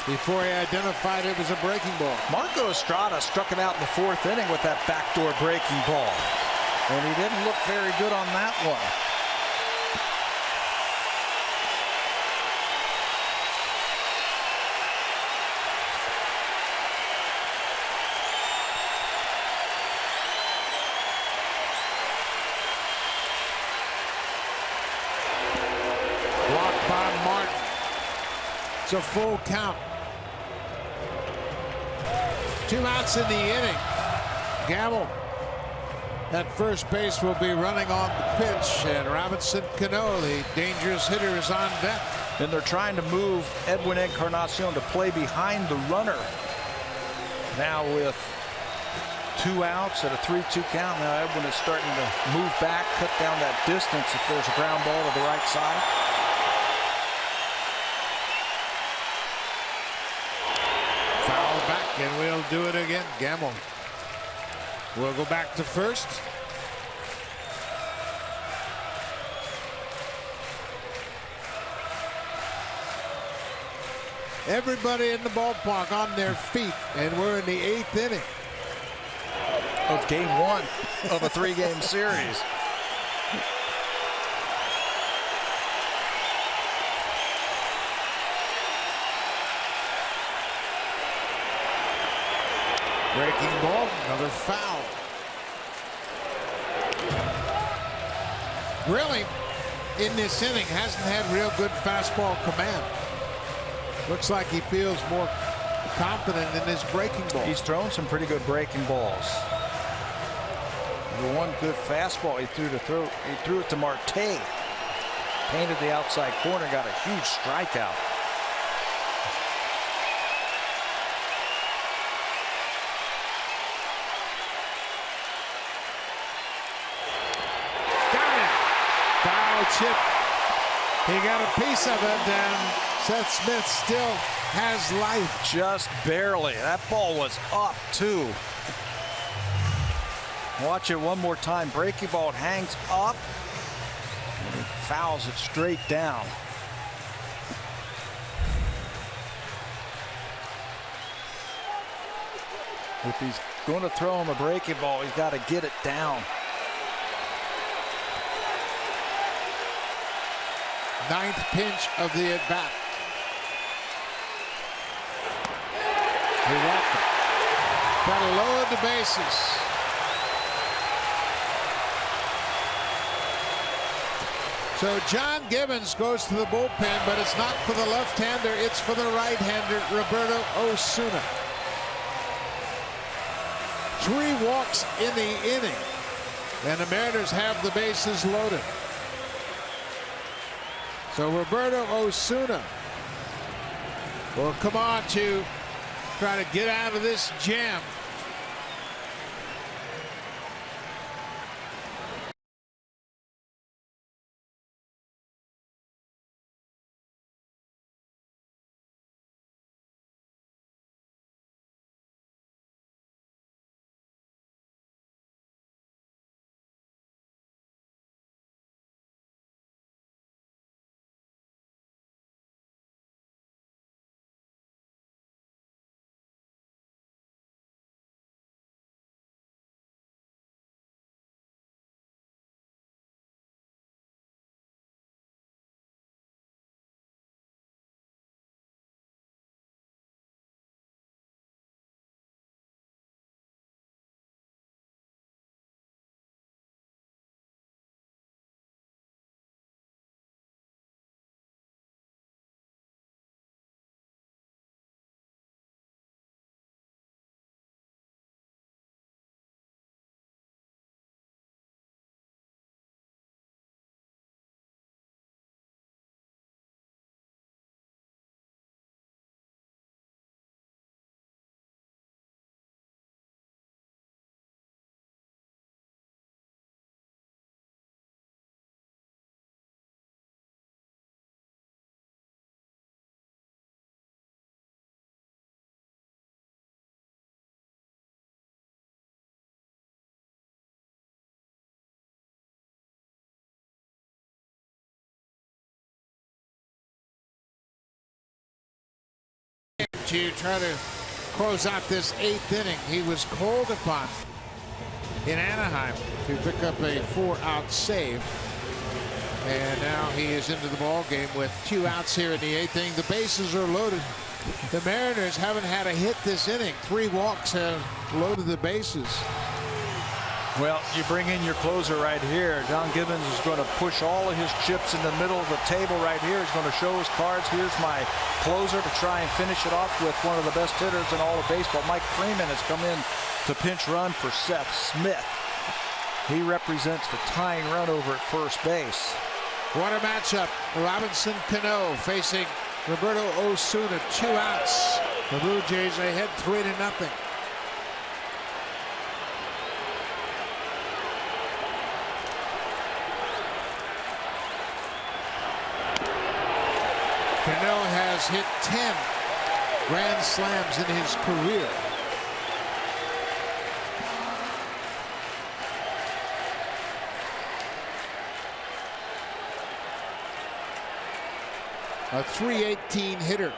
before he identified it was a breaking ball. Marco Estrada struck it out in the 4th inning with that backdoor breaking ball. And he didn't look very good on that one. It's a full count. 2 outs in the inning. Gamble at first base will be running on the pitch, and Robinson Cano, the dangerous hitter, is on deck. And they're trying to move Edwin Encarnacion to play behind the runner. Now with 2 outs at a 3-2 count. Now Edwin is starting to move back, cut down that distance if there's a ground ball to the right side. And we'll do it again. Gamble will go back to first. Everybody in the ballpark on their feet, and we're in the 8th inning of game 1 of a 3-game series. Breaking ball, another foul. Grilli in this inning hasn't had real good fastball command. Looks like he feels more confident in his breaking ball. He's thrown some pretty good breaking balls. The one good fastball he threw it to Marte. Painted the outside corner, got a huge strikeout. Chip. He got a piece of it, and Seth Smith still has life. Just barely. That ball was up, too. Watch it one more time. Breaking ball hangs up, and he fouls it straight down. If he's going to throw him a breaking ball, he's got to get it down. 9th pinch of the at-bat. He walked it. Got to load the bases. So John Gibbons goes to the bullpen, but it's not for the left-hander, it's for the right-hander, Roberto Osuna. 3 walks in the inning, and the Mariners have the bases loaded. So Roberto Osuna will come on to try to get out of this jam. To try to close out this 8th inning. He was called upon in Anaheim to pick up a 4-out save. And now he is into the ball game with 2 outs here in the 8th inning. The bases are loaded. The Mariners haven't had a hit this inning. 3 walks have loaded the bases. Well, you bring in your closer right here. John Gibbons is going to push all of his chips in the middle of the table right here. He's going to show his cards. Here's my closer to try and finish it off with one of the best hitters in all of baseball. Mike Freeman has come in to pinch run for Seth Smith. He represents the tying run over at first base. What a matchup. Robinson Cano facing Roberto Osuna. 2 outs. The Blue Jays ahead 3-0. Cano has hit 10 grand slams in his career. A .318 hitter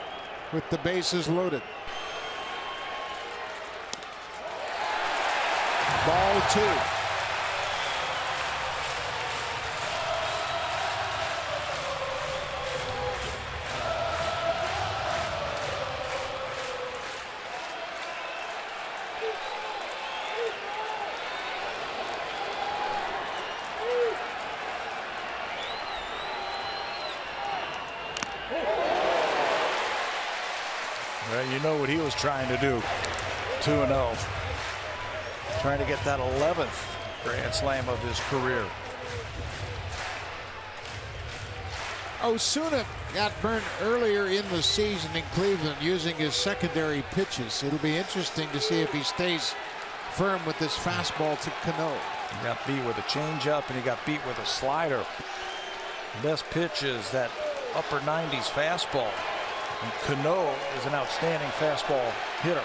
with the bases loaded. Ball 2. Well, you know what he was trying to do. 2-0. Trying to get that 11th grand slam of his career. Osuna got burned earlier in the season in Cleveland using his secondary pitches. It'll be interesting to see if he stays firm with this fastball to Cano. He got beat with a changeup and he got beat with a slider. The best pitch is that upper 90s fastball. And Cano is an outstanding fastball hitter.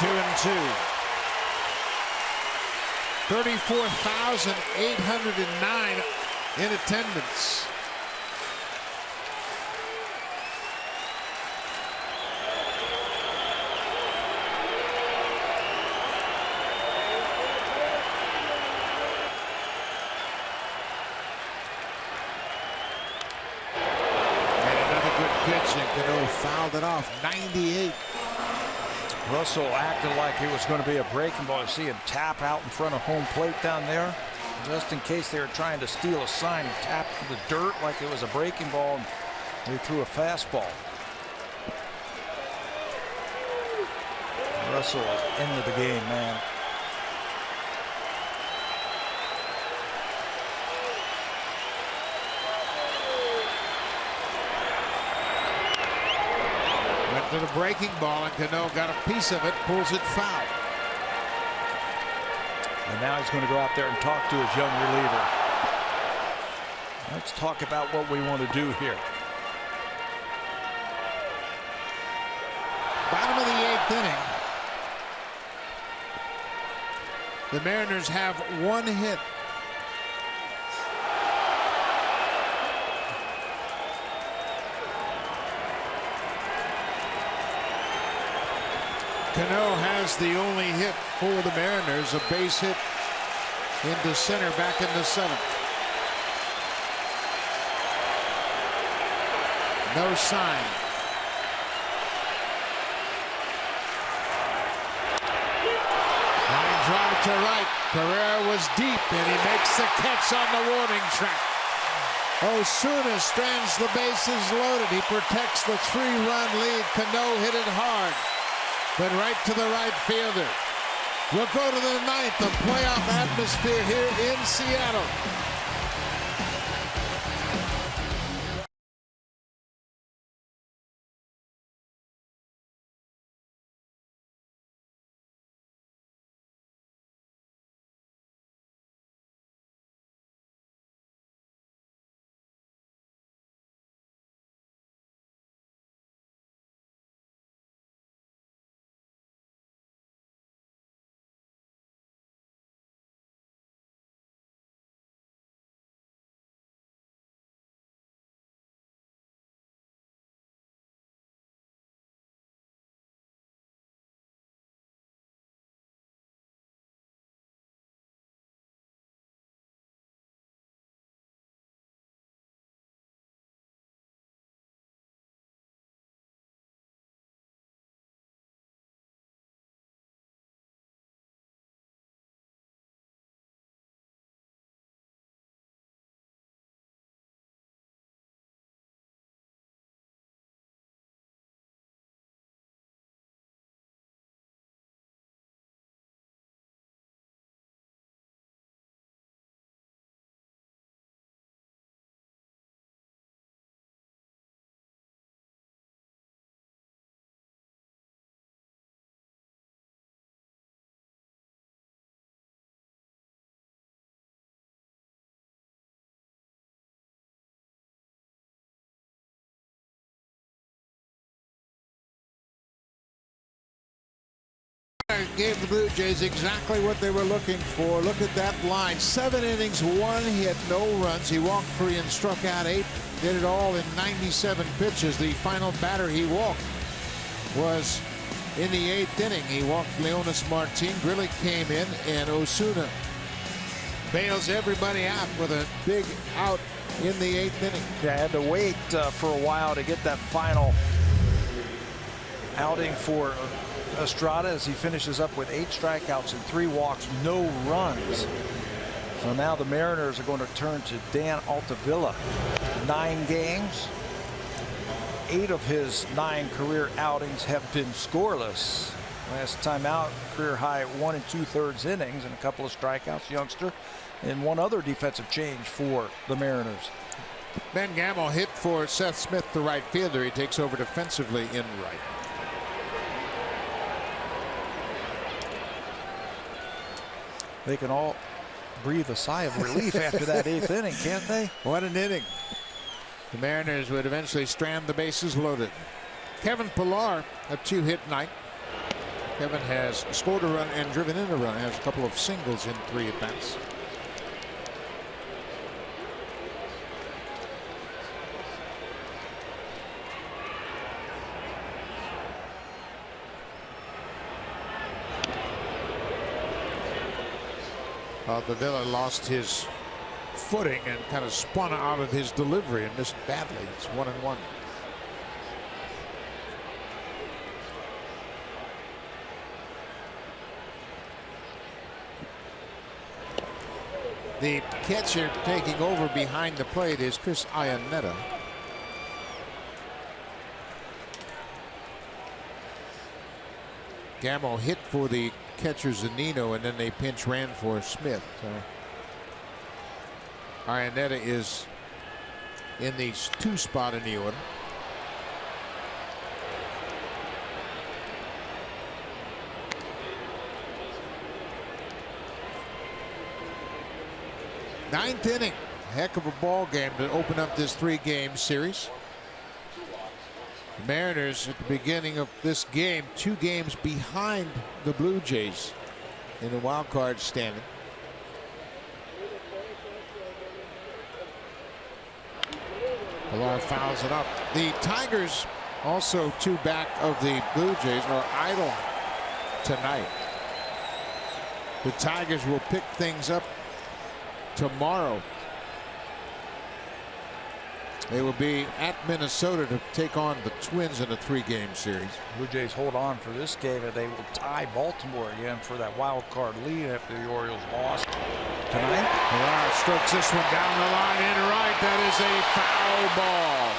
Two and 2. 34,809 in attendance. Pitch and Cano fouled it off. 98. Russell acted like it was going to be a breaking ball. You see him tap out in front of home plate down there. Just in case they were trying to steal a sign, he tapped the dirt like it was a breaking ball, and he threw a fastball. Russell is into the game, man. Went to the breaking ball, and Cano got a piece of it, pulls it foul. And now he's going to go out there and talk to his young reliever. Let's talk about what we want to do here. Bottom of the 8th inning. The Mariners have one hit. Cano has the only hit for the Mariners, a base hit into center back in the 7th. No sign. Line drive to right. Carrera was deep, and he makes the catch on the warning track. Osuna strands the bases loaded. He protects the 3-run lead. Cano hit it hard, but right to the right fielder. We'll go to the 9th, a playoff atmosphere here in Seattle. Gave the Blue Jays exactly what they were looking for. Look at that line. 7 innings, 1 hit, no runs. He walked 3 and struck out 8. Did it all in 97 pitches. The final batter he walked was in the 8th inning. He walked Leonis Martin. Grilli came in, and Osuna bails everybody out with a big out in the 8th inning. Yeah, I had to wait for a while to get that final outing for Estrada as he finishes up with 8 strikeouts and 3 walks, no runs. So now the Mariners are going to turn to Dan Altavilla. 9 games. 8 of his 9 career outings have been scoreless. Last time out, career high 1 2/3 innings and a couple of strikeouts, youngster, and 1 other defensive change for the Mariners. Ben Gamel hit for Seth Smith, the right fielder. He takes over defensively in right. They can all breathe a sigh of relief after that 8th inning, can't they? What an inning. The Mariners would eventually strand the bases loaded. Kevin Pillar, a 2-hit night. Kevin has scored a run and driven in a run. Has a couple of singles in 3 at-bats. Altavilla lost his footing and kind of spun out of his delivery and missed badly. It's 1-1. The catcher taking over behind the plate is Chris Iannetta. Gamble hit for the catcher Zunino, and then they pinch ran for Smith. So Iannetta is in the 2 spot in the order. Ninth inning. Heck of a ball game to open up this 3-game series. The Mariners at the beginning of this game 2 games behind the Blue Jays in the wild card standing. Pilar fouls it up. The Tigers, also 2 back of the Blue Jays, are idle tonight. The Tigers will pick things up tomorrow. They will be at Minnesota to take on the Twins in a 3-game series. Blue Jays hold on for this game, and they will tie Baltimore again for that wild card lead after the Orioles lost tonight. Pilar strokes this one down the line in right. That is a foul ball.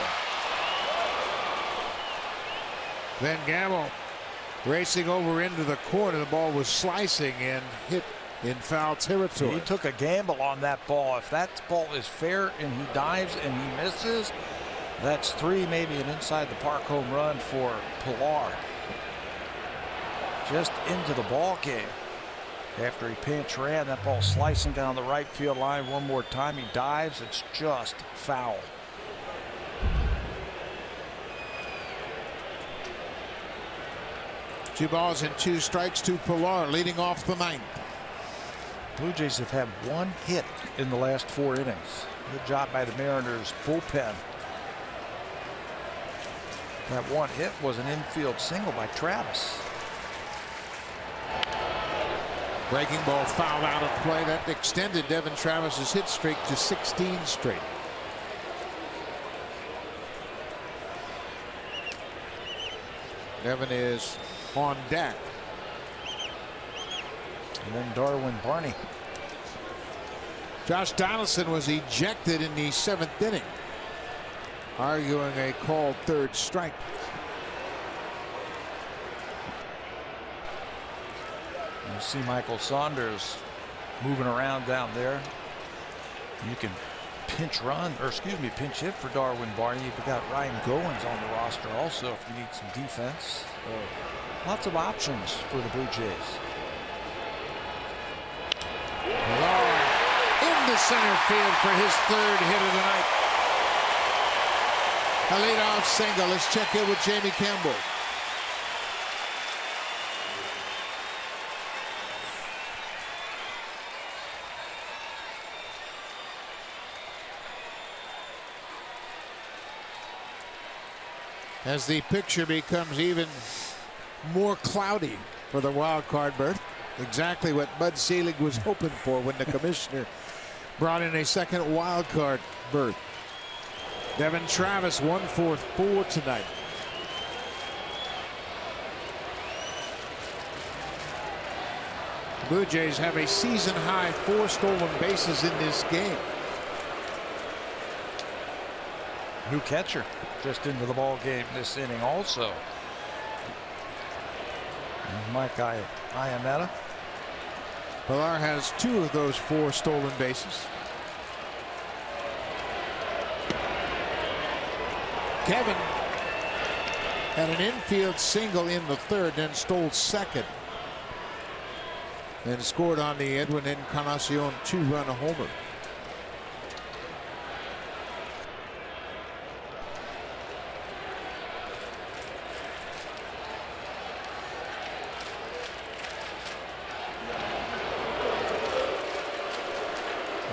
Then Gamble racing over into the corner. The ball was slicing and hit in foul territory. He took a gamble on that ball. If that ball is fair and he dives and he misses, that's 3, maybe an inside the park home run for Pilar. Just into the ball game. After he pinch ran, that ball slicing down the right field line one more time. He dives. It's just foul. Two balls and 2 strikes to Pilar, leading off the 9th. Blue Jays have had 1 hit in the last 4 innings. Good job by the Mariners bullpen. That 1 hit was an infield single by Travis. Breaking ball fouled out of play. That extended Devin Travis's hit streak to 16 straight. Devin is on deck. And then Darwin Barney. Josh Donaldson was ejected in the 7th inning, arguing a called 3rd strike. You see Michael Saunders moving around down there. You can pinch hit for Darwin Barney. You've got Ryan Goins on the roster also if you need some defense. Lots of options for the Blue Jays. Into center field for his 3rd hit of the night. A leadoff single. Let's check in with Jamie Campbell. As the picture becomes even more cloudy for the wild card berth. Exactly what Bud Selig was hoping for when the commissioner brought in a 2nd wild card berth. Devin Travis 1 for 4 tonight. Blue Jays have a season high 4 stolen bases in this game. New catcher just into the ball game this inning also. And Mike Iannetta. Pilar has 2 of those 4 stolen bases. Kevin had an infield single in the 3rd, then stole 2nd. And scored on the Edwin Encarnacion 2-run homer.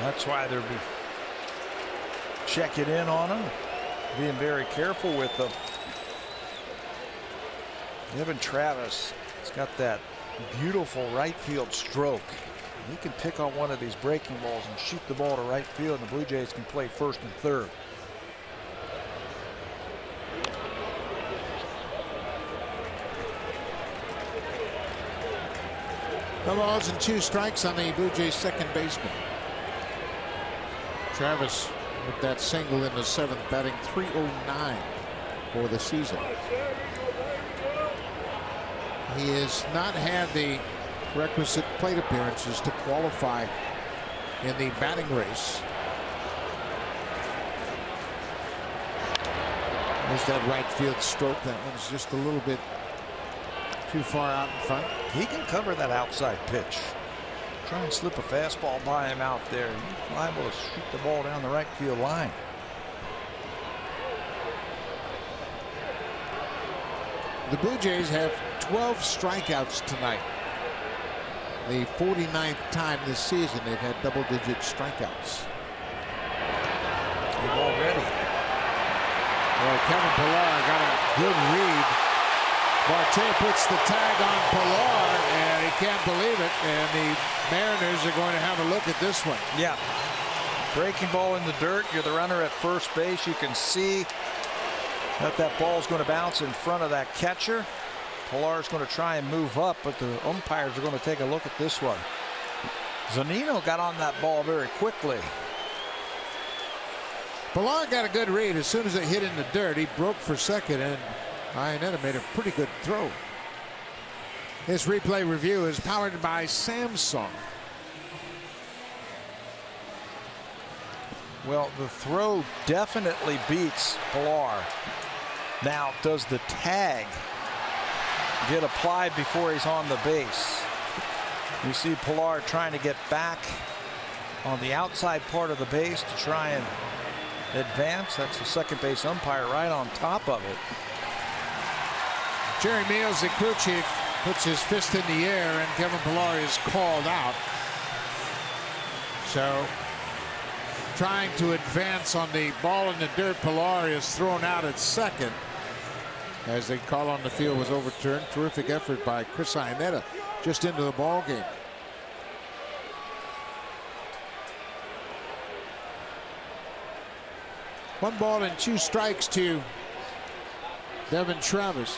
That's why they're checking in on him, being very careful with them. Devin Travis has got that beautiful right field stroke. He can pick on one of these breaking balls and shoot the ball to right field, and the Blue Jays can play 1st and 3rd. No balls and 2 strikes on the Blue Jays 2nd baseman. Travis with that single in the 7th, batting .309 for the season. He has not had the requisite plate appearances to qualify in the batting race. There's that right field stroke. That one's just a little bit too far out in front. He can cover that outside pitch. Try and slip a fastball by him out there. He's liable to shoot the ball down the right field line. The Blue Jays have 12 strikeouts tonight. The 49th time this season they've had double-digit strikeouts. Already. Well, Kevin Pillar got a good read. Marte puts the tag on Pillar, and he can't believe it. And the Mariners are going to have a look at this one. Yeah. Breaking ball in the dirt. You're the runner at first base. You can see that ball's going to bounce in front of that catcher. Pillar's going to try and move up, but the umpires are going to take a look at this one. Zunino got on that ball very quickly. Pillar got a good read. As soon as it hit in the dirt, he broke for second, and Iannetta made a pretty good throw. This replay review is powered by Samsung. Well, the throw definitely beats Pillar. Now, does the tag get applied before he's on the base? You see Pillar trying to get back on the outside part of the base to try and advance. That's the second base umpire right on top of it. Jerry Meals, the crew chief, puts his fist in the air, and Kevin Pillar is called out. So, trying to advance on the ball in the dirt, Pillar is thrown out at second as the call on the field was overturned. Terrific effort by Chris Iannetta just into the ball game. One ball and two strikes to Devin Travis.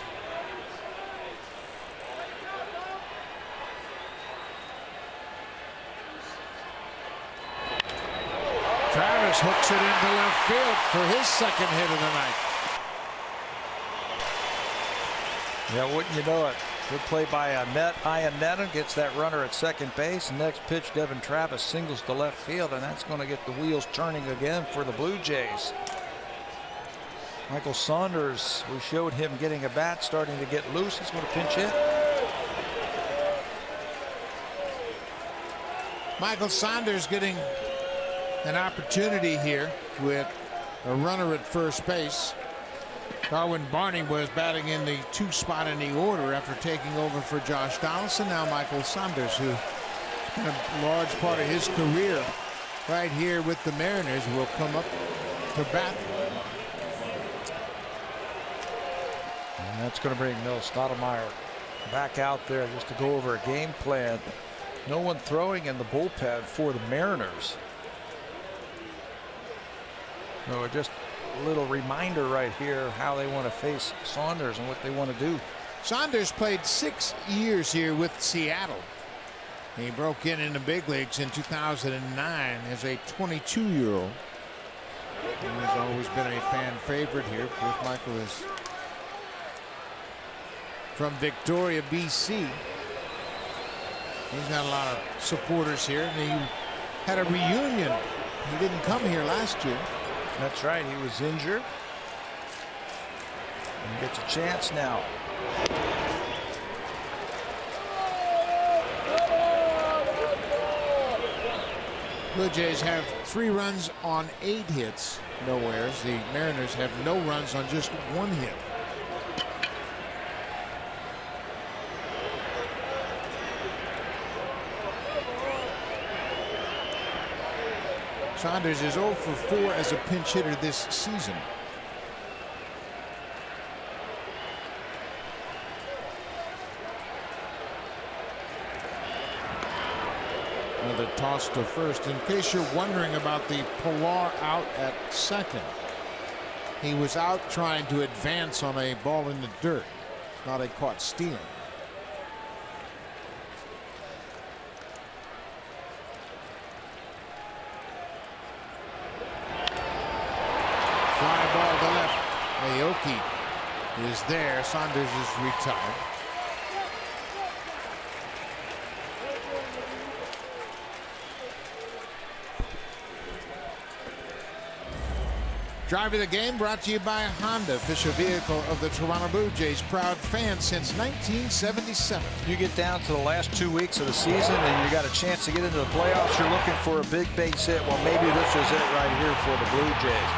Travis hooks it into left field for his second hit of the night. Yeah, wouldn't you know it? Good play by Iannetta, gets that runner at second base. Next pitch, Devin Travis singles to left field, and that's going to get the wheels turning again for the Blue Jays. Michael Saunders, we showed him getting a bat, starting to get loose. He's going to pinch hit. Michael Saunders getting an opportunity here with a runner at first base. Darwin Barney was batting in the 2 spot in the order after taking over for Josh Donaldson. Now Michael Saunders, who had a large part of his career right here with the Mariners, will come up to bat. And that's going to bring Mil Stottlemyre back out there just to go over a game plan. No one throwing in the bullpen for the Mariners. So just a little reminder right here how they want to face Saunders and what they want to do. Saunders played 6 years here with Seattle. He broke in the big leagues in 2009 as a 22-year-old. He has always been a fan favorite here. Of course, Michael is from Victoria, BC. He's got a lot of supporters here, and he had a reunion. He didn't come here last year. That's right, he was injured and gets a chance now. Blue Jays have 3 runs on 8 hits, no errors. The Mariners have no runs on just 1 hit. Saunders is 0 for 4 as a pinch hitter this season. Another toss to first. In case you're wondering about the Pillar out at second, he was out trying to advance on a ball in the dirt, not a caught stealing. Fly ball to left. Aoki is there. Saunders is retired. Drive of the game brought to you by Honda, official vehicle of the Toronto Blue Jays, proud fan since 1977. You get down to the last 2 weeks of the season and you got a chance to get into the playoffs. You're looking for a big base hit. Well, maybe this is it right here for the Blue Jays.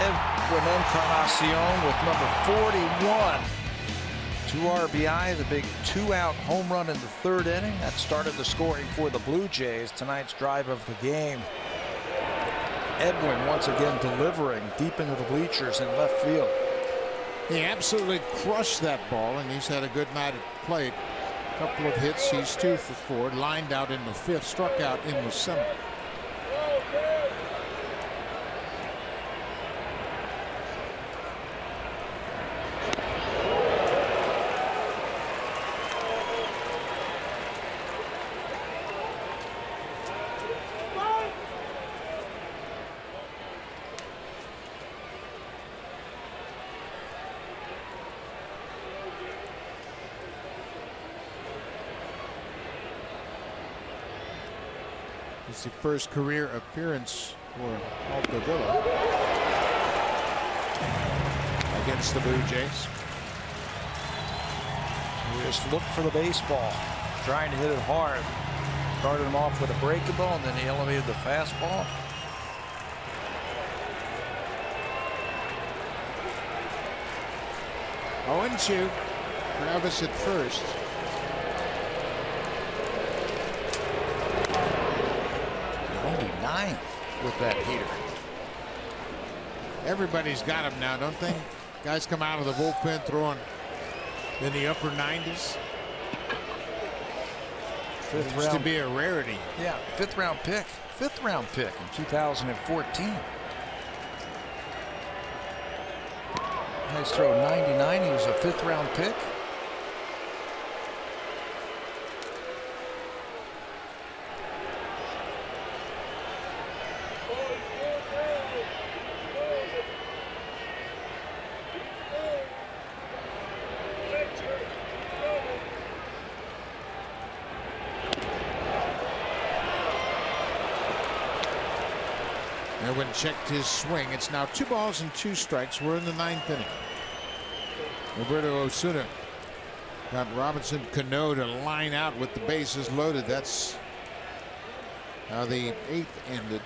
Edwin Encarnacion with number 41. 2 RBI, the big 2-out home run in the 3rd inning. That started the scoring for the Blue Jays. Tonight's drive of the game. Edwin once again delivering deep into the bleachers in left field. He absolutely crushed that ball, and he's had a good night at plate. A couple of hits. He's 2 for 4. Lined out in the 5th. Struck out in the 7th. It's the first career appearance for Altavilla against the Blue Jays. We just looked for the baseball, trying to hit it hard. Started him off with a breakable, and then he elevated the fastball. Oh, and 2. Travis at first. With that heater. Everybody's got him now, don't they? Guys come out of the bullpen throwing in the upper 90s. Used to be a rarity. Yeah, 5th round pick. 5th round pick in 2014. Nice throw, 99. He was a 5th round pick. Edwin checked his swing. It's now 2 balls and 2 strikes. We're in the 9th inning. Roberto Osuna got Robinson Cano to line out with the bases loaded. That's how the 8th ended.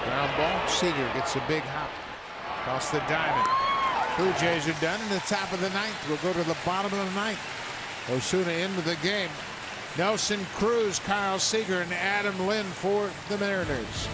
Ground ball. Seager gets a big hop across the diamond. Blue Jays are done in the top of the 9th. We'll go to the bottom of the 9th. Osuna into the game. Nelson Cruz, Kyle Seager, and Adam Lynn for the Mariners.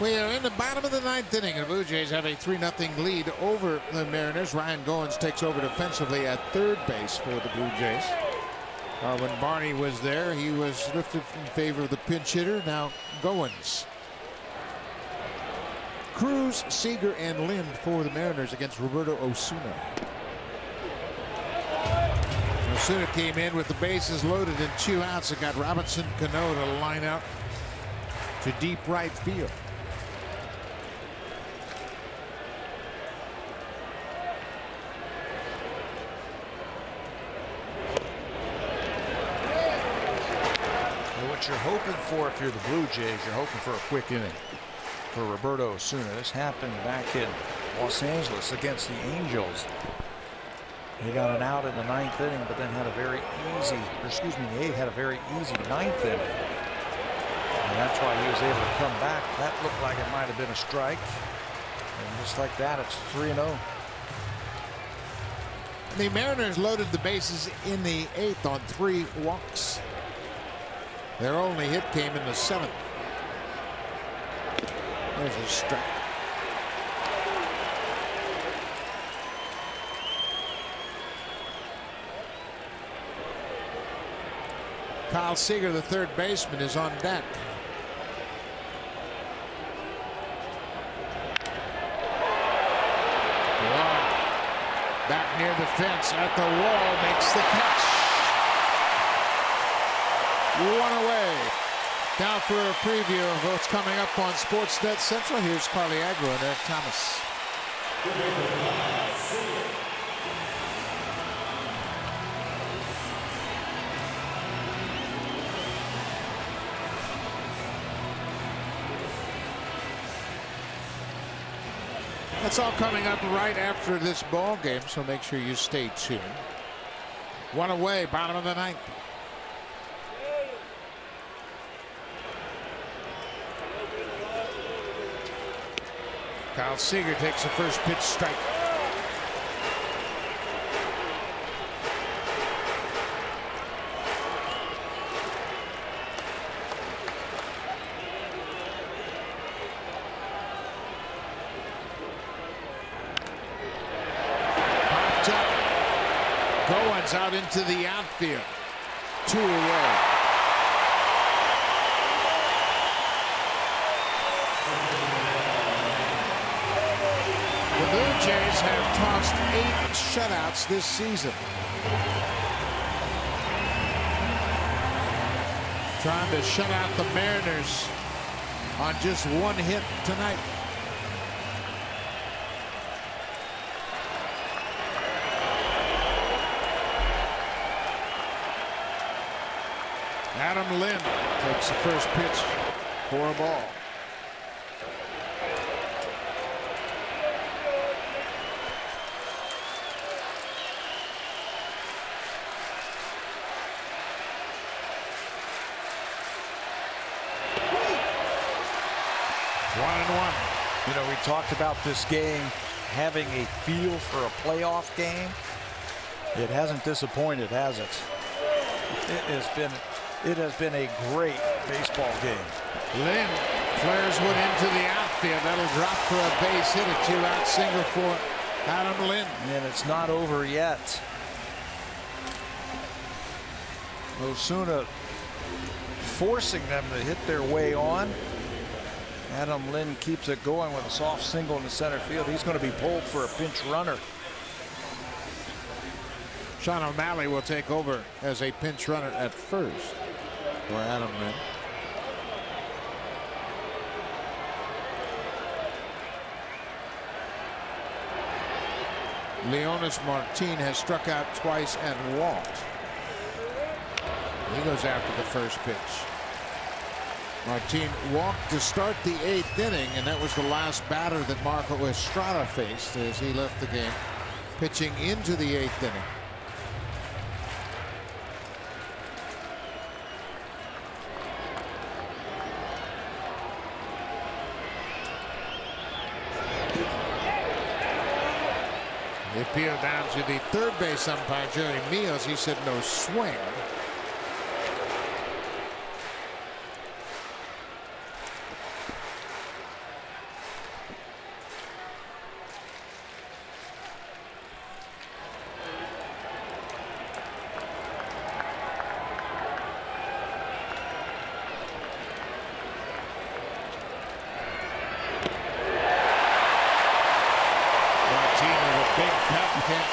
We are in the bottom of the ninth inning, and the Blue Jays have a 3-0 lead over the Mariners. Ryan Goins takes over defensively at third base for the Blue Jays. When Barney was there, he was lifted in favor of the pinch hitter. Now Goins. Cruz, Seager, and Lind for the Mariners against Roberto Osuna. Osuna came in with the bases loaded and 2 outs. It got Robinson Cano to line out to deep right field. What you're hoping for if you're the Blue Jays, you're hoping for a quick inning for Roberto Osuna. This happened back in Los Angeles against the Angels. He got an out in the 9th inning, but then had a very easy, the 8th had a very easy 9th inning. And that's why he was able to come back. That looked like it might have been a strike. And just like that, it's 3-0. The Mariners loaded the bases in the 8th on 3 walks. Their only hit came in the 7th. There's a strike. Kyle Seager, the third baseman, is on deck. Back near the fence at the wall, makes the catch. 1 away. Now for a preview of what's coming up on Sportsnet Central. Here's Carly Agro and Eric Thomas. That's all coming up right after this ball game, so make sure you stay tuned. 1 away, bottom of the 9th. Kyle Seager takes the first pitch strike. Popped up. Goins out into the outfield. 2 away. The Blue Jays have tossed 8 shutouts this season. Trying to shut out the Mariners on just 1 hit tonight. Adam Lind takes the first pitch for a ball. You know, we talked about this game having a feel for a playoff game. It hasn't disappointed, has it? It has been a great baseball game. Lynn flares one into the outfield. That'll drop for a base hit. A 2-out single for Adam Lynn. And it's not over yet. Osuna forcing them to hit their way on. Adam Lynn keeps it going with a soft single in the center field. He's going to be pulled for a pinch runner. Sean O'Malley will take over as a pinch runner at first for Adam Lynn. Leonis Martin has struck out twice and walked. He goes after the first pitch. Martin walked to start the 8th inning, and that was the last batter that Marco Estrada faced as he left the game, pitching into the 8th inning. They appealed down to the third base umpire, Jerry Meals. He said no swing.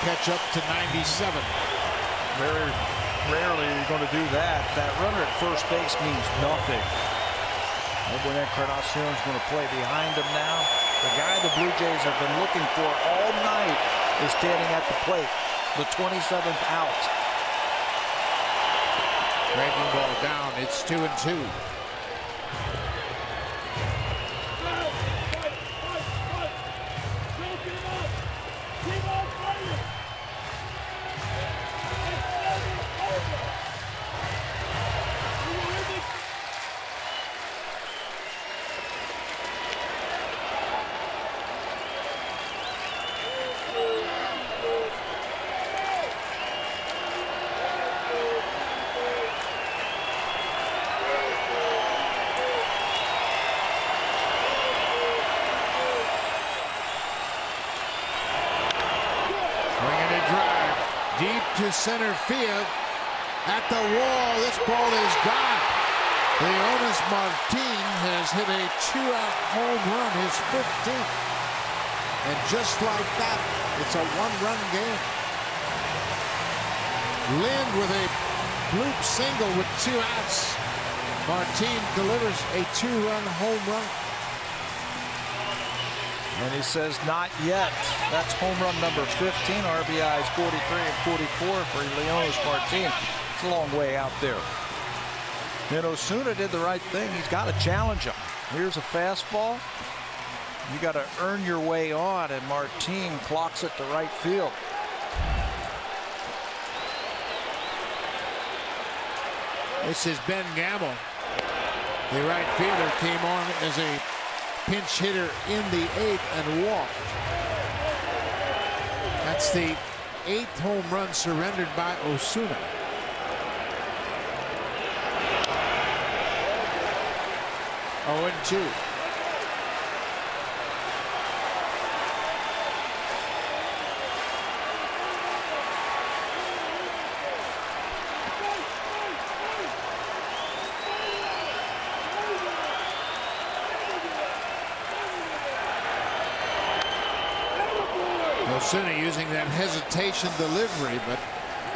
catch up to 97. Very rarely are you going to do that. That runner at first base means nothing. Edwin Encarnacion is going to play behind him now. The guy the Blue Jays have been looking for all night is standing at the plate. The 27th out. Breaking ball down. It's 2-2. Deep to center field. At the wall, this ball is gone. Leonis Martin has hit a 2-out home run, his 15th. And just like that, it's a 1-run game. Lind with a bloop single with 2 outs. Martin delivers a 2-run home run. And he says, not yet. That's home run number 15. RBIs 43 and 44 for Leonis Martin. It's a long way out there. And Osuna did the right thing. He's got to challenge him. Here's a fastball. You got to earn your way on, and Martin clocks it to right field. This is Ben Gamble. The right fielder came on as a pinch hitter in the 8th and walked. That's the 8th home run surrendered by Osuna. Oh, and 2. Osuna using that hesitation delivery, but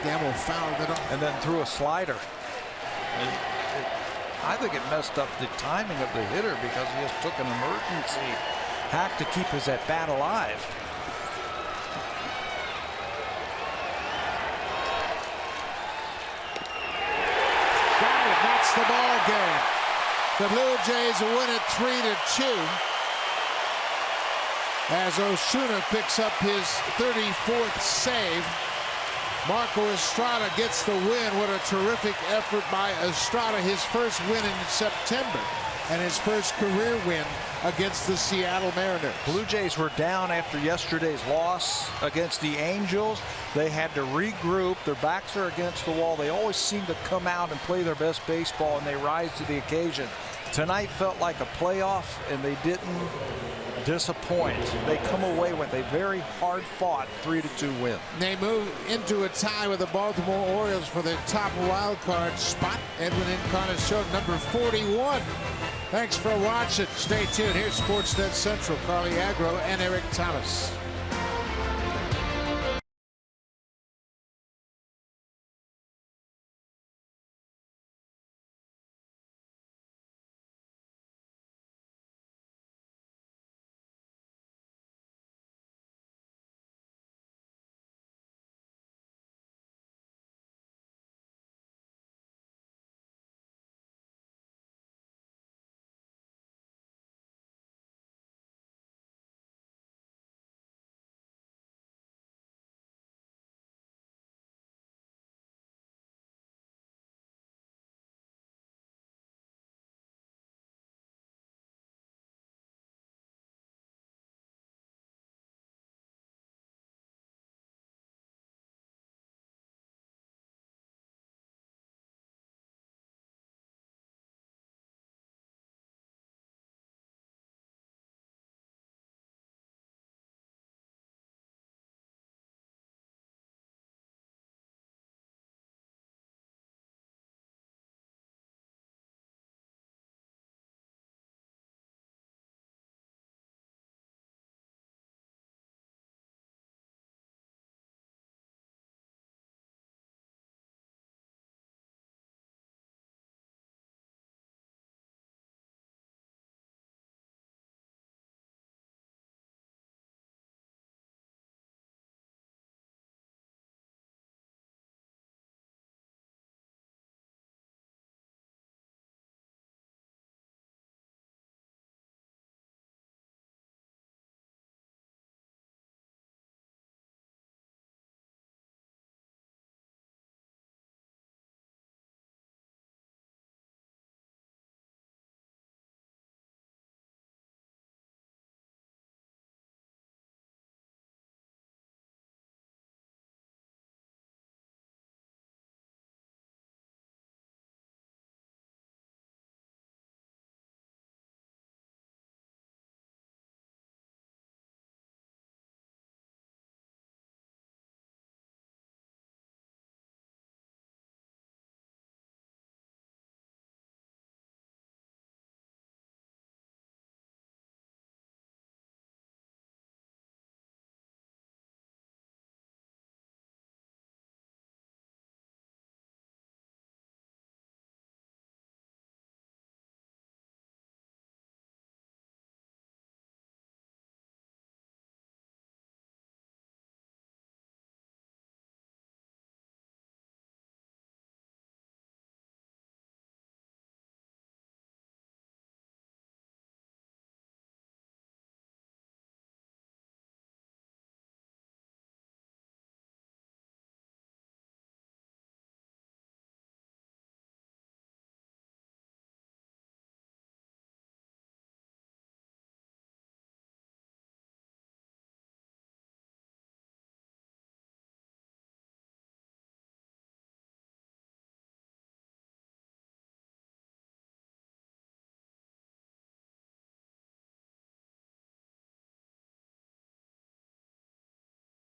Gamble fouled it off. And then threw a slider. I think it messed up the timing of the hitter because he just took an emergency hack to keep his at bat alive. Got it. That's the ball game. The Blue Jays win it 3-2. As Osuna picks up his 34th save. Marco Estrada gets the win. What a terrific effort by Estrada. His first win in September and his first career win against the Seattle Mariners. Blue Jays were down after yesterday's loss against the Angels. They had to regroup. Their backs are against the wall. They always seem to come out and play their best baseball, and they rise to the occasion. Tonight felt like a playoff, and they didn't disappoint. They come away with a very hard-fought 3-2 win. They move into a tie with the Baltimore Orioles for the top wild card spot. Edwin Encarnacion, number 41. Thanks for watching. Stay tuned. Here's Sportsnet Central. Carly Agro and Eric Thomas.